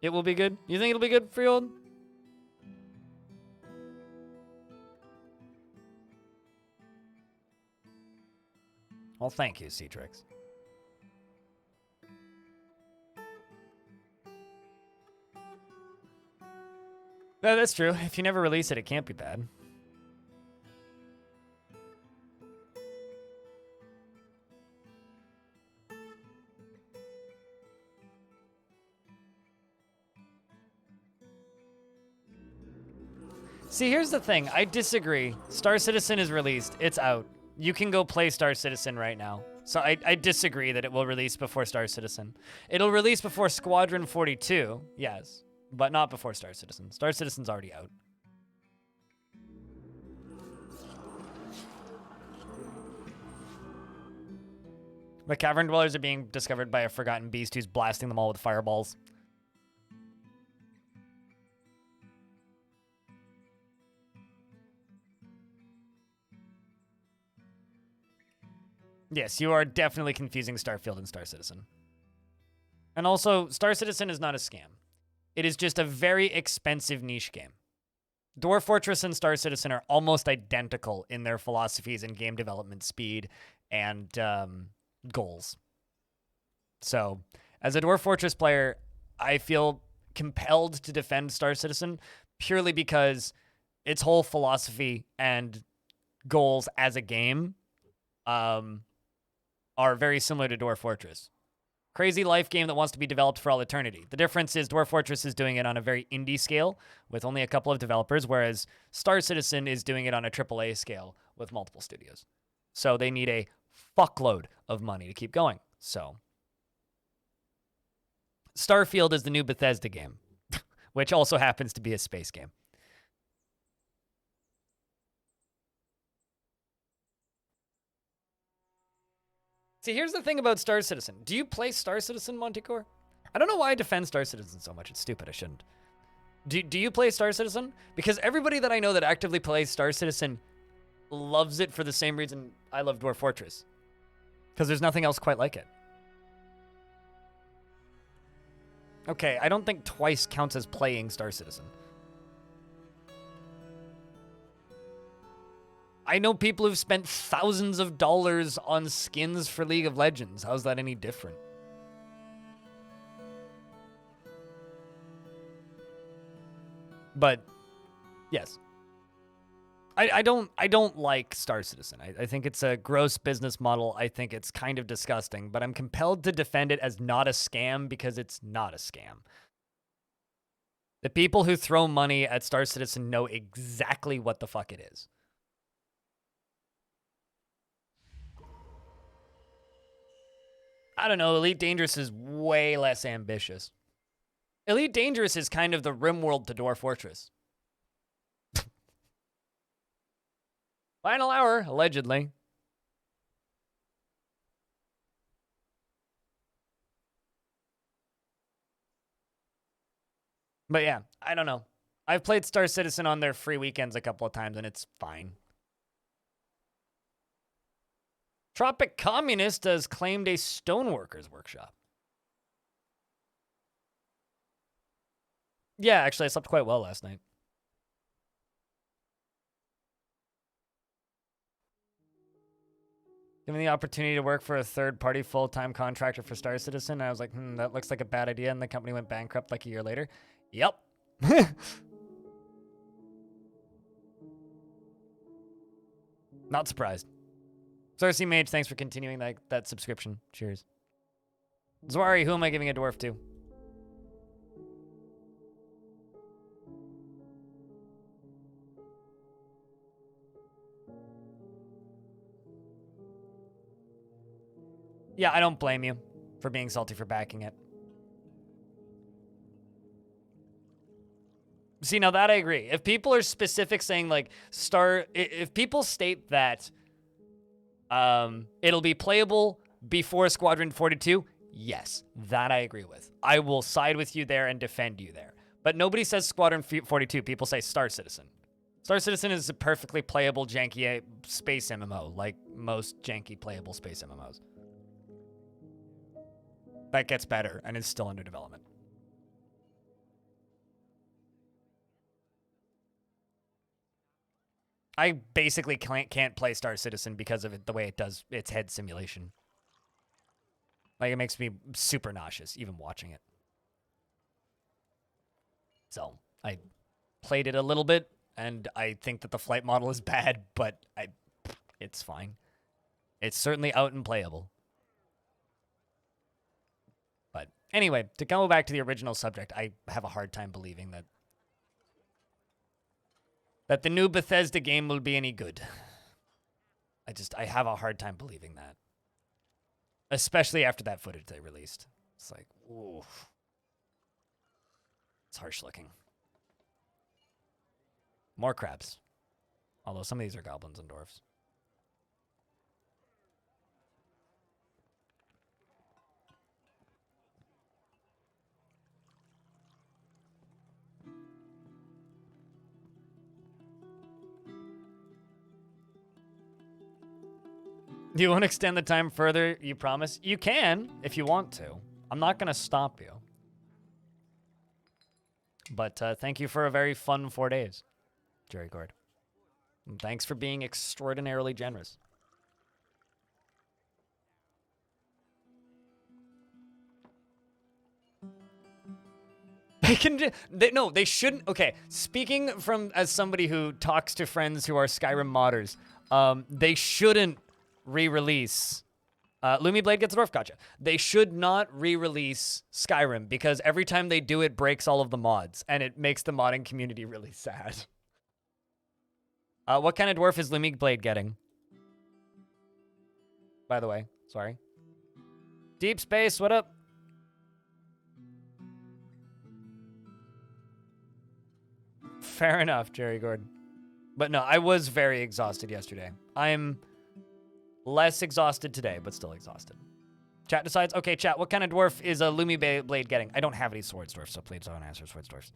It will be good? You think it'll be good, Freehold? Well, thank you, Citrix. No, that's true. If you never release it, it can't be bad. See, here's the thing. I disagree. Star Citizen is released. It's out. You can go play Star Citizen right now. So I disagree that it will release before Star Citizen. It'll release before Squadron 42, yes, but not before Star Citizen. Star Citizen's already out. The cavern dwellers are being discovered by a forgotten beast who's blasting them all with fireballs. Yes, you are definitely confusing Starfield and Star Citizen. And also, Star Citizen is not a scam. It is just a very expensive niche game. Dwarf Fortress and Star Citizen are almost identical in their philosophies and game development speed and goals. So, as a Dwarf Fortress player, I feel compelled to defend Star Citizen purely because its whole philosophy and goals as a game are very similar to Dwarf Fortress. Crazy life game that wants to be developed for all eternity. The difference is Dwarf Fortress is doing it on a very indie scale with only a couple of developers, whereas Star Citizen is doing it on a AAA scale with multiple studios. So they need a fuckload of money to keep going. So Starfield is the new Bethesda game, which also happens to be a space game. See, here's the thing about Star Citizen. Do you play Star Citizen, Montecore? I don't know why I defend Star Citizen so much. It's stupid. I shouldn't. Do you play Star Citizen? Because everybody that I know that actively plays Star Citizen loves it for the same reason I love Dwarf Fortress. Because there's nothing else quite like it. Okay, I don't think twice counts as playing Star Citizen. I know people who've spent thousands of dollars on skins for League of Legends. How's that any different? But, yes. I don't like Star Citizen. I think it's a gross business model. I think it's kind of disgusting, but I'm compelled to defend it as not a scam because it's not a scam. The people who throw money at Star Citizen know exactly what the fuck it is. I don't know, Elite Dangerous is way less ambitious. Elite Dangerous is kind of the RimWorld to Dwarf Fortress. Final hour, allegedly. But yeah, I don't know. I've played Star Citizen on their free weekends a couple of times, and it's fine. Tropic Communist has claimed a stoneworkers workshop. Yeah, actually, I slept quite well last night. Given the opportunity to work for a third-party full-time contractor for Star Citizen, I was like, that looks like a bad idea, and the company went bankrupt like a year later. Yep. Not surprised. Cersei Mage, thanks for continuing that subscription. Cheers. Zwari, who am I giving a dwarf to? Yeah, I don't blame you for being salty for backing it. See, now that I agree. If people are specific saying, like, if people state that it'll be playable before Squadron 42, yes, that I agree with. I will side with you there and defend you there. But nobody says Squadron 42. People say Star Citizen. Star Citizen is a perfectly playable, janky space MMO, like most janky playable space MMOs. That gets better and is still under development. I basically can't play Star Citizen because of the way it does its head simulation. Like, it makes me super nauseous, even watching it. So, I played it a little bit, and I think that the flight model is bad, but it's fine. It's certainly out and playable. But anyway, to go back to the original subject, I have a hard time believing that the new Bethesda game will be any good. I have a hard time believing that. Especially after that footage they released. It's like, ooh. It's harsh looking. More crabs. Although some of these are goblins and dwarves. Do you want to extend the time further, you promise? You can, if you want to. I'm not going to stop you. But thank you for a very fun 4 days, Jerry Gord. And thanks for being extraordinarily generous. They shouldn't. Okay, speaking as somebody who talks to friends who are Skyrim modders, they shouldn't re-release. Lumi Blade gets a dwarf, gotcha. They should not re-release Skyrim because every time they do, it breaks all of the mods and it makes the modding community really sad. What kind of dwarf is Lumi Blade getting? By the way, sorry. Deep Space, what up? Fair enough, Jerry Gordon. But no, I was very exhausted yesterday. I'm less exhausted today, but still exhausted. Chat decides. Okay, chat, what kind of dwarf is a Lumi Blade getting? I don't have any swords dwarfs, so please don't answer swords dwarfs.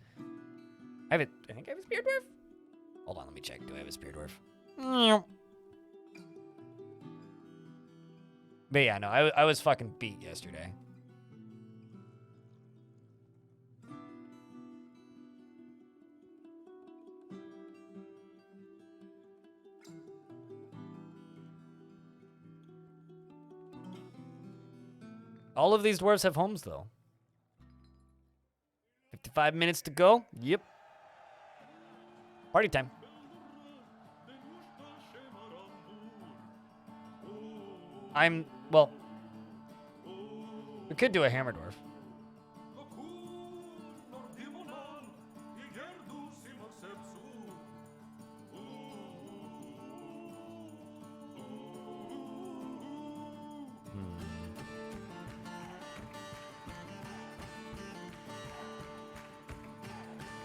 I think I have a spear dwarf. Hold on, let me check. Do I have a spear dwarf? But yeah, no, I was fucking beat yesterday. All of these dwarves have homes, though. 55 minutes to go. Yep. Party time. Well, we could do a hammer dwarf.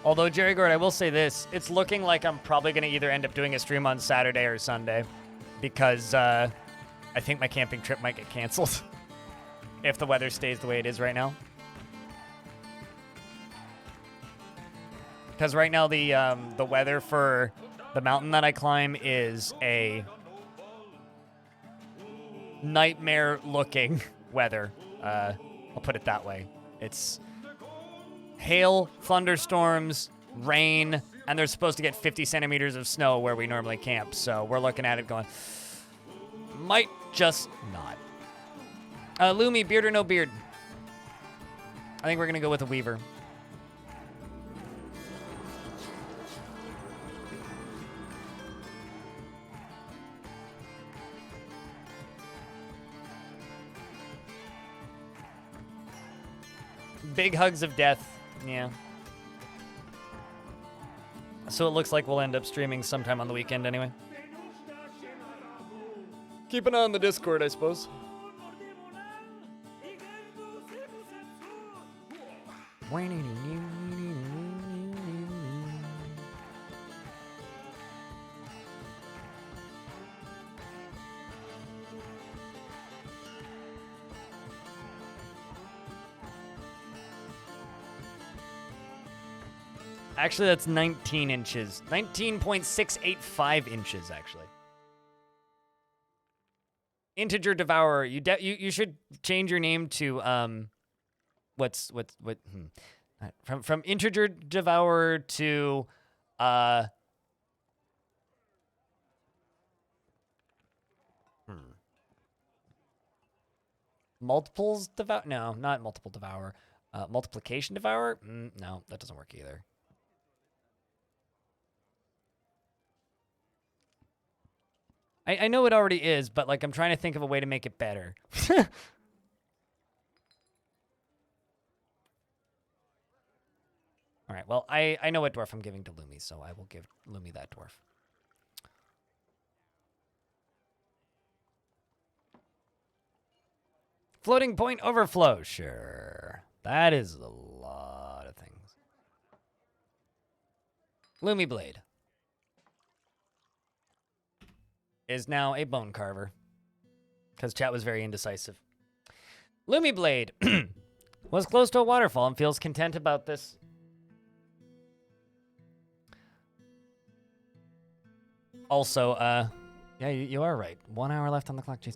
Although, Jerry Gord, I will say this. It's looking like I'm probably going to either end up doing a stream on Saturday or Sunday because I think my camping trip might get canceled if the weather stays the way it is right now. Because right now the weather for the mountain that I climb is a nightmare-looking weather. I'll put it that way. It's hail, thunderstorms, rain, and they're supposed to get 50 centimeters of snow where we normally camp. So we're looking at it going, might just not. Lumi, beard or no beard? I think we're going to go with a weaver. Big hugs of death. Yeah. So it looks like we'll end up streaming sometime on the weekend anyway. Keep an eye on the Discord, I suppose. Actually, that's 19 inches. 19.685 inches, actually. Integer Devourer. You should change your name to from Integer Devourer to Multiples Devour. No, not Multiple Devourer. Multiplication Devourer. No, that doesn't work either. I know it already is, but like I'm trying to think of a way to make it better. All right, well, I know what dwarf I'm giving to Lumi, so I will give Lumi that dwarf. Floating point overflow, sure. That is a lot of things. Lumi Blade is now a bone carver because chat was very indecisive. Lumi Blade was close to a waterfall and feels content about this. Also, yeah, you are right. 1 hour left on the clock, jeez.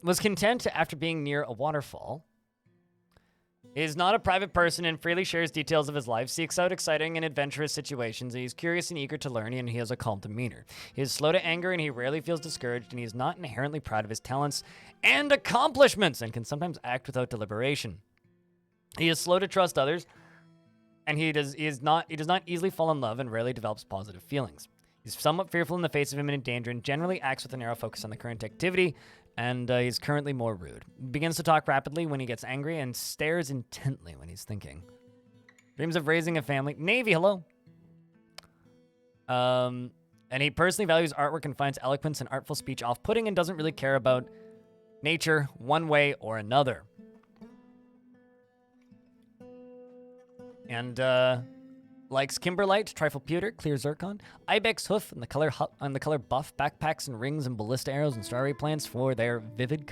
Was content after being near a waterfall. Is not a private person and freely shares details of his life, seeks out exciting and adventurous situations, and he's curious and eager to learn, and he has a calm demeanor. He is slow to anger, and he rarely feels discouraged, and he is not inherently proud of his talents and accomplishments, and can sometimes act without deliberation. He is slow to trust others, and he does not easily fall in love, and rarely develops positive feelings. He's somewhat fearful in the face of imminent danger, and generally acts with a narrow focus on the current activity, and he's currently more rude. Begins to talk rapidly when he gets angry and stares intently when he's thinking. Dreams of raising a family. Navy, hello. And he personally values artwork and finds eloquence and artful speech off-putting and doesn't really care about nature one way or another. And likes Kimberlite, Trifle Pewter, Clear Zircon, Ibex Hoof, and the color buff, backpacks and rings and ballista arrows and strawberry plants for their vivid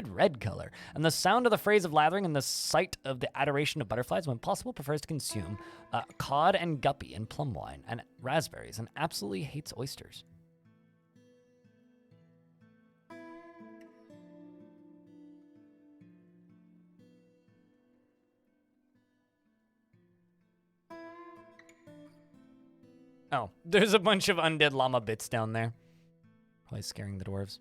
red color. And the sound of the phrase of lathering and the sight of the adoration of butterflies, when possible, prefers to consume cod and guppy and plum wine and raspberries, and absolutely hates oysters. Oh, there's a bunch of undead llama bits down there. Probably scaring the dwarves.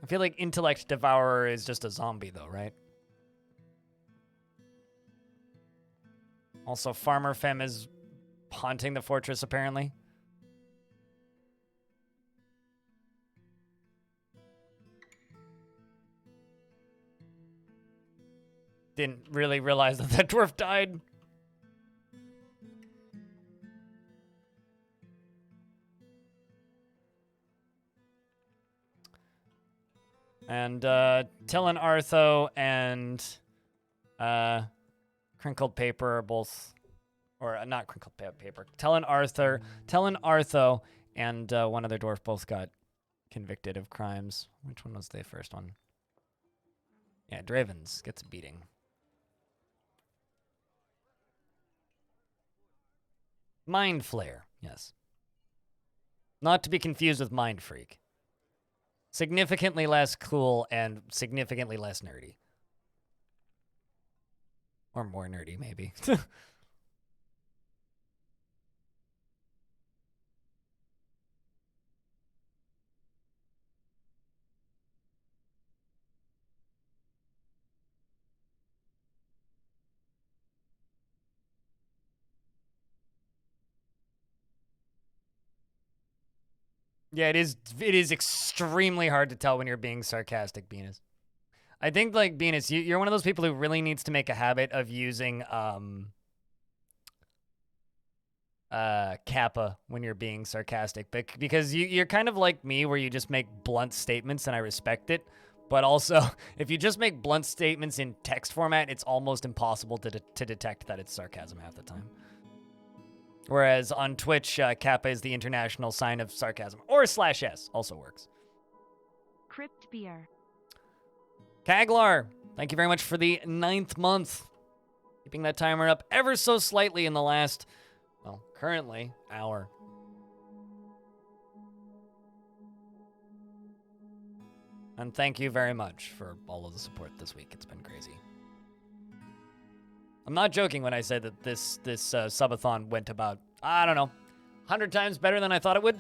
I feel like Intellect Devourer is just a zombie, though, right? Also, Farmer Femme is haunting the fortress, apparently. Didn't really realize that that dwarf died. And Tillin Artho and Crinkled Paper are both, or not Crinkled Paper. Tillin Artho and one other dwarf both got convicted of crimes. Which one was the first one? Yeah, Dravens gets a beating. Mind Flare, yes. Not to be confused with Mind Freak. Significantly less cool and significantly less nerdy. Or more nerdy, maybe. Yeah, it is extremely hard to tell when you're being sarcastic, Venus. I think, like, Venus, you're one of those people who really needs to make a habit of using kappa when you're being sarcastic, because you're kind of like me, where you just make blunt statements and I respect it. But also, if you just make blunt statements in text format, it's almost impossible to detect that it's sarcasm half the time. Whereas on Twitch, kappa is the international sign of sarcasm. Or /s also works. Crypt Beer. Kaglar, thank you very much for the 9th month. Keeping that timer up ever so slightly in the last, well, currently, hour. And thank you very much for all of the support this week. It's been crazy. I'm not joking when I say that this subathon went about, I don't know, 100 times better than I thought it would.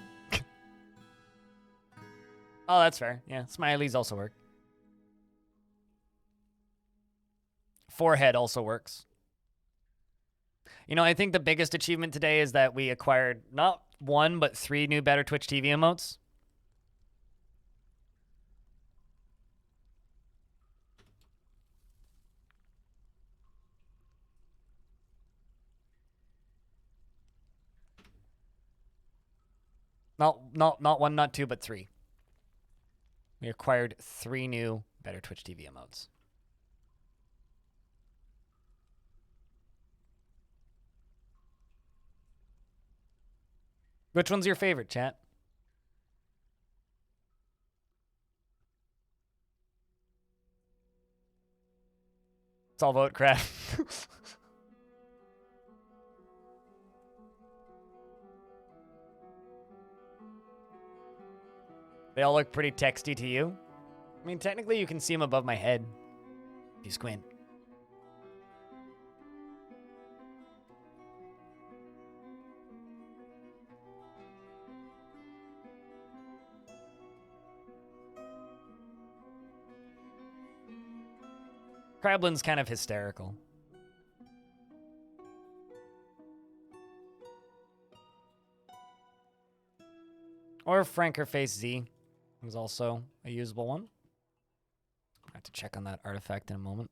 Oh, that's fair. Yeah, smileys also work. Forehead also works. You know, I think the biggest achievement today is that we acquired not 1, but 3 new better Twitch TV emotes. Not 1, not 2, but 3. We acquired 3 new better Twitch TV emotes. Which one's your favorite, chat? It's all vote crap. They all look pretty texty to you. I mean, technically you can see them above my head if you squint. Krablin's kind of hysterical. Or Frankerface Z is also a usable one. I have to check on that artifact in a moment.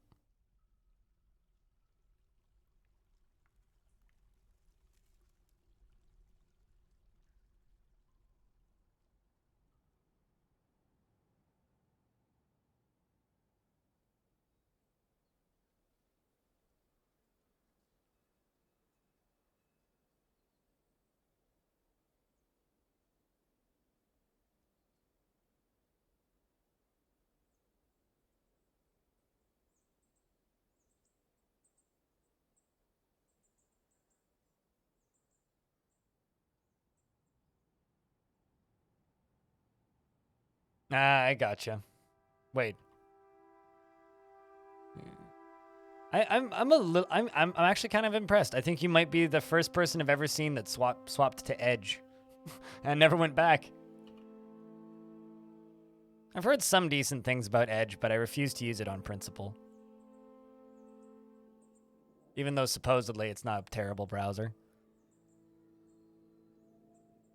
Ah, I gotcha. Wait. I'm actually kind of impressed. I think you might be the first person I've ever seen that swapped to Edge and never went back. I've heard some decent things about Edge, but I refuse to use it on principle. Even though supposedly it's not a terrible browser.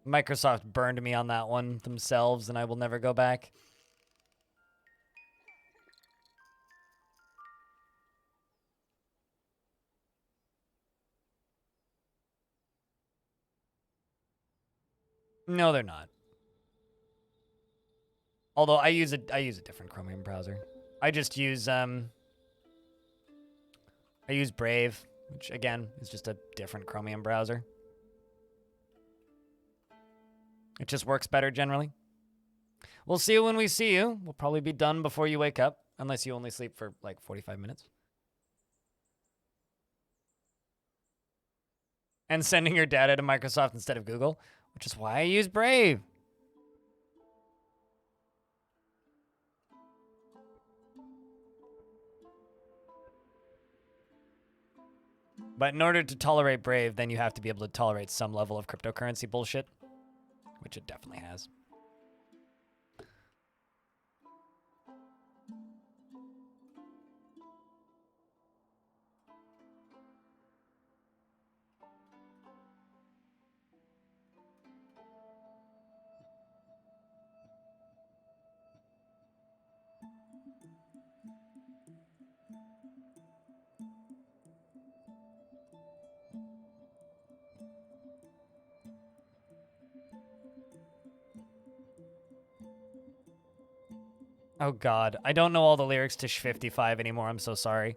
Microsoft burned me on that one themselves, and I will never go back. No, they're not. Although I use a different Chromium browser. I just use I use Brave, which again is just a different Chromium browser. It just works better generally. We'll see you when we see you. We'll probably be done before you wake up, unless you only sleep for like 45 minutes. And sending your data to Microsoft instead of Google, which is why I use Brave. But in order to tolerate Brave, then you have to be able to tolerate some level of cryptocurrency bullshit, which it definitely has. Oh god, I don't know all the lyrics to Sh 55 anymore, I'm so sorry.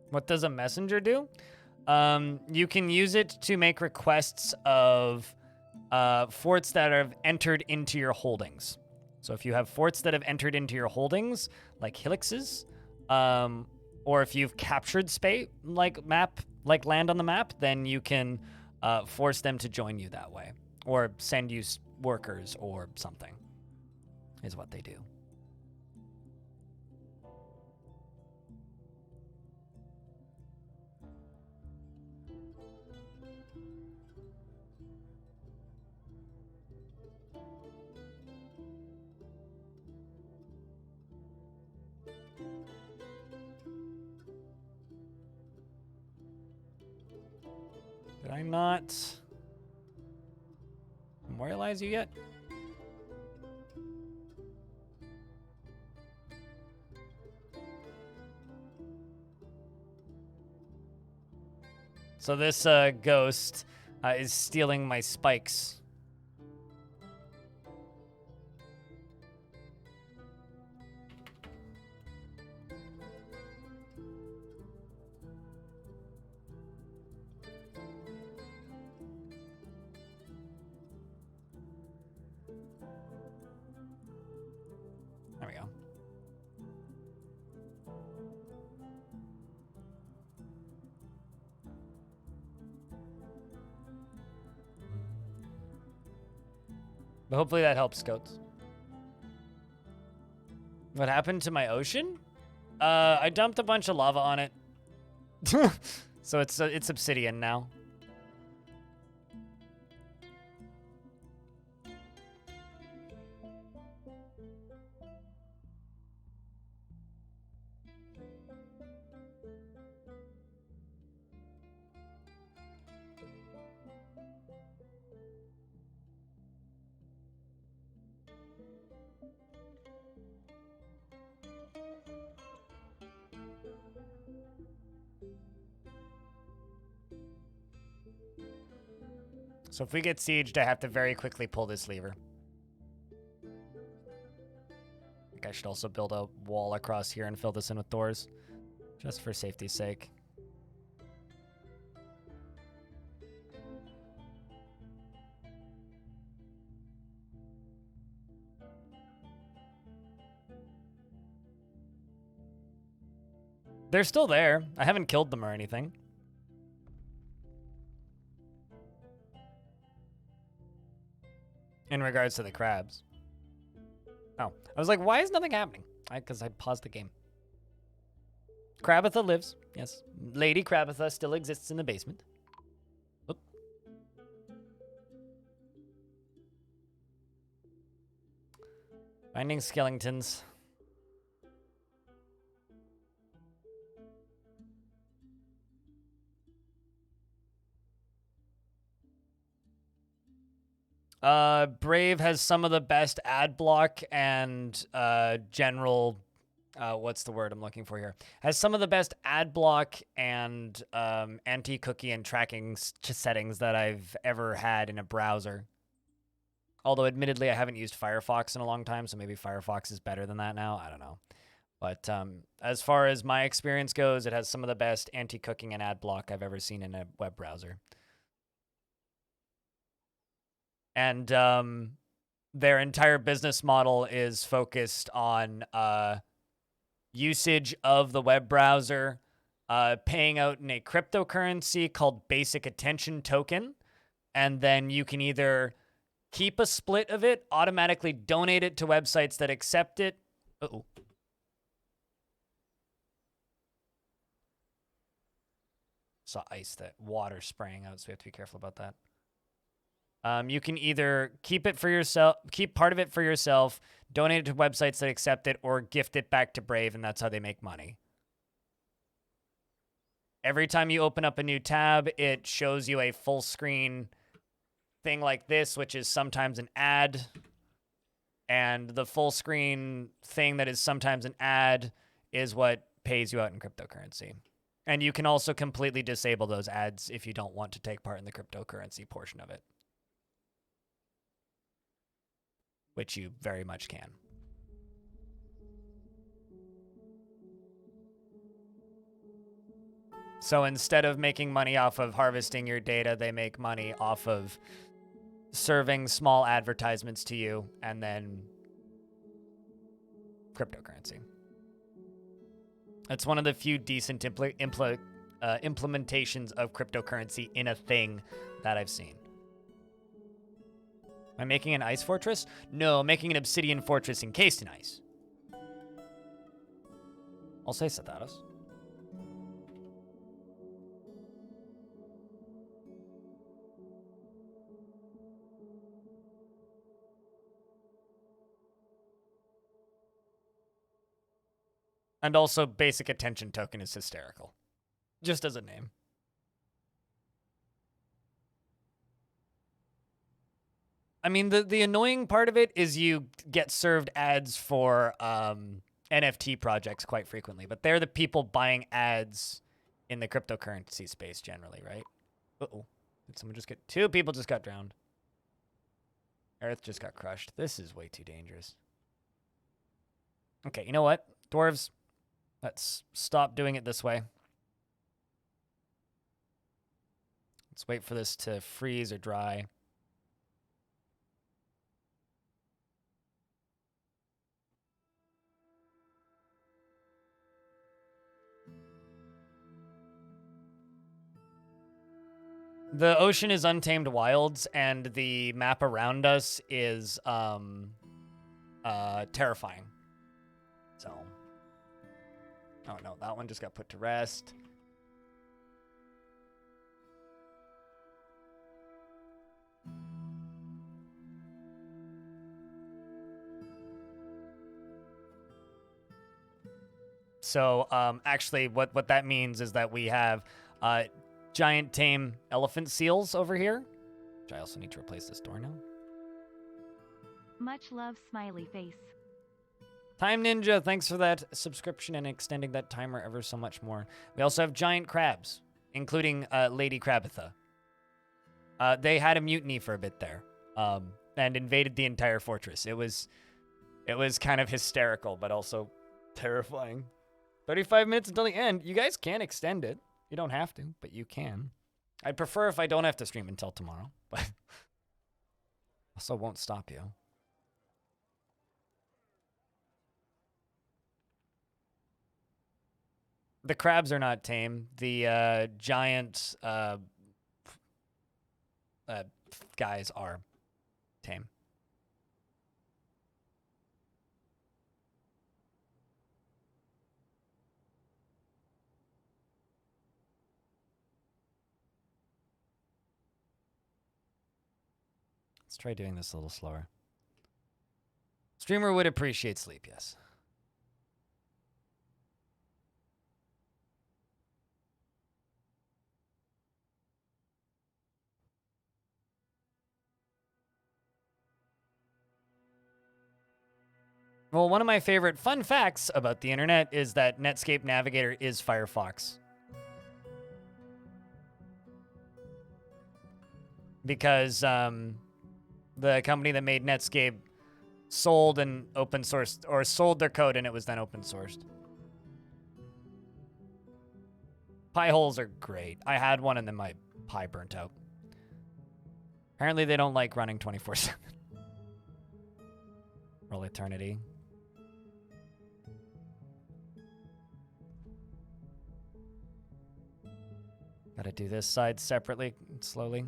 What does a messenger do? You can use it to make requests of forts that have entered into your holdings. So if you have forts that have entered into your holdings, like Helixes, or if you've captured space, like land on the map, then you can force them to join you that way, or send you workers or something, is what they do. Did I not memorialize you yet? So this ghost is stealing my spikes. There we go. But hopefully that helps, Goats. What happened to my ocean? I dumped a bunch of lava on it. So it's obsidian now. So if we get sieged, I have to very quickly pull this lever. I think I should also build a wall across here and fill this in with doors, just for safety's sake. They're still there. I haven't killed them or anything. In regards to the crabs. Oh, I was like, why is nothing happening? Because I paused the game. Krabatha lives. Yes. Lady Krabatha still exists in the basement. Oop. Finding skeletons. Brave has some of the best ad block and general, what's the word I'm looking for here? Has some of the best ad block and anti-cookie and tracking settings that I've ever had in a browser. Although admittedly I haven't used Firefox in a long time, so maybe Firefox is better than that now. I don't know. But as far as my experience goes, it has some of the best anti-cooking and ad block I've ever seen in a web browser. And their entire business model is focused on usage of the web browser, paying out in a cryptocurrency called Basic Attention Token, and then you can either keep a split of it, automatically donate it to websites that accept it. Uh-oh. Saw ice, that water spraying out, so we have to be careful about that. You can either keep it for yourself, keep part of it for yourself, donate it to websites that accept it, or gift it back to Brave, and that's how they make money. Every time you open up a new tab, it shows you a full screen thing like this, which is sometimes an ad. And the full screen thing that is sometimes an ad is what pays you out in cryptocurrency. And you can also completely disable those ads if you don't want to take part in the cryptocurrency portion of it, which you very much can. So instead of making money off of harvesting your data, they make money off of serving small advertisements to you and then cryptocurrency. It's one of the few decent implementations of cryptocurrency in a thing that I've seen. Am I making an ice fortress? No, I'm making an obsidian fortress encased in ice. I'll say Satharos. And also, Basic Attention Token is hysterical. Just as a name. I mean, the annoying part of it is you get served ads for NFT projects quite frequently, but they're the people buying ads in the cryptocurrency space generally, right? Uh-oh. Did someone just get... Two people just got drowned. Earth just got crushed. This is way too dangerous. Okay, you know what? Dwarves, let's stop doing it this way. Let's wait for this to freeze or dry. The ocean is untamed wilds, and the map around us is terrifying. So, oh no, that one just got put to rest. So, actually, what that means is that we have giant tame elephant seals over here, which I also need to replace this door now. Much love, smiley face. Time Ninja, thanks for that subscription and extending that timer ever so much more. We also have giant crabs, including Lady Crabitha. They had a mutiny for a bit there, and invaded the entire fortress. It was kind of hysterical, but also terrifying. 35 minutes until the end. You guys can extend it. You don't have to, but you can. I'd prefer if I don't have to stream until tomorrow, but also won't stop you. The crabs are not tame. The giant guys are tame. Let's try doing this a little slower. Streamer would appreciate sleep, yes. Well, one of my favorite fun facts about the internet is that Netscape Navigator is Firefox. Because the company that made Netscape sold and open sourced, or sold their code and it was then open sourced. Pi holes are great. I had one and then my Pi burnt out. Apparently they don't like running 24/7. Roll eternity. Gotta do this side separately, slowly.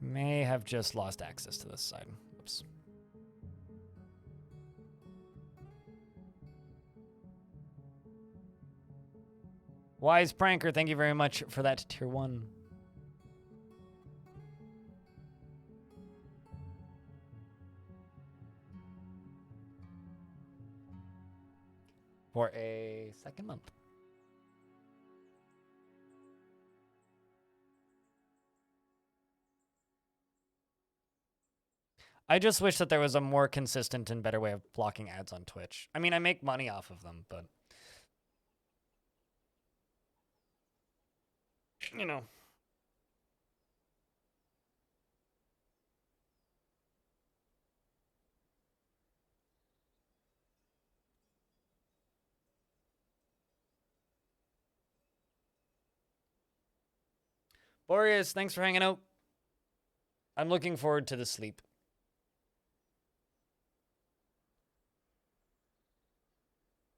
May have just lost access to this side. Whoops. Wise Pranker, thank you very much for that tier 1. For a second month. I just wish that there was a more consistent and better way of blocking ads on Twitch. I mean, I make money off of them, but... you know. Boreas, thanks for hanging out. I'm looking forward to the sleep.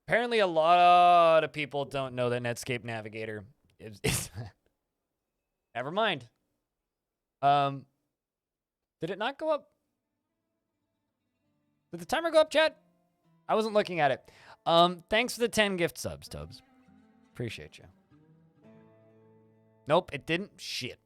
Apparently a lot of people don't know that Netscape Navigator is Never mind. Did it not go up? Did the timer go up, chat? I wasn't looking at it. Thanks for the 10 gift subs, Tubbs. Appreciate you. Nope, it didn't. Shit.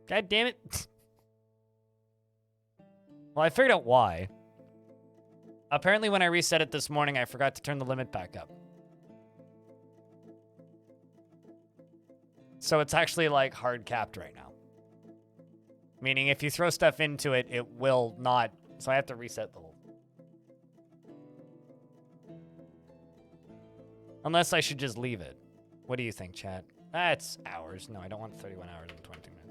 God damn it. Well, I figured out why. Apparently when I reset it this morning, I forgot to turn the limit back up. So it's actually like hard capped right now. Meaning if you throw stuff into it, it will not. So I have to reset the whole. Unless I should just leave it. What do you think, chat? That's hours. No, I don't want 31 hours and 22 minutes.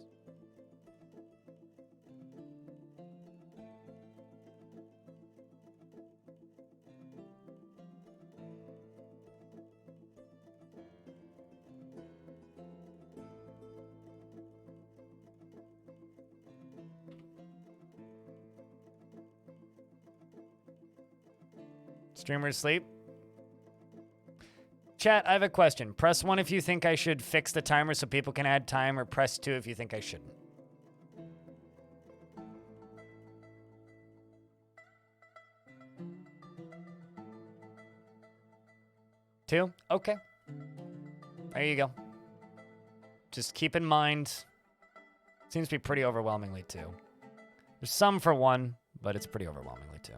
Streamers sleep. Chat, I have a question. Press 1 if you think I should fix the timer so people can add time, or press 2 if you think I shouldn't. Two? Okay. There you go. Just keep in mind, seems to be pretty overwhelmingly 2. There's some for 1, but it's pretty overwhelmingly 2.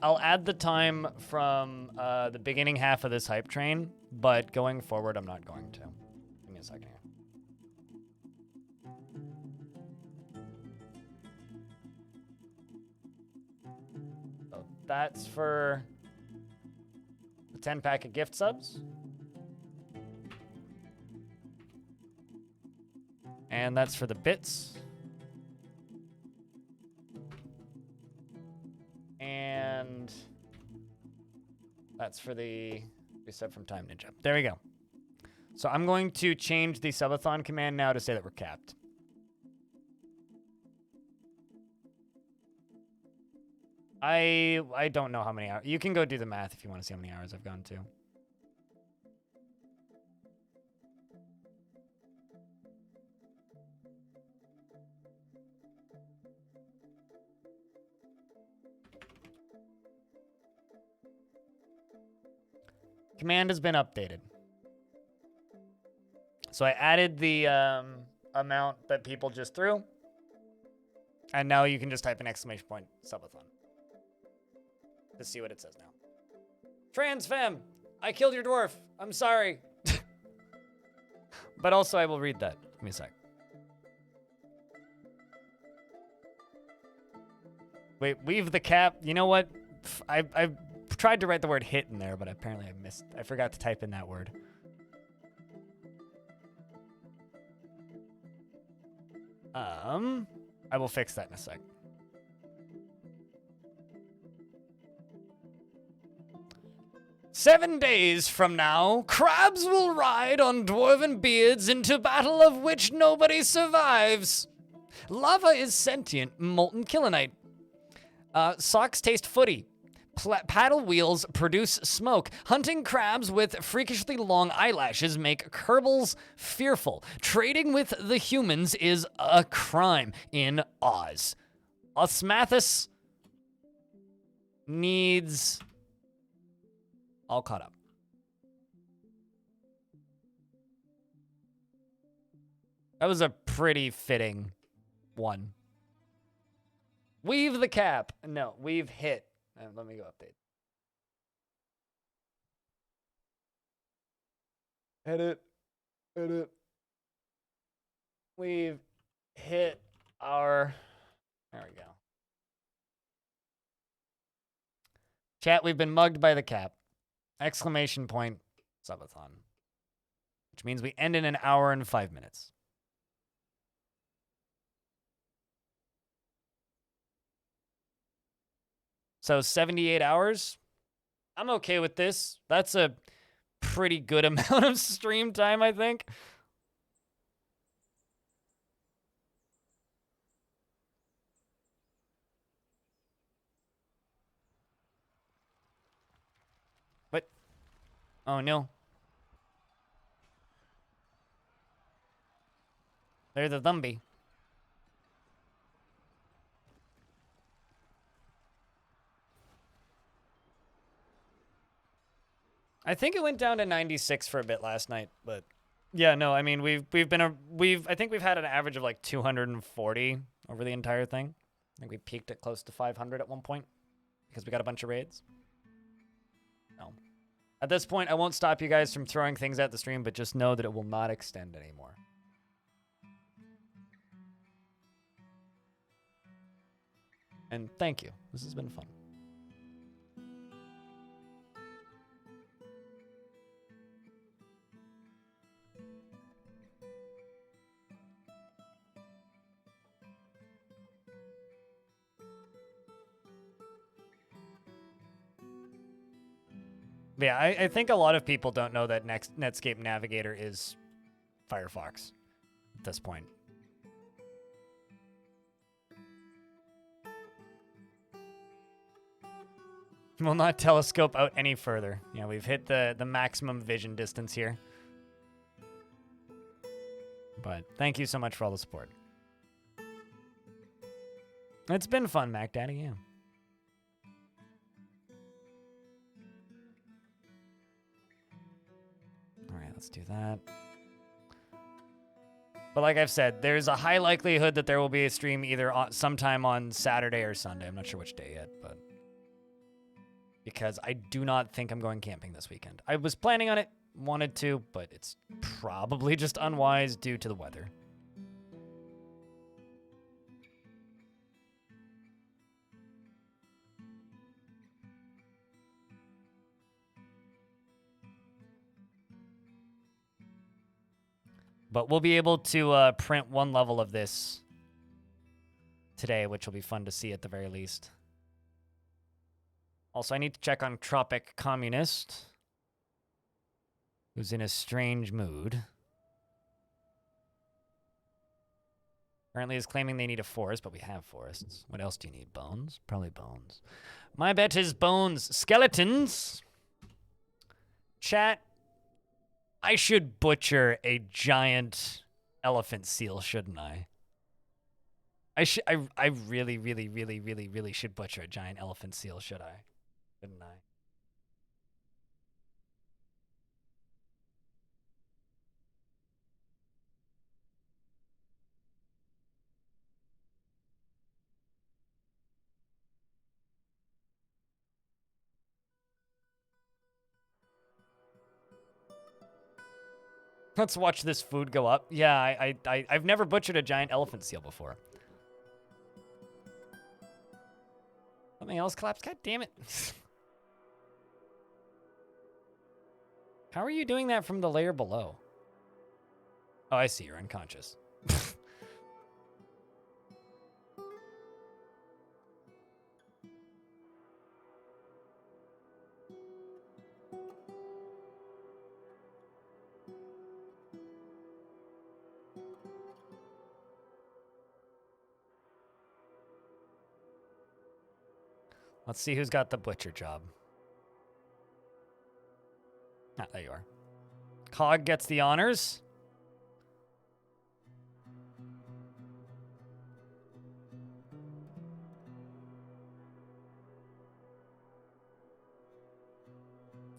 I'll add the time from the beginning half of this hype train, but going forward, I'm not going to. Give me a second here. So that's for the 10-pack of gift subs. And that's for the bits. And that's for the reset from Time Ninja. There we go. So I'm going to change the Subathon command now to say that we're capped. I don't know how many hours. You can go do the math if you want to see how many hours I've gone to. Command has been updated. So I added the amount that people just threw. And now you can just type an exclamation point subathon to see what it says now. Trans femme, I killed your dwarf. I'm sorry. But also I will read that. Give me a sec. Wait, weave the cap. You know what? I've tried to write the word hit in there, but apparently I missed. I forgot to type in that word. I will fix that in a sec. "7 days from now, crabs will ride on dwarven beards into battle of which nobody survives. Lava is sentient, molten killinite. Socks taste footy. Paddle wheels produce smoke. Hunting crabs with freakishly long eyelashes make Kerbals fearful. Trading with the humans is a crime in Oz. Osmathus needs all caught up." That was a pretty fitting one. Weave the cap. No, we've hit. Let me go update. Edit. We've hit our... There we go. Chat, we've been mugged by the cap. Exclamation point, subathon. Which means we end in an hour and 5 minutes. So 78 hours. I'm okay with this. That's a pretty good amount of stream time, I think. What? Oh, no. There's a zombie. I think it went down to 96 for a bit last night, but yeah, no, I mean I think we've had an average of like 240 over the entire thing. I think we peaked at close to 500 at one point because we got a bunch of raids. No. At this point, I won't stop you guys from throwing things at the stream, but just know that it will not extend anymore. And thank you. This has been fun. Yeah, I think a lot of people don't know that Netscape Navigator is Firefox at this point. Will not telescope out any further. Yeah, we've hit the maximum vision distance here. But thank you so much for all the support. It's been fun, Mac Daddy, yeah. All right, let's do that. But like I've said, there's a high likelihood that there will be a stream either sometime on Saturday or Sunday. I'm not sure which day yet, but because I do not think I'm going camping this weekend. I was planning on it, wanted to, but it's probably just unwise due to the weather. But we'll be able to print one level of this today, which will be fun to see at the very least. Also, I need to check on Tropic Communist, who's in a strange mood. Currently is claiming they need a forest, but we have forests. What else do you need? Bones? Probably bones. My bet is bones. Skeletons. Chat. I should butcher a giant elephant seal, shouldn't I? I really, really, really, really, really should butcher a giant elephant seal, should I? Shouldn't I? Let's watch this food go up. Yeah, I've never butchered a giant elephant seal before. Something else collapsed? God damn it. How are you doing that from the layer below? Oh, I see. You're unconscious. Let's see who's got the butcher job. Ah, there you are. Cog gets the honors.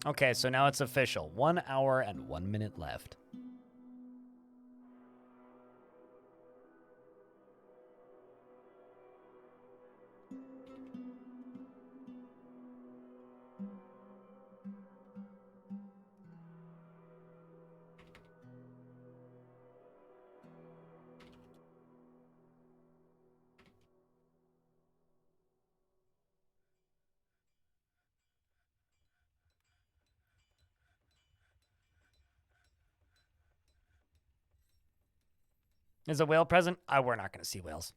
Okay, so now it's official. 1 hour and 1 minute left. Is a whale present? We're not going to see whales.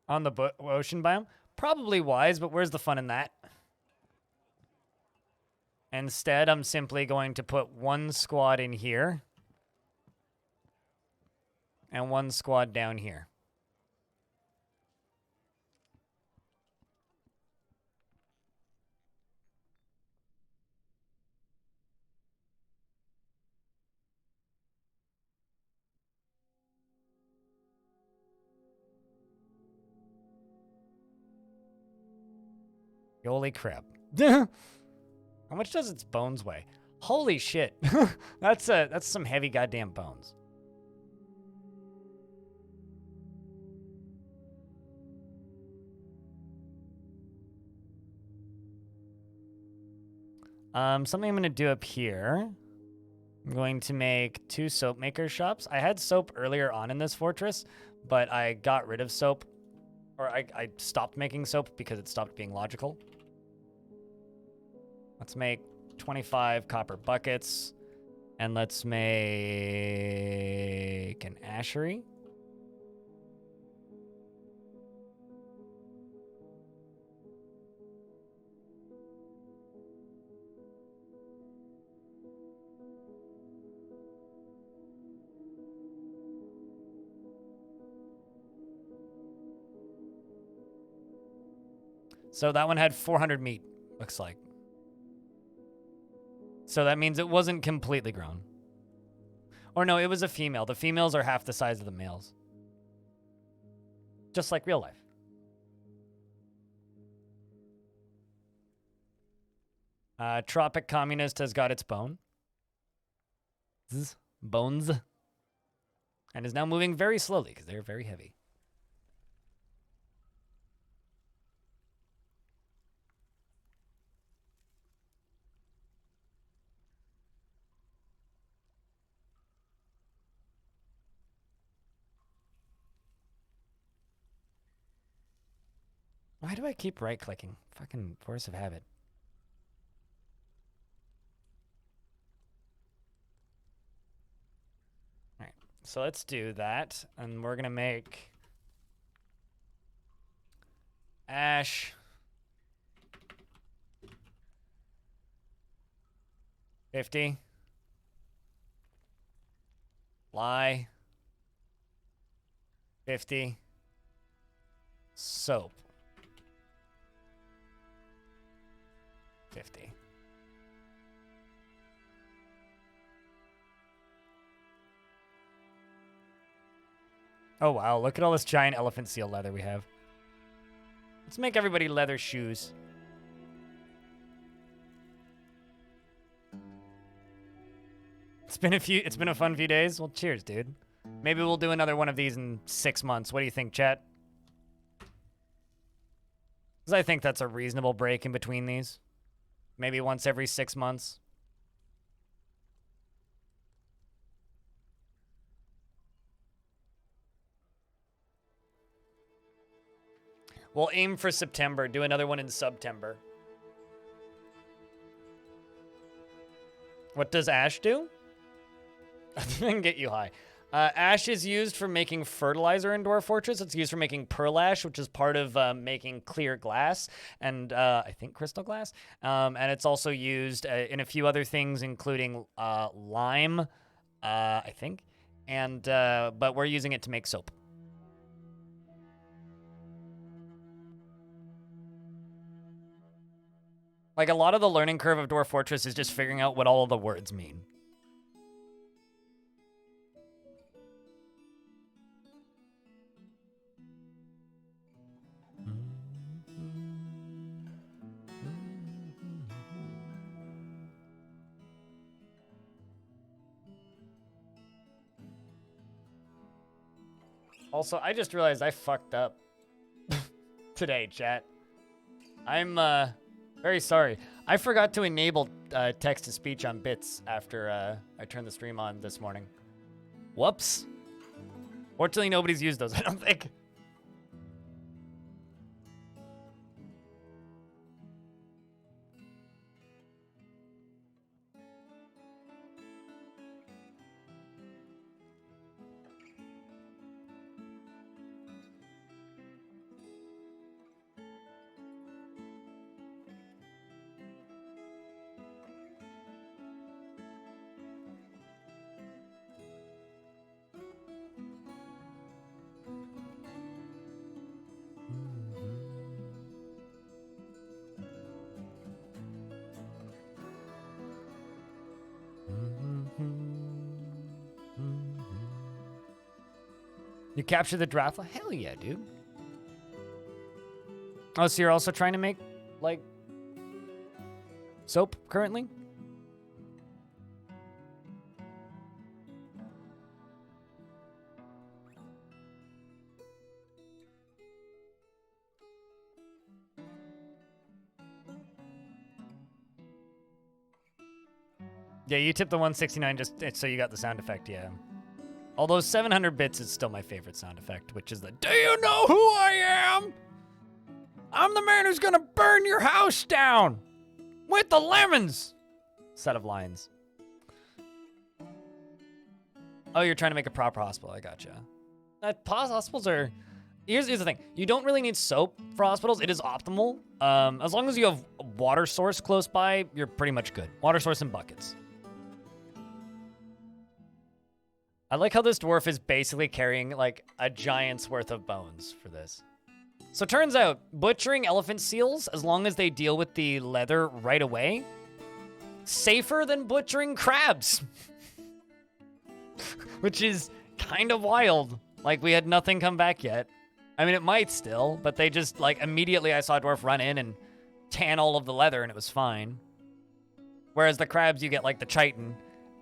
On the ocean biome? Probably wise, but where's the fun in that? Instead, I'm simply going to put one squad in here. And one squad down here. Holy crap. How much does its bones weigh? Holy shit. That's some heavy goddamn bones. Something I'm going to do up here. I'm going to make 2 soap maker shops. I had soap earlier on in this fortress, but I got rid of soap. Or I stopped making soap because it stopped being logical. Let's make 25 copper buckets. And let's make an ashery. So that one had 400 meat, looks like. So that means it wasn't completely grown. Or no, it was a female. The females are half the size of the males. Just like real life. Tropic Communist has got its bone. Bones. And is now moving very slowly because they're very heavy. Why do I keep right-clicking? Fucking force of habit. All right, so let's do that. And we're going to make ash. 50. Lye. 50. Soap. 50. Oh wow, look at all this giant elephant seal leather we have. Let's make everybody leather shoes. It's been a fun few days. Well, cheers, dude. Maybe we'll do another one of these in 6 months. What do you think, chat? Because I think that's a reasonable break in between these. maybe once every 6 months. We'll aim for September, do another one in September. What does ash do? Other than get you high. Ash is used for making fertilizer in Dwarf Fortress. It's used for making pearl ash, which is part of making clear glass and I think crystal glass. And it's also used in a few other things, including lime, I think. And but we're using it to make soap. Like, a lot of the learning curve of Dwarf Fortress is just figuring out what all of the words mean. Also, I just realized I fucked up today, chat. I'm, very sorry. I forgot to enable text-to-speech on bits after I turned the stream on this morning. Whoops. Fortunately, nobody's used those, I don't think. You capture the draft? Hell yeah, dude. Oh, so you're also trying to make, like, soap currently? Yeah, you tipped the 169 just so you got the sound effect, yeah. Although 700 bits is still my favorite sound effect, which is the, do you know who I am? I'm the man who's gonna burn your house down with the lemons. Set of lines. Oh, you're trying to make a proper hospital. I gotcha. Hospitals are... Here's the thing. You don't really need soap for hospitals. It is optimal. As long as you have a water source close by, you're pretty much good. Water source and buckets. I like how this dwarf is basically carrying, like, a giant's worth of bones for this. So turns out, butchering elephant seals, as long as they deal with the leather right away, safer than butchering crabs. Which is kind of wild. Like, we had nothing come back yet. I mean, it might still, but they just, like, immediately I saw a dwarf run in and tan all of the leather and it was fine. Whereas the crabs, you get, like, the chitin,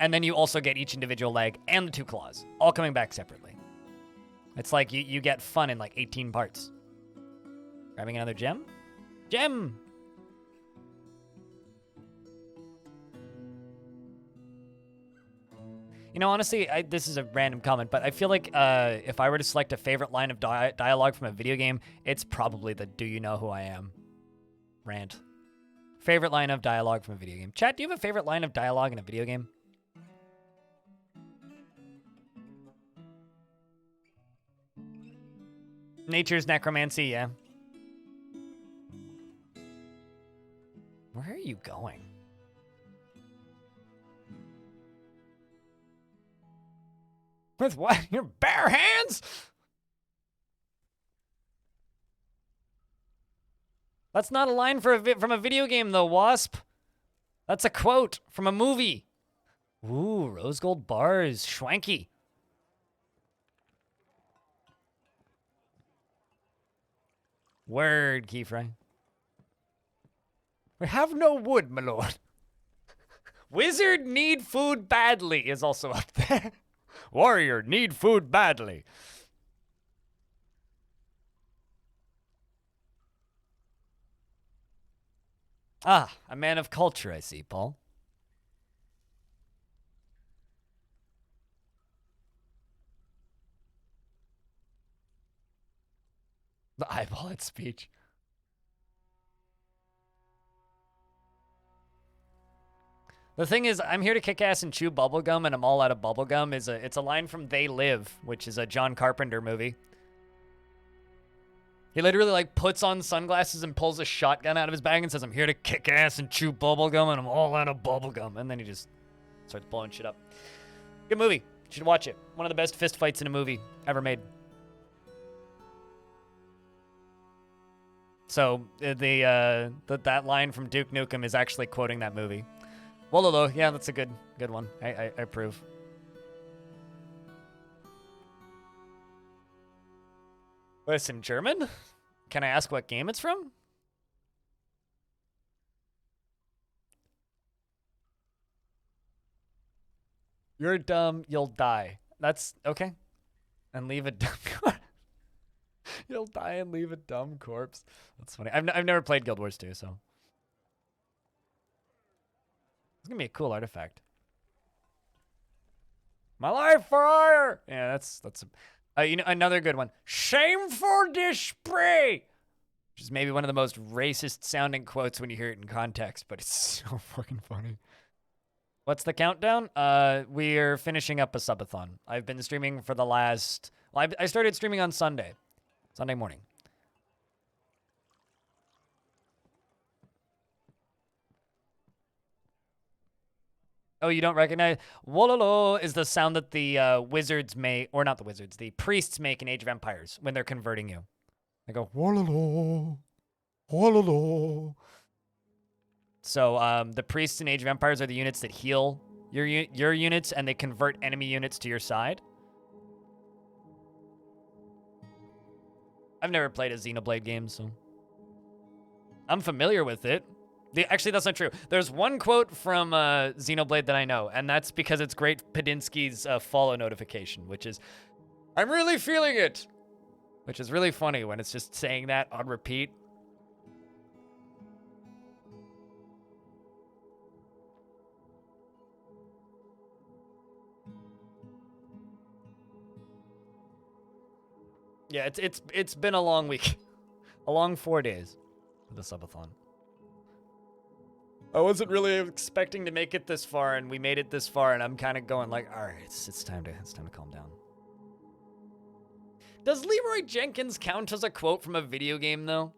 and then you also get each individual leg and the 2 claws, all coming back separately. It's like you get fun in like 18 parts. Grabbing another gem? Gem! You know, honestly, this is a random comment, but I feel like if I were to select a favorite line of dialogue from a video game, it's probably the "Do you know who I am?" rant. Favorite line of dialogue from a video game. Chat, do you have a favorite line of dialogue in a video game? Nature's necromancy, yeah. Where are you going? With what? Your bare hands? That's not a line for from a video game, though, Wasp. That's a quote from a movie. Ooh, rose gold bars. Schwanky. Word, Keyfry. We have no wood, my lord. Wizard need food badly is also up there. Warrior need food badly. Ah, a man of culture, I see, Paul. The eyeball at speech. The thing is, I'm here to kick ass and chew bubblegum, and I'm all out of bubblegum. It's a line from They Live, which is a John Carpenter movie. He literally, like, puts on sunglasses and pulls a shotgun out of his bag and says, I'm here to kick ass and chew bubblegum, and I'm all out of bubblegum. And then he just starts blowing shit up. Good movie. You should watch it. One of the best fist fights in a movie ever made. So, that line from Duke Nukem is actually quoting that movie. Wololo, yeah, that's a good one. I approve. What, it's in German? Can I ask what game it's from? You're dumb, you'll die. That's okay. And leave a dumb corpse. You'll die and leave a dumb corpse. That's funny. I've never played Guild Wars 2, so. It's gonna be a cool artifact. My life for hire! Yeah, that's you know, another good one. Shameful display! Which is maybe one of the most racist sounding quotes when you hear it in context, but it's so fucking funny. What's the countdown? We're finishing up a subathon. I've been streaming for the last... Well, I started streaming on Sunday morning. Oh, you don't recognize? Wololo is the sound that the wizards make, or not the wizards, the priests make in Age of Empires when they're converting you. They go, Wololo, Wololo. So the priests in Age of Empires are the units that heal your units, and they convert enemy units to your side. I've never played a Xenoblade game, so I'm familiar with it. Actually, that's not true. There's one quote from Xenoblade that I know, and that's because it's Great Padinsky's follow notification, which is, I'm really feeling it, which is really funny when it's just saying that on repeat. Yeah, it's been a long week, a long 4 days for the subathon. I wasn't really expecting to make it this far, and we made it this far, and I'm kind of going like, all right, it's time to calm down. Does Leroy Jenkins count as a quote from a video game, though?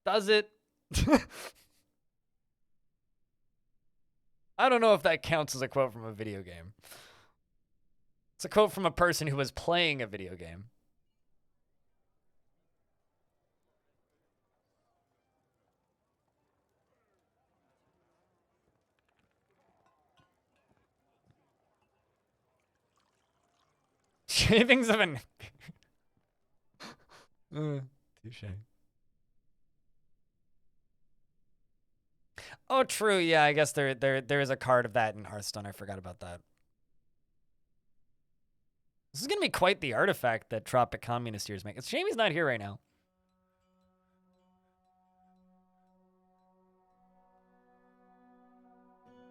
Does it? I don't know if that counts as a quote from a video game. It's a quote from a person who was playing a video game. Shavings of an... touche. Oh, true. Yeah, I guess there is a card of that in Hearthstone. I forgot about that. This is going to be quite the artifact that Tropic Communist Years make. It's a shame he's not here right now.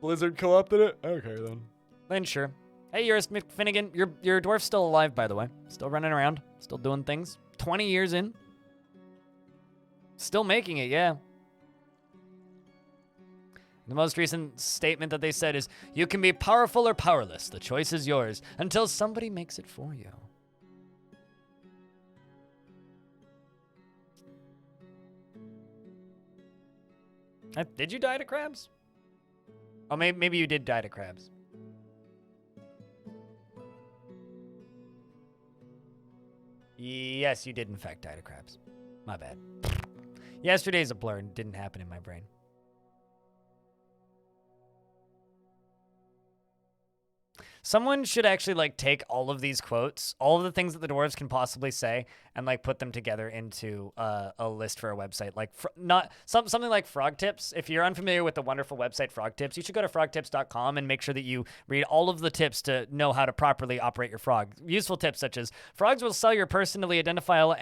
Blizzard co-opted it? Okay, then sure. Hey, Eurus McFinnigan, your dwarf's still alive, by the way. Still running around, still doing things. 20 years in. Still making it, yeah. The most recent statement that they said is, you can be powerful or powerless. The choice is yours until somebody makes it for you. Did you die to crabs? Oh, maybe you did die to crabs. Yes, you did in fact die to crabs. My bad. Yesterday's a blur and didn't happen in my brain. Someone should actually like take all of these quotes, all of the things that the dwarves can possibly say, and like put them together into a list for a website. Like not something like Frog Tips. If you're unfamiliar with the wonderful website Frog Tips, you should go to frogtips.com and make sure that you read all of the tips to know how to properly operate your frog. Useful tips such as frogs will sell your personally identifiable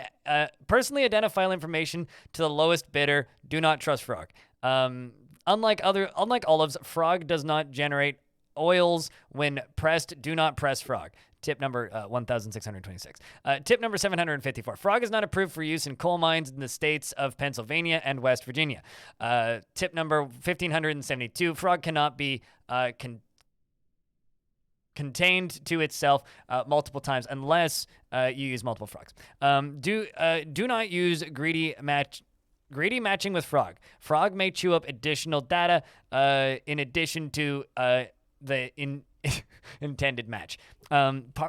information to the lowest bidder. Do not trust frog. Unlike olives, frog does not generate oils when pressed. Do not press frog. Tip number 1626. Tip number 754. Frog is not approved for use in coal mines in the states of Pennsylvania and West Virginia. Tip number 1572. Frog cannot be contained to itself multiple times unless you use multiple frogs. Do not use greedy matching with frog. Frog may chew up additional data in addition to the intended match.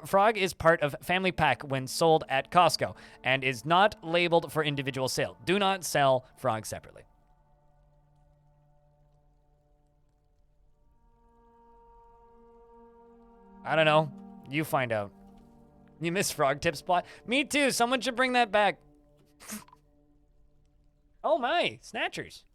Frog is part of family pack when sold at Costco and is not labeled for individual sale. Do not sell frog separately. I don't know. You find out. You miss Frog Tips plot? Me too. Someone should bring that back. Oh my, snatchers.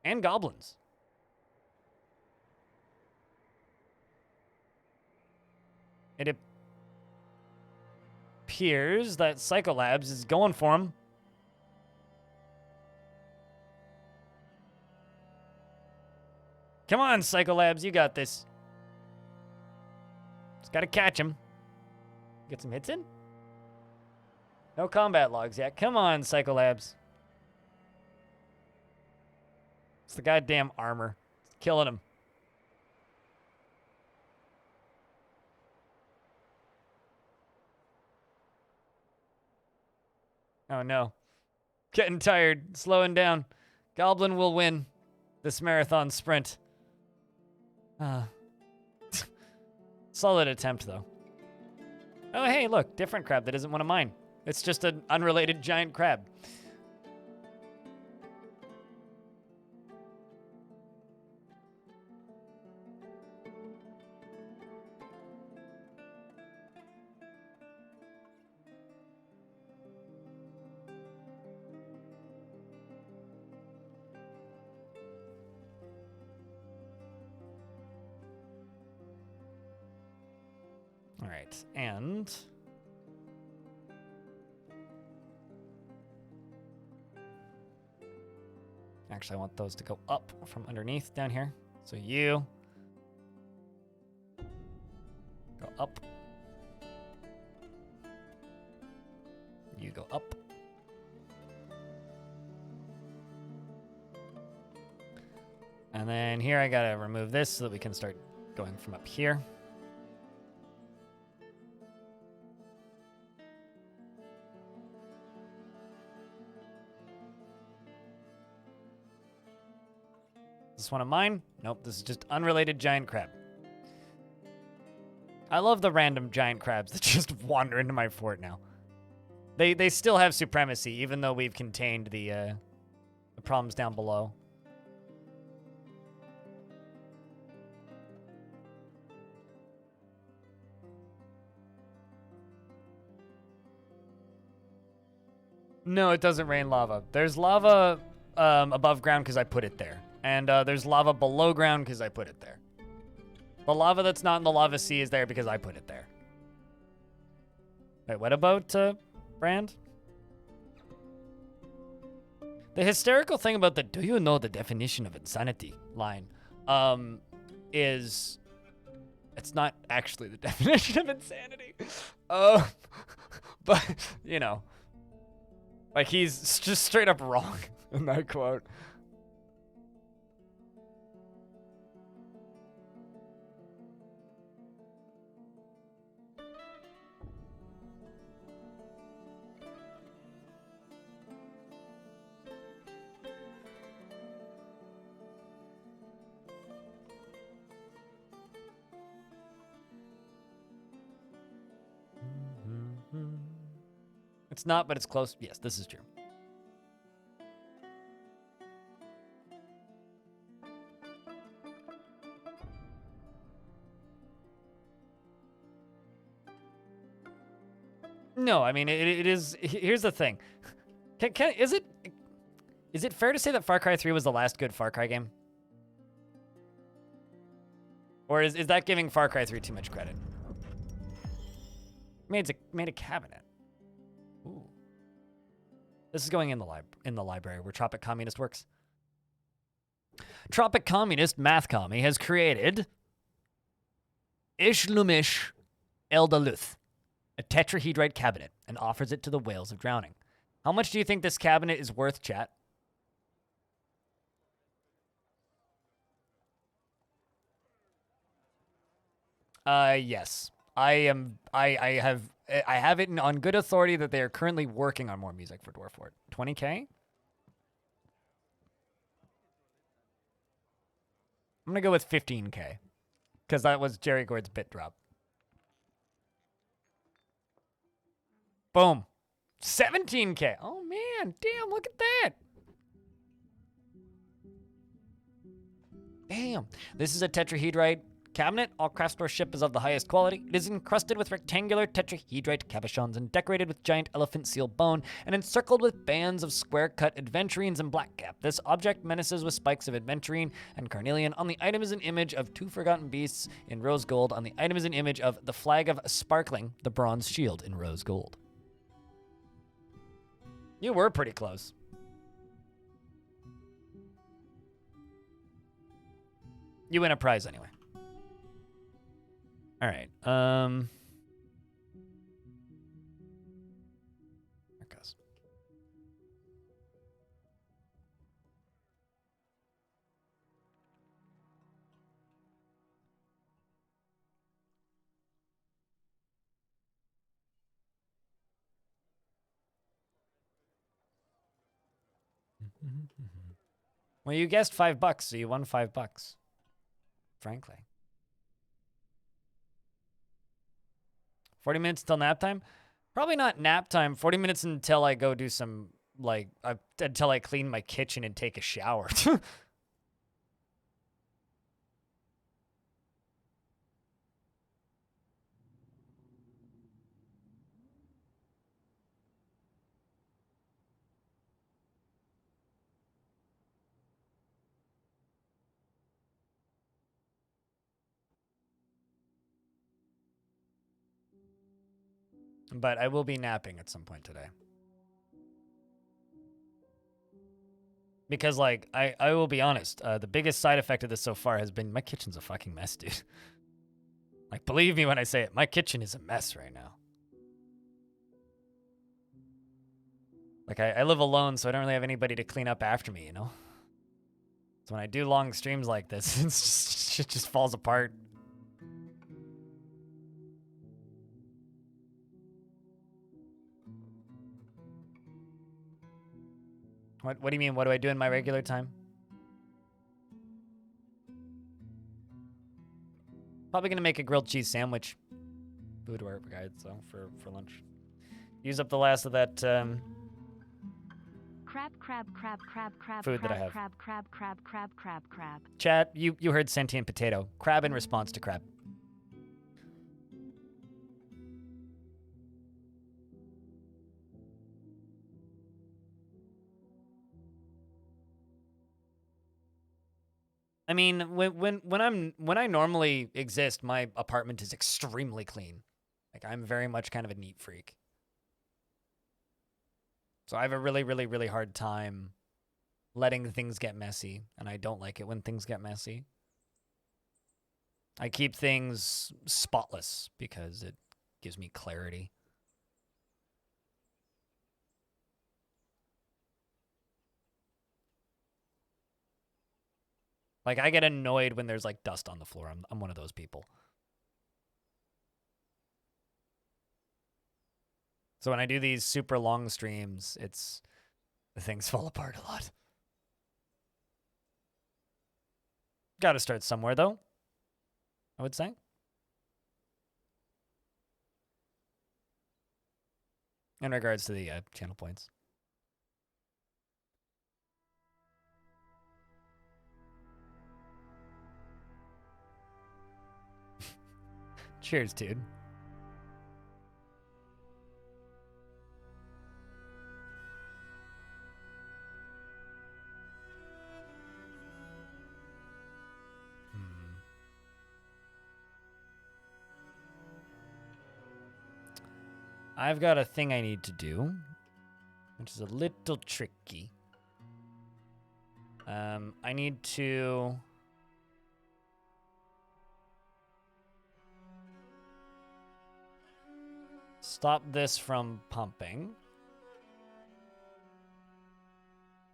And goblins. It appears that Psycholabs is going for him. Come on, Psycholabs, you got this. Just gotta catch him. Get some hits in? No combat logs yet. Come on, Psycholabs. It's the goddamn armor. It's killing him. Oh no. Getting tired. Slowing down. Goblin will win this marathon sprint. Solid attempt, though. Oh, hey, look. Different crab that isn't one of mine. It's just an unrelated giant crab. All right, and actually, I want those to go up from underneath down here. So you go up. You go up. And then here I gotta remove this so that we can start going from up here. Is this one of mine? Nope, this is just unrelated giant crab. I love the random giant crabs that just wander into my fort now. They still have supremacy, even though we've contained the problems down below. No, it doesn't rain lava. There's lava above ground because I put it there. And there's lava below ground because I put it there. The lava that's not in the lava sea is there because I put it there. Wait, what about Brand? The hysterical thing about the "do you know the definition of insanity" line is it's not actually the definition of insanity. But, you know, like he's just straight up wrong in that quote. It's not, but it's close. Yes, this is true. No, I mean it is. Here's the thing. Is it fair to say that Far Cry 3 was the last good Far Cry game? Or is that giving Far Cry 3 too much credit? Made a cabinet. Ooh. This is going in the library where Tropic Communist works. Tropic Communist Math Commie has created Ishlumish Eldaluth, a tetrahedrite cabinet, and offers it to the whales of drowning. How much do you think this cabinet is worth, chat? Yes. I have it on good authority that they are currently working on more music for Dwarf Fort. 20K? I'm gonna go with 15K. Because that was Jerry Gord's bit drop. Boom. 17K. Oh man, damn, look at that. Damn. This is a tetrahedrite cabinet. All craft store ship is of the highest quality. It is encrusted with rectangular tetrahedrite cabochons and decorated with giant elephant seal bone and encircled with bands of square-cut adventurines and blackcap. This object menaces with spikes of adventurine and carnelian. On the item is an image of two forgotten beasts in rose gold. On the item is an image of the flag of Sparkling, the bronze shield in rose gold. You were pretty close. You win a prize anyway. All right. There it goes. Well, you guessed $5, so you won $5. Frankly. 40 minutes till nap time? Probably not nap time. 40 minutes until I go do some, like, until I clean my kitchen and take a shower. But I will be napping at some point today. Because, like, I will be honest, the biggest side effect of this so far has been my kitchen's a fucking mess, dude. Like, believe me when I say it, my kitchen is a mess right now. Like, I live alone, so I don't really have anybody to clean up after me, you know? So when I do long streams like this, it's just, shit just falls apart. What do you mean? What do I do in my regular time? Probably gonna make a grilled cheese sandwich. Food work guide, so for lunch. Use up the last of that Crab. food that I have. Crab. Chat, you heard sentient potato. Crab in response to crab. I mean, when I normally exist, my apartment is extremely clean. Like, I'm very much kind of a neat freak. So I have a really hard time letting things get messy, and I don't like it when things get messy. I keep things spotless because it gives me clarity. Like, I get annoyed when there's, like, dust on the floor. I'm one of those people. So when I do these super long streams, the things fall apart a lot. Gotta start somewhere, though, I would say. In regards to the channel points. Cheers, dude. I've got a thing I need to do, which is a little tricky. I need to stop this from pumping.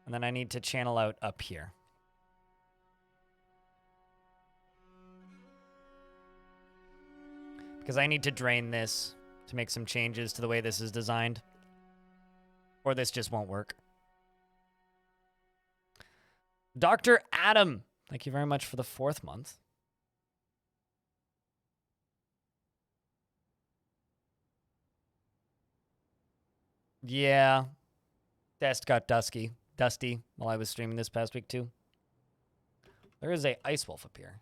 And then I need to channel out up here. Because I need to drain this to make some changes to the way this is designed. Or this just won't work. Dr. Adam, thank you very much for the 4th month. Yeah. Desk got dusty while I was streaming this past week too. There is a ice wolf up here.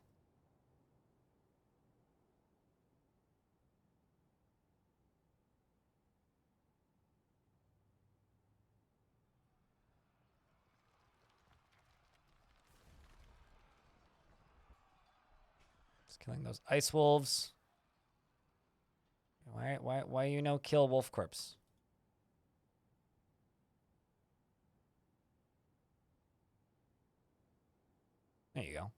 Just killing those ice wolves. Why you no kill wolf corpse? There you go.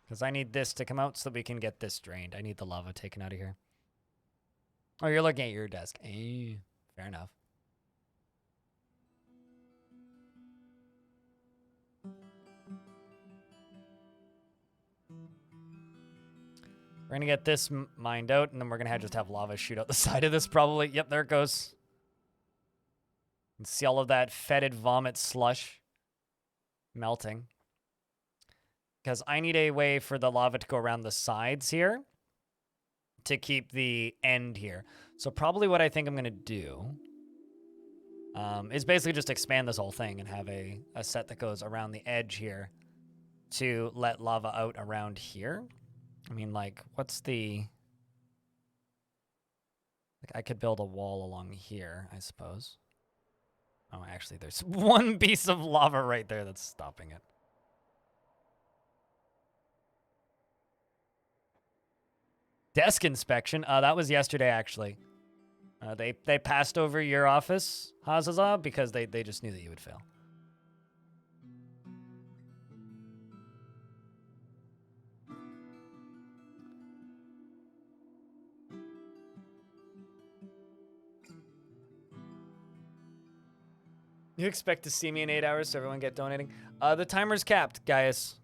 Because I need this to come out so that we can get this drained. I need the lava taken out of here. Oh, you're looking at your desk. Fair enough. We're going to get this mined out, and then we're going to just have lava shoot out the side of this probably. Yep, there it goes. You can see all of that fetid vomit slush melting. Because I need a way for the lava to go around the sides here to keep the end here. So probably what I think I'm going to do is basically just expand this whole thing and have a set that goes around the edge here to let lava out around here. I mean, like, what's the... Like, I could build a wall along here, I suppose. Oh, actually, there's one piece of lava right there that's stopping it. Desk inspection. That was yesterday, actually. They passed over your office, Hazaza, because they just knew that you would fail. You expect to see me in 8 hours, so everyone get donating? The timer's capped, guys.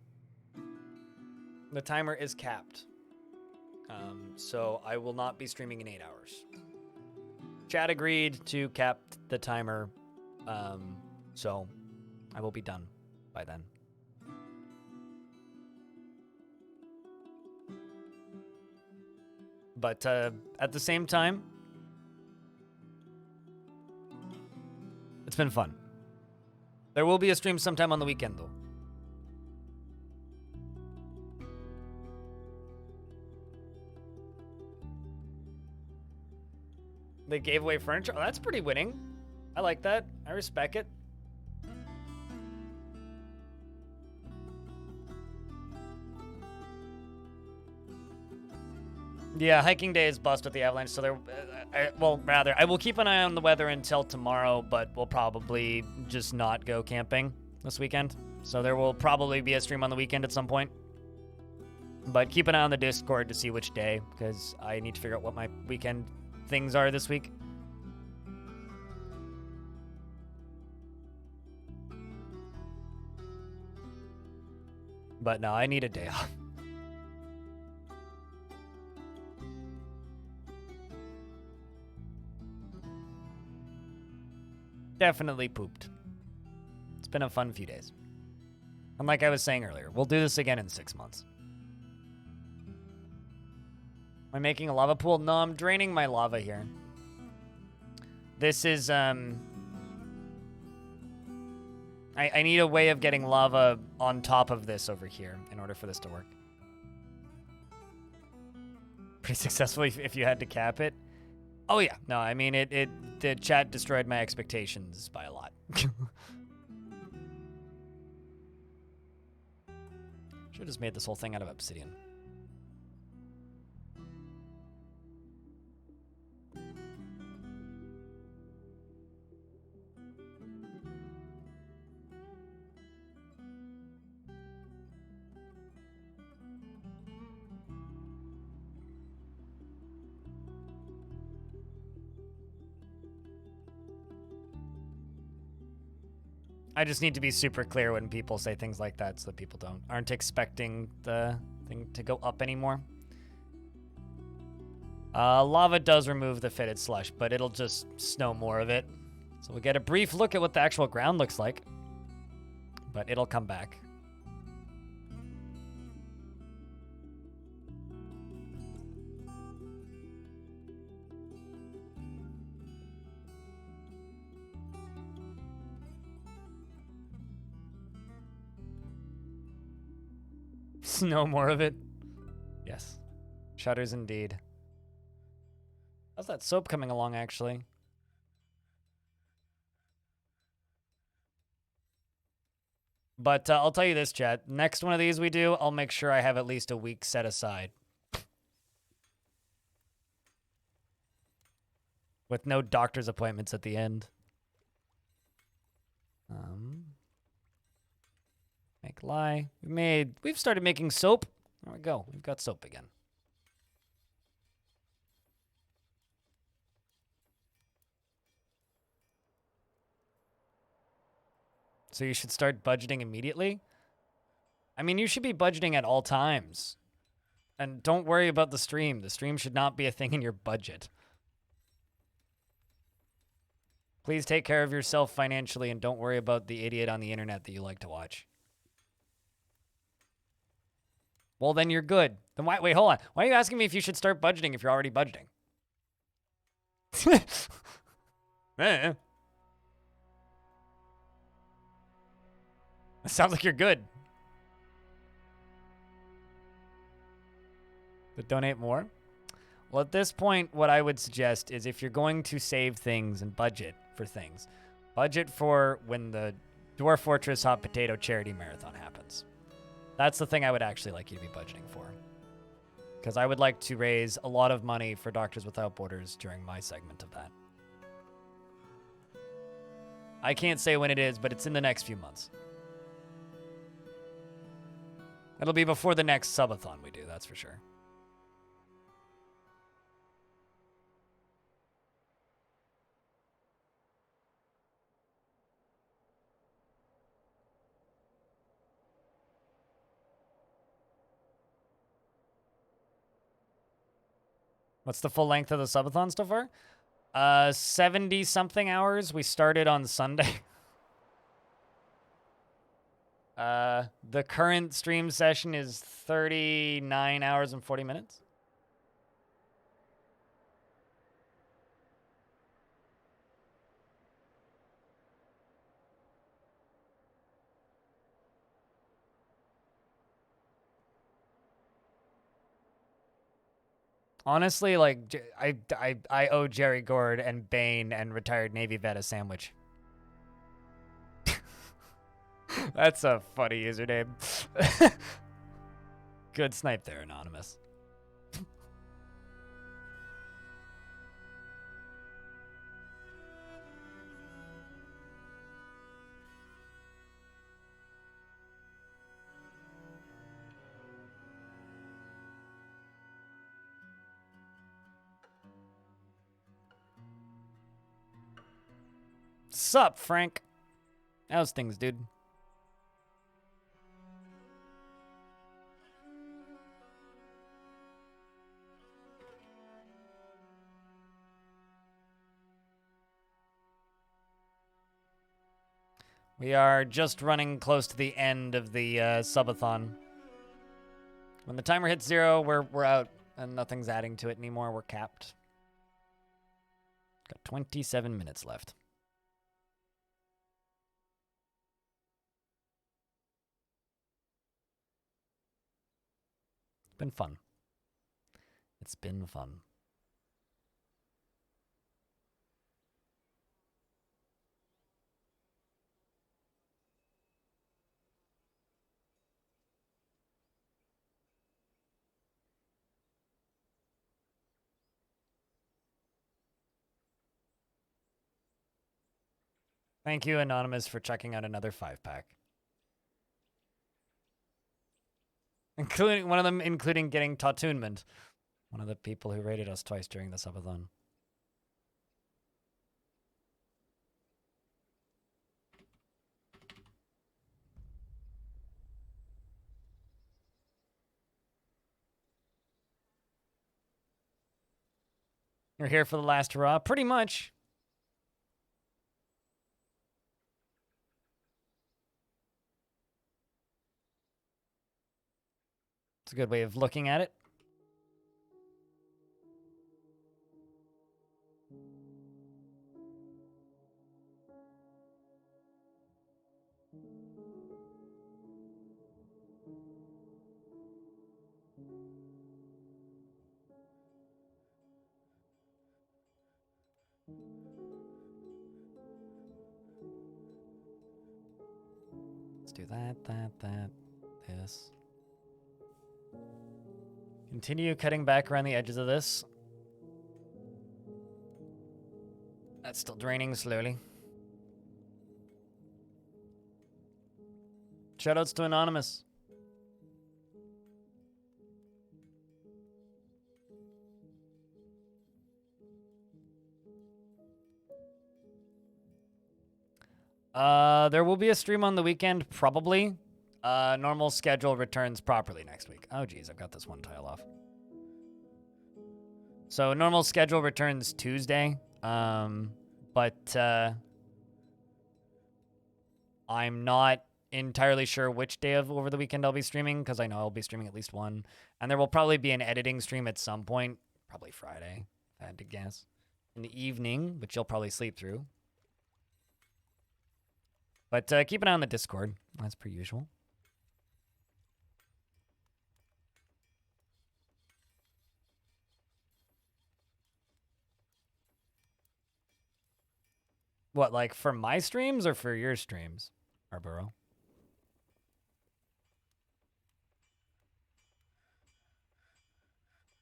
The timer is capped. So I will not be streaming in 8 hours. Chat agreed to cap the timer, so I will be done by then. But at the same time, it's been fun. There will be a stream sometime on the weekend, though. They gave away furniture. Oh, that's pretty winning. I like that. I respect it. Yeah, hiking day is bust with the avalanche, so I will keep an eye on the weather until tomorrow, but we'll probably just not go camping this weekend. So there will probably be a stream on the weekend at some point. But keep an eye on the Discord to see which day, because I need to figure out what my weekend things are this week. But no, I need a day off. Definitely pooped. It's been a fun few days. And like I was saying earlier, we'll do this again in 6 months. Am I making a lava pool? No, I'm draining my lava here. This is, I need a way of getting lava on top of this over here in order for this to work. Pretty successful if you had to cap it. Oh yeah, no, I mean, the chat destroyed my expectations by a lot. Should have just made this whole thing out of obsidian. I just need to be super clear when people say things like that so that people aren't expecting the thing to go up anymore. Lava does remove the fitted slush, but it'll just snow more of it. So we'll get a brief look at what the actual ground looks like. But it'll come back. No more of it. Yes. Shutters indeed. How's that soap coming along, actually? But I'll tell you this, chat. Next one of these we do, I'll make sure I have at least a week set aside. With no doctor's appointments at the end. Make lie. We've started making soap. There we go. We've got soap again. So you should start budgeting immediately? I mean, you should be budgeting at all times. And don't worry about the stream. The stream should not be a thing in your budget. Please take care of yourself financially and don't worry about the idiot on the internet that you like to watch. Well, then you're good. Then why? Wait, hold on. Why are you asking me if you should start budgeting if you're already budgeting? It sounds like you're good. But donate more? Well, at this point, what I would suggest is if you're going to save things and budget for things, budget for when the Dwarf Fortress Hot Potato Charity Marathon happens. That's the thing I would actually like you to be budgeting for. Because I would like to raise a lot of money for Doctors Without Borders during my segment of that. I can't say when it is, but it's in the next few months. It'll be before the next subathon we do, that's for sure. What's the full length of the subathon so far? 70-something hours. We started on Sunday. The current stream session is 39 hours and 40 minutes. Honestly, like, I owe Jerry Gord and Bane and retired Navy vet a sandwich. That's a funny username. Good snipe there, Anonymous. Sup, Frank? How's things, dude? We are just running close to the end of the subathon. When the timer hits 0, we're out and nothing's adding to it anymore. We're capped. Got 27 minutes left. It's been fun. It's been fun. Thank you, Anonymous, for checking out another 5-pack. Including one of them, including getting Tautoonment. One of the people who rated us twice during the subathon. You're here for the last hurrah? Pretty much. It's a good way of looking at it. Let's do that, this. Continue cutting back around the edges of this. That's still draining slowly. Shoutouts to Anonymous. There will be a stream on the weekend, probably. Normal schedule returns properly next week. Oh, geez, I've got this one tile off. So normal schedule returns Tuesday, but I'm not entirely sure which day of over the weekend I'll be streaming, because I know I'll be streaming at least one. And there will probably be an editing stream at some point, probably Friday, if I had to guess, in the evening, which you'll probably sleep through. But keep an eye on the Discord, as per usual. What, like for my streams or for your streams, Arboro?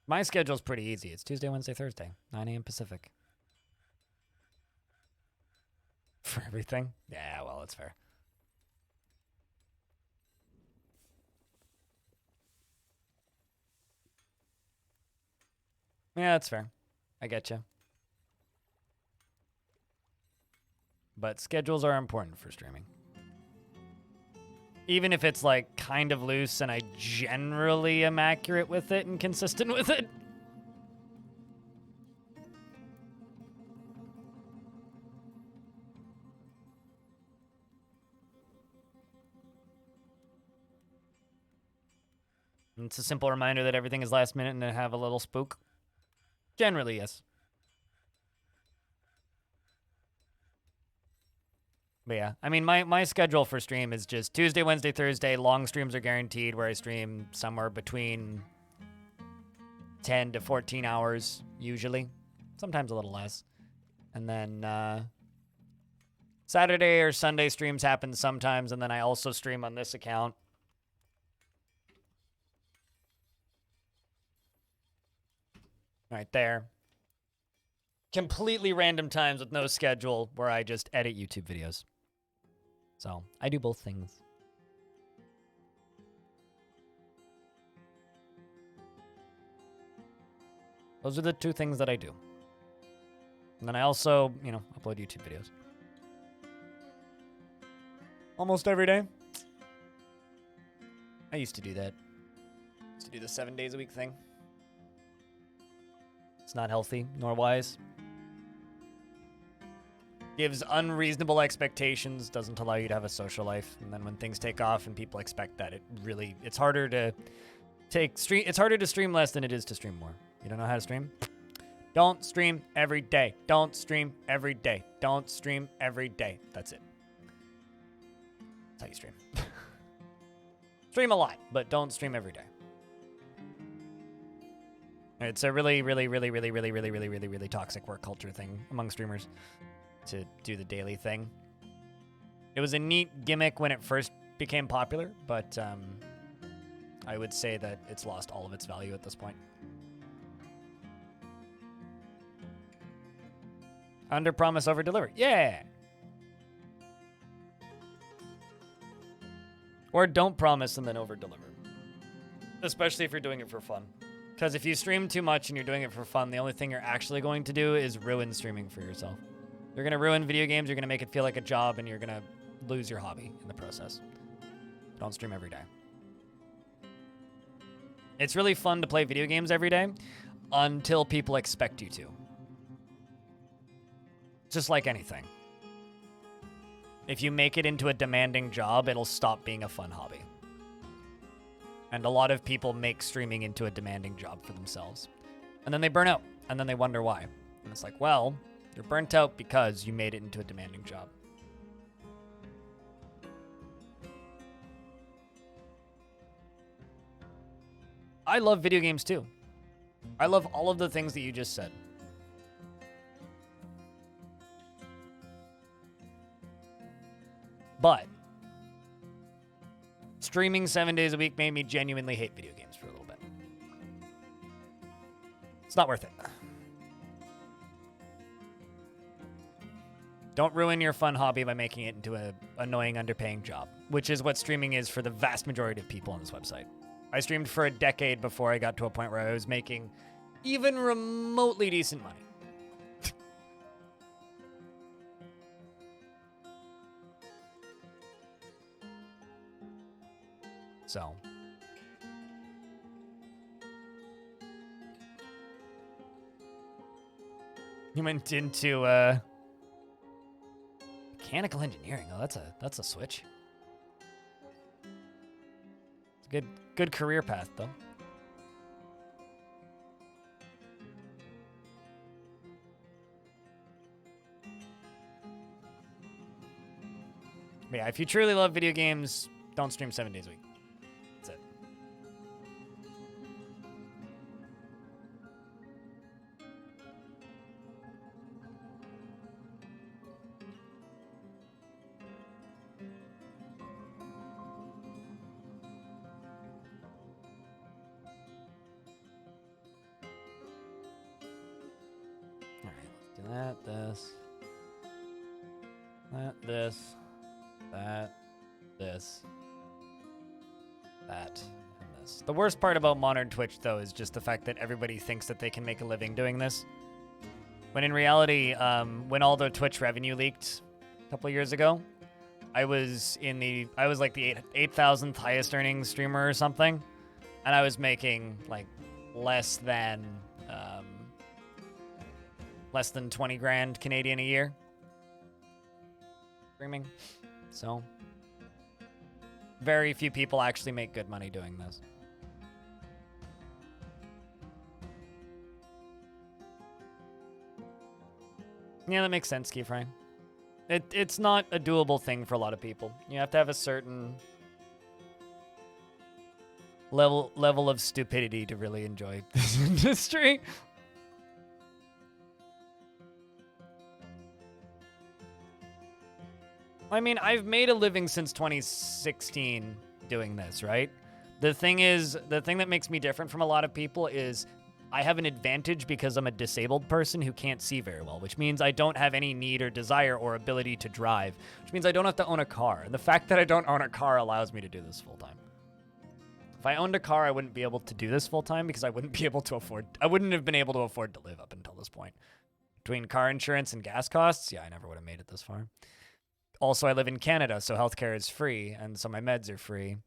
My schedule's pretty easy. It's Tuesday, Wednesday, Thursday, 9 a.m. Pacific. For everything? Yeah, well, that's fair. Yeah, that's fair. I get you. But schedules are important for streaming. Even if it's like kind of loose and I generally am accurate with it and consistent with it. And it's a simple reminder that everything is last minute and to have a little spook. Generally, yes. But yeah, I mean, my schedule for stream is just Tuesday, Wednesday, Thursday. Long streams are guaranteed where I stream somewhere between 10 to 14 hours, usually. Sometimes a little less. And then Saturday or Sunday streams happen sometimes, and then I also stream on this account. Right there. Completely random times with no schedule where I just edit YouTube videos. So, I do both things. Those are the two things that I do. And then I also, you know, upload YouTube videos. Almost every day. I used to do that. Used to do the 7 days a week thing. It's not healthy, nor wise. Gives unreasonable expectations, doesn't allow you to have a social life. And then when things take off and people expect that, it's harder to it's harder to stream less than it is to stream more. You don't know how to stream? Don't stream every day. Don't stream every day. Don't stream every day. That's it. That's how you stream. Stream a lot, but don't stream every day. It's a really toxic work culture thing among streamers to do the daily thing. It was a neat gimmick when it first became popular, but I would say that it's lost all of its value at this point. Under promise, over deliver. Yeah. Or don't promise and then over-deliver. Especially if you're doing it for fun. Because if you stream too much and you're doing it for fun, the only thing you're actually going to do is ruin streaming for yourself. You're going to ruin video games, you're going to make it feel like a job, and you're going to lose your hobby in the process. Don't stream every day. It's really fun to play video games every day until people expect you to. Just like anything. If you make it into a demanding job, it'll stop being a fun hobby. And a lot of people make streaming into a demanding job for themselves. And then they burn out, and then they wonder why. And it's like, well, you're burnt out because you made it into a demanding job. I love video games too. I love all of the things that you just said. But streaming 7 days a week made me genuinely hate video games for a little bit. It's not worth it. Don't ruin your fun hobby by making it into an annoying, underpaying job, which is what streaming is for the vast majority of people on this website. I streamed for a decade before I got to a point where I was making even remotely decent money. So. You went into mechanical engineering. Oh, that's a switch. It's a good career path though. But yeah, if you truly love video games, don't stream 7 days a week. That's it. All right, let's do that, this, that, and this. The worst part about modern Twitch, though, is just the fact that everybody thinks that they can make a living doing this. When in reality, when all the Twitch revenue leaked a couple of years ago, I was like the 8,000th highest earning streamer or something, and I was making like less than 20 grand Canadian a year streaming. So very few people actually make good money doing this. Yeah, that makes sense, Keyframe. It's not a doable thing for a lot of people. You have to have a certain level of stupidity to really enjoy this industry. I mean, I've made a living since 2016 doing this, right? The thing that makes me different from a lot of people is I have an advantage because I'm a disabled person who can't see very well, which means I don't have any need or desire or ability to drive, which means I don't have to own a car. And the fact that I don't own a car allows me to do this full time. If I owned a car, I wouldn't be able to do this full time because I wouldn't have been able to afford to live up until this point. Between car insurance and gas costs, yeah, I never would have made it this far. Also, I live in Canada, so healthcare is free, and so my meds are free.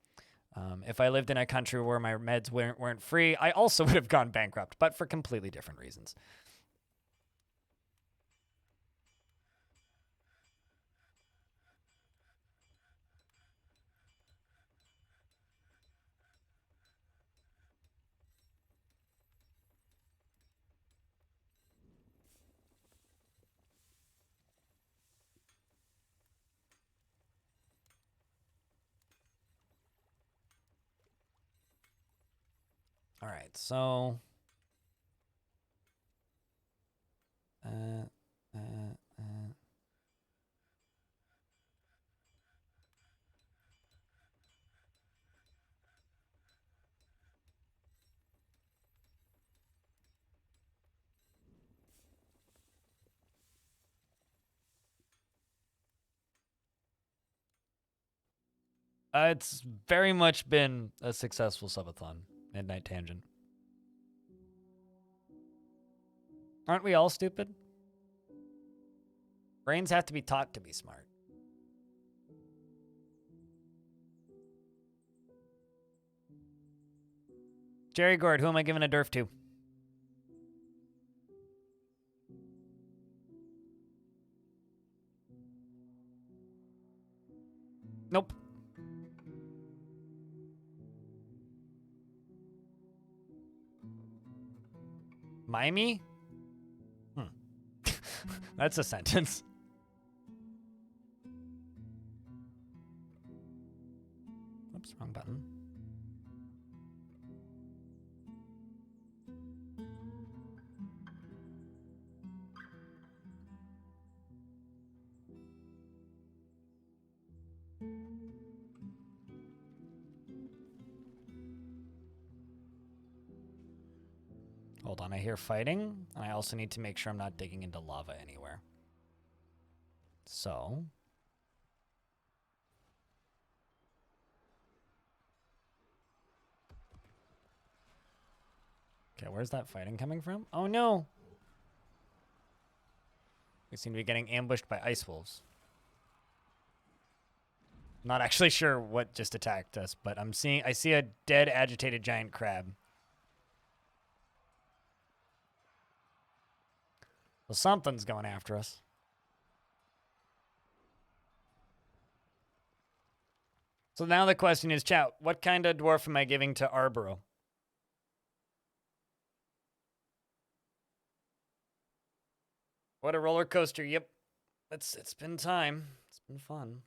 If I lived in a country where my meds weren't free, I also would have gone bankrupt, but for completely different reasons. All right, so It's very much been a successful subathon. Midnight Tangent. Aren't we all stupid? Brains have to be taught to be smart. Jerry Gord, who am I giving a derf to? Nope. Mimey? That's a sentence. Oops, wrong button. Hold on, I hear fighting, and I also need to make sure I'm not digging into lava anywhere. So... okay, where's that fighting coming from? Oh no! We seem to be getting ambushed by ice wolves. Not actually sure what just attacked us, but I see a dead, agitated giant crab. Well, something's going after us. So now the question is, chat, what kind of dwarf am I giving to Arboro? What a roller coaster. Yep. It's been time. It's been fun.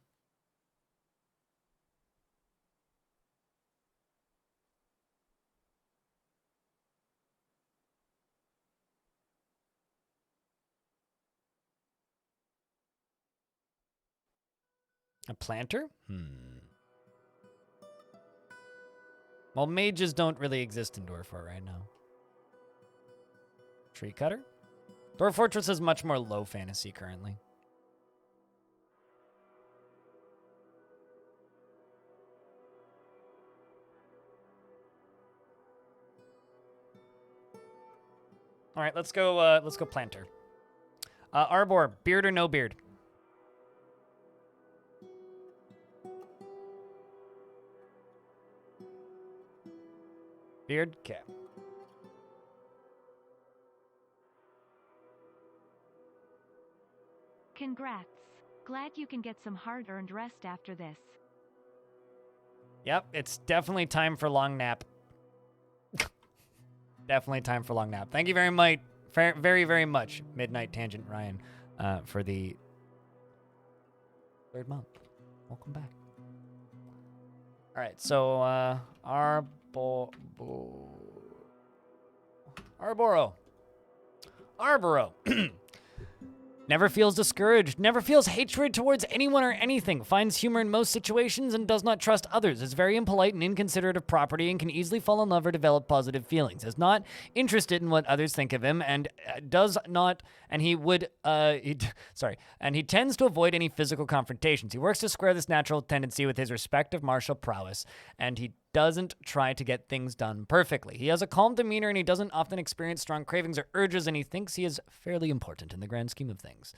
A planter? Well, mages don't really exist in Dwarf Fortress right now. Tree cutter? Dwarf Fortress is much more low fantasy currently. All right, let's go planter. Arbor, beard or no beard? Beard? Okay. Congrats. Glad you can get some hard-earned rest after this. Yep, it's definitely time for long nap. Definitely time for long nap. Thank you very much, very, very much, Midnight Tangent Ryan, for the 3rd month. Welcome back. All right, so Arboro. Never feels discouraged, never feels hatred towards anyone or anything, finds humor in most situations, and does not trust others, is very impolite and inconsiderate of property, and can easily fall in love or develop positive feelings, is not interested in what others think of him, and he tends to avoid any physical confrontations. He works to square this natural tendency with his respect of martial prowess, and he doesn't try to get things done perfectly. He has a calm demeanor, and he doesn't often experience strong cravings or urges, and he thinks he is fairly important in the grand scheme of things.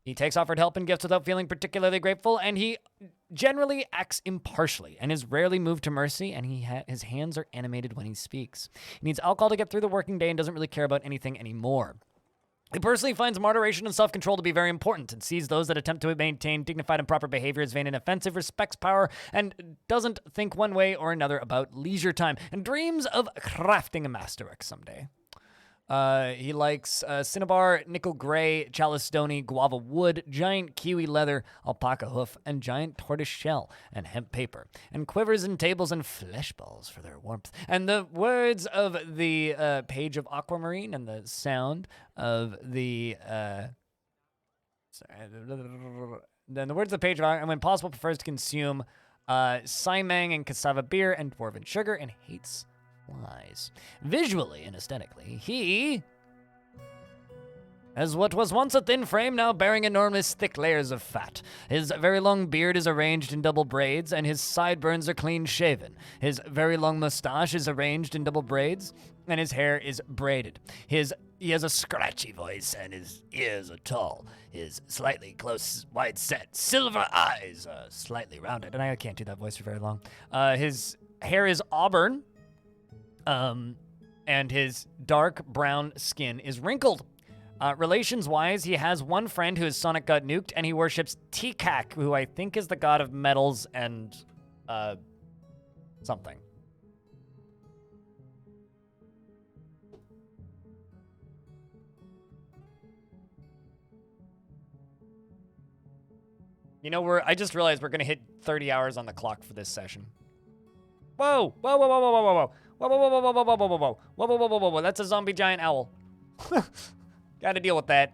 He takes offered help and gifts without feeling particularly grateful, and he generally acts impartially and is rarely moved to mercy, and his hands are animated when he speaks. He needs alcohol to get through the working day and doesn't really care about anything anymore. He personally finds moderation and self-control to be very important and sees those that attempt to maintain dignified and proper behavior as vain and offensive, respects power, and doesn't think one way or another about leisure time, and dreams of crafting a masterwork someday. He likes cinnabar, nickel gray, chalice stony, guava wood, giant kiwi leather, alpaca hoof, and giant tortoise shell, and hemp paper, and quivers and tables and flesh balls for their warmth. And the words of the page of aquamarine and the sound of the then the words of the page of and when possible prefers to consume Simang and cassava beer and dwarven sugar and hates flies. Visually and aesthetically, he As what was once a thin frame, now bearing enormous thick layers of fat. His very long beard is arranged in double braids, and his sideburns are clean shaven. His very long mustache is arranged in double braids, and his hair is braided. He has a scratchy voice, and his ears are tall. His slightly close, wide-set, silver eyes are slightly rounded, and I can't do that voice for very long. His hair is auburn, and his dark brown skin is wrinkled. Relations-wise, he has one friend who is Sonic got nuked, and he worships Tikak, who I think is the god of metals and, something. You know, I just realized we're gonna hit 30 hours on the clock for this session. Whoa! Whoa, whoa, whoa, whoa, whoa, whoa, whoa. Whoa, whoa, whoa, whoa, whoa, whoa, whoa, whoa, whoa, whoa, whoa, whoa, whoa, whoa, whoa, that's a zombie giant owl. Gotta deal with that.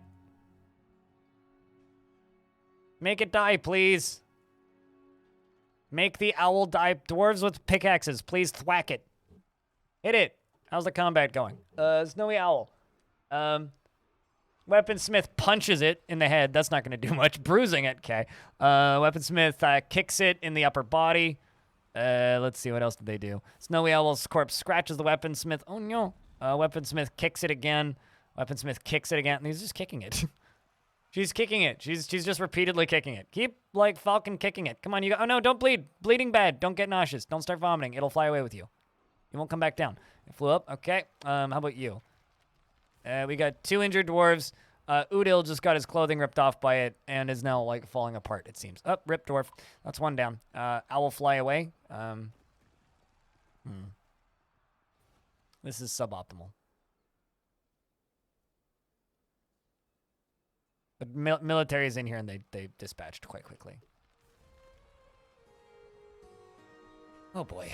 Make it die, please. Make the owl die. Dwarves with pickaxes, please thwack it. Hit it. How's the combat going? Snowy owl. Weaponsmith punches it in the head. That's not gonna do much. Bruising it, okay. Weaponsmith kicks it in the upper body. Let's see, what else did they do? Snowy owl's corpse scratches the weaponsmith. Oh no. Weaponsmith kicks it again. Weaponsmith kicks it again, and he's just kicking it. She's kicking it. She's just repeatedly kicking it. Keep, like, Falcon kicking it. Come on, you go. Oh, no, don't bleed. Bleeding bad. Don't get nauseous. Don't start vomiting. It'll fly away with you. You won't come back down. It flew up. Okay. How about you? We got 2 injured dwarves. Udil just got his clothing ripped off by it and is now, like, falling apart, it seems. Oh, rip dwarf. That's 1 down. Owl fly away. This is suboptimal. The military is in here, and they dispatched quite quickly. Oh, boy.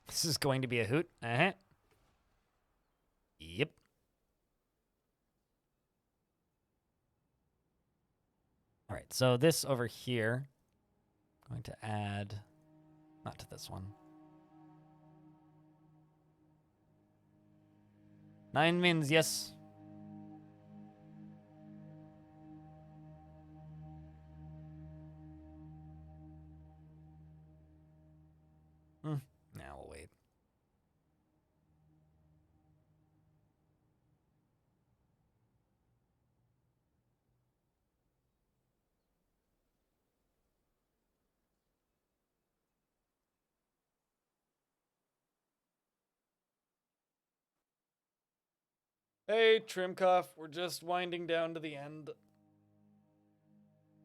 This is going to be a hoot. Uh-huh. Yep. All right, so this over here, I'm going to add, not to this one. 9 mins, yes. Now we'll wait. Hey, Trimkoff, we're just winding down to the end.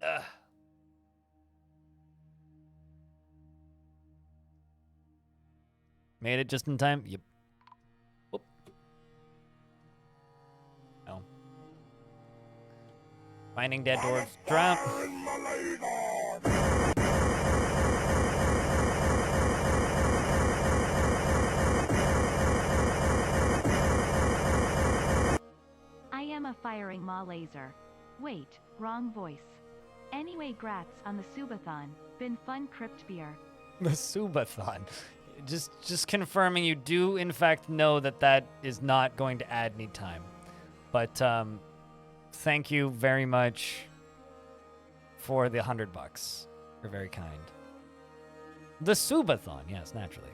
Ugh. Made it just in time? Yep. Whoop. No. Finding dead dwarves. Drown. I am a firing maw laser. Wait, wrong voice. Anyway, grats on the Subathon. Been fun crypt beer. The Subathon. Just confirming you do in fact know that is not going to add any time. But thank you very much for the $100. You're very kind. The Subathon, yes, naturally.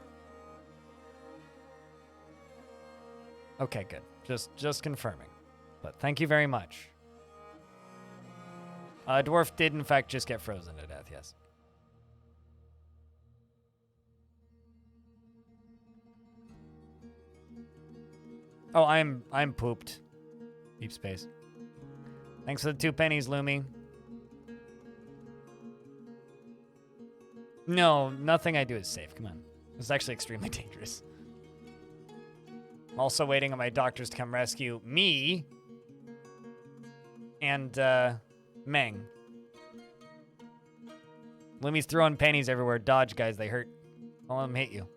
Okay, good. Just confirming. But thank you very much. Dwarf did in fact just get frozen to death, yes. Oh, I'm pooped. Deep space. Thanks for the 2 pennies, Lumi. No, nothing I do is safe. Come on. This is actually extremely dangerous. I'm also waiting on my doctors to come rescue me and Meng. Lumi's throwing pennies everywhere. Dodge, guys. They hurt. Don't let them hit you.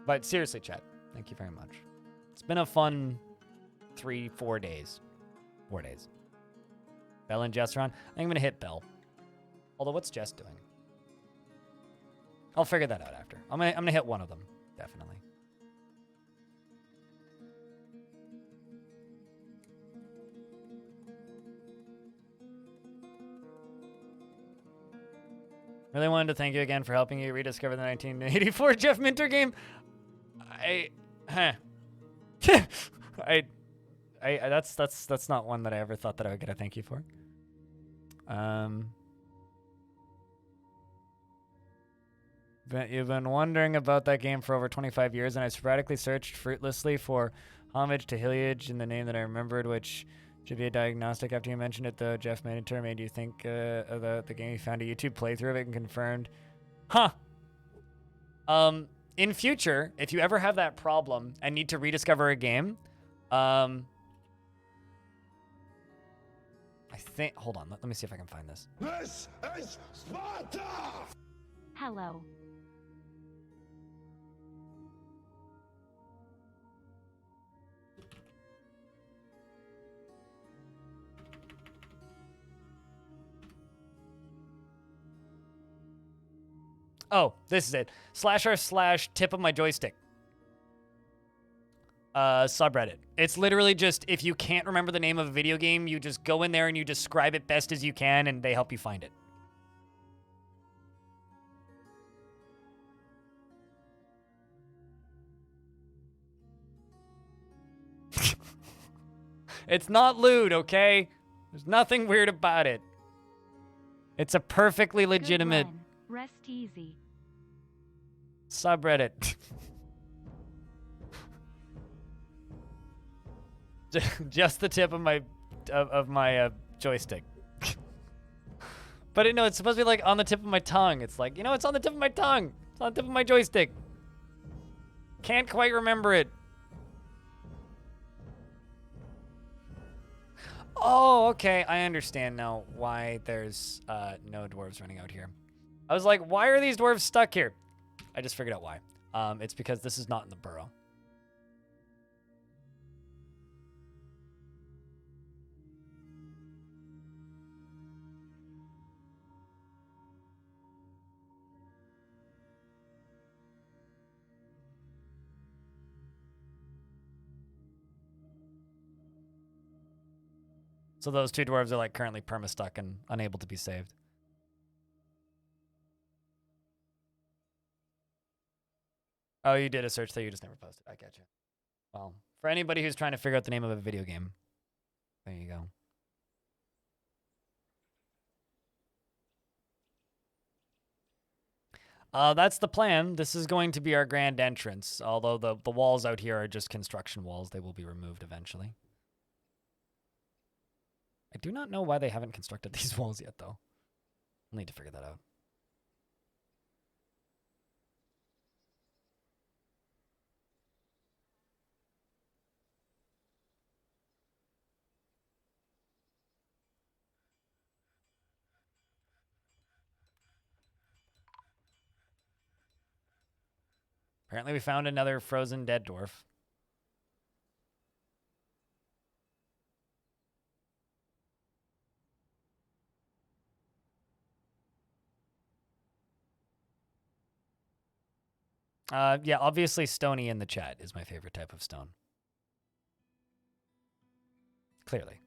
But seriously, chat, thank you very much. It's been a fun 3-4 days. 4 days. Bell and Jess are on. I think I'm going to hit Bell. Although, what's Jess doing? I'll figure that out after. I'm gonna hit one of them, definitely. Really wanted to thank you again for helping you rediscover the 1984 Jeff Minter game. That's not one that I ever thought that I would get a thank you for. But you've been wondering about that game for over 25 years, and I sporadically searched fruitlessly for homage to Hyliage in the name that I remembered, which should be a diagnostic. After you mentioned it, though, Jeff Minter made you think of the game. You found a YouTube playthrough of it and confirmed. Huh. In future, if you ever have that problem and need to rediscover a game, I think... Hold on. Let me see if I can find this. This is Sparta! Hello. Oh, this is it. /r/tip of my joystick. Subreddit. It's literally just, if you can't remember the name of a video game, you just go in there and you describe it best as you can, and they help you find it. It's not lewd, okay? There's nothing weird about it. It's a perfectly legitimate... Good run. Rest easy. Subreddit. Just the tip of my joystick. But it's supposed to be like on the tip of my tongue. It's like, it's on the tip of my tongue. It's on the tip of my joystick. Can't quite remember it. Oh, okay. I understand now why there's no dwarves running out here. I was like, why are these dwarves stuck here? I just figured out why. It's because this is not in the burrow. So those two dwarves are like currently perma-stuck and unable to be saved. Oh, you did a search there, you just never posted. I get you. Well, for anybody who's trying to figure out the name of a video game, there you go. That's the plan. This is going to be our grand entrance, although the walls out here are just construction walls. They will be removed eventually. I do not know why they haven't constructed these walls yet, though. I'll need to figure that out. Apparently we found another frozen dead dwarf. Yeah, obviously stony in the chat is my favorite type of stone. Clearly.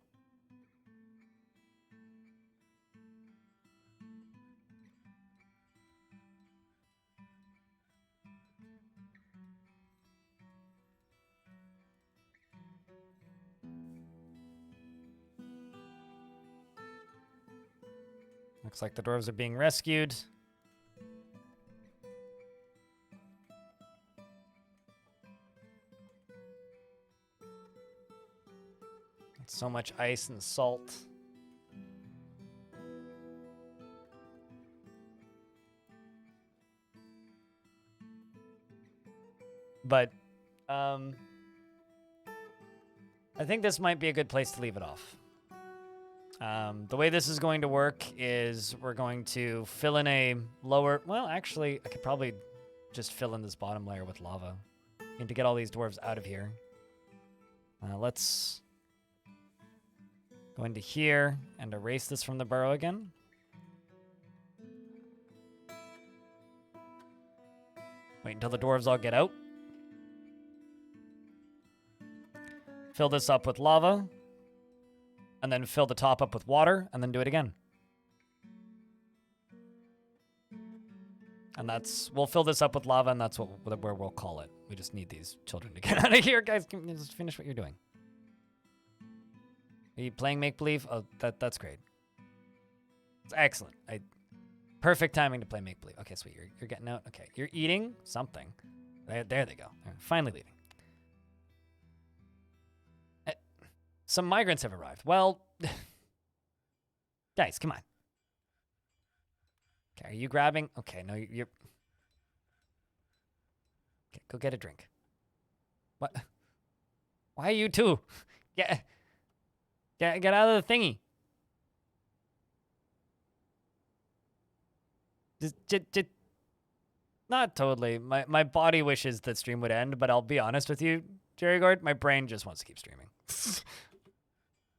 Looks like the dwarves are being rescued. So much ice and salt. But, I think this might be a good place to leave it off. The way this is going to work is we're going to fill in a lower... Well, actually, I could probably just fill in this bottom layer with lava. Need to get all these dwarves out of here. Let's go into here and erase this from the burrow again. Wait until the dwarves all get out. Fill this up with lava. And then fill the top up with water, and then do it again. And we'll fill this up with lava, and that's where we'll call it. We just need these children to get out of here. Guys, just finish what you're doing. Are you playing make-believe? Oh, that's great. It's excellent. Perfect timing to play make-believe. Okay, sweet. You're getting out. Okay, you're eating something. There they go. They're finally leaving. Some migrants have arrived. Well, guys, come on. Okay, are you grabbing? Okay, no, you're... Okay, go get a drink. What? Why are you two? Get out of the thingy. Just, not totally. My body wishes that stream would end, but I'll be honest with you, Jerry Gord, my brain just wants to keep streaming.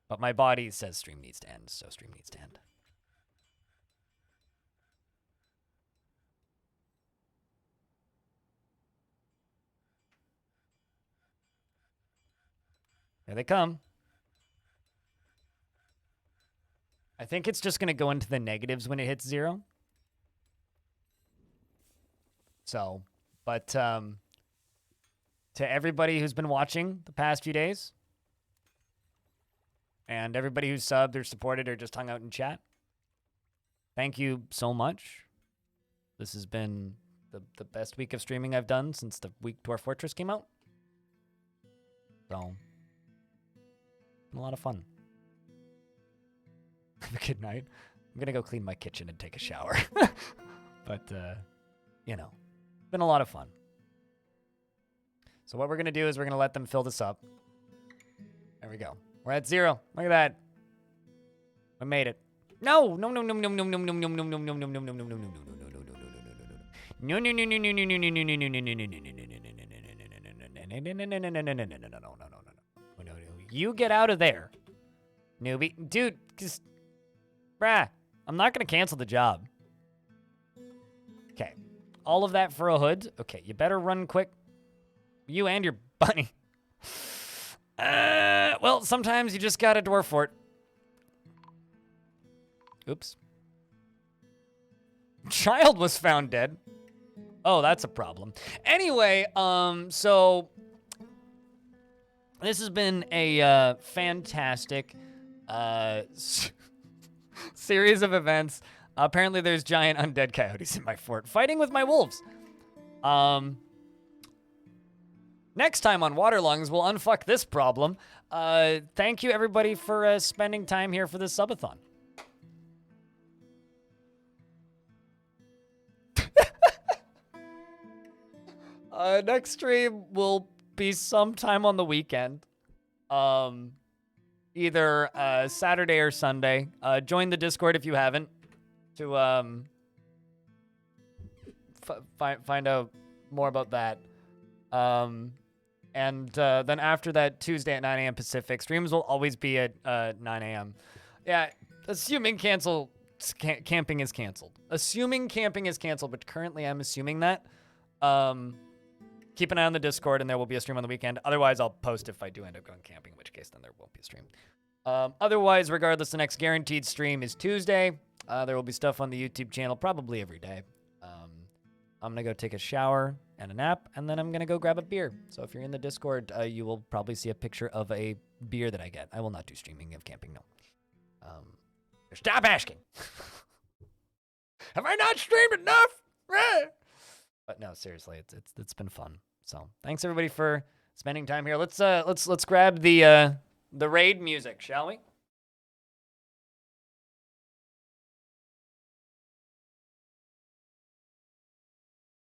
But my body says stream needs to end, so stream needs to end. Here they come. I think it's just going to go into the negatives when it hits 0. So, but to everybody who's been watching the past few days, and everybody who's subbed or supported or just hung out in chat, thank you so much. This has been the best week of streaming I've done since the week Dwarf Fortress came out. So, been a lot of fun. Have a good night. I'm going to go clean my kitchen and take a shower. But, you know, been a lot of fun. So what we're going to do is we're going to let them fill this up. There we go. We're at 0. Look at that. We made it. No, no, no, no, no, no, no, no, no, no, no, no, no, no, no, no, no, no, no, no. You get out of there, newbie. Dude, just... Bruh, I'm not going to cancel the job. Okay. All of that for a hood. Okay, you better run quick. You and your bunny. Well, sometimes you just got a dwarf fort. Oops. Child was found dead. Oh, that's a problem. Anyway, so... This has been a fantastic series of events. Apparently there's giant undead coyotes in my fort fighting with my wolves. Next time on Waterlungs, we'll unfuck this problem. Thank you, everybody, for spending time here for this subathon. Next stream will be sometime on the weekend. Either Saturday or Sunday. Join the Discord if you haven't to find out more about that. And then after that, Tuesday at 9 a.m. Pacific. Streams will always be at 9 a.m. Yeah, assuming camping is canceled. Assuming camping is canceled, but currently I'm assuming that. Keep an eye on the Discord, and there will be a stream on the weekend. Otherwise, I'll post if I do end up going camping, in which case then there won't be a stream. Otherwise, regardless, the next guaranteed stream is Tuesday. There will be stuff on the YouTube channel probably every day. I'm going to go take a shower and a nap, and then I'm going to go grab a beer. So if you're in the Discord, you will probably see a picture of a beer that I get. I will not do streaming of camping, no. Stop asking. Have I not streamed enough? But no, seriously, it's been fun. So thanks everybody for spending time here. Let's grab the raid music, shall we?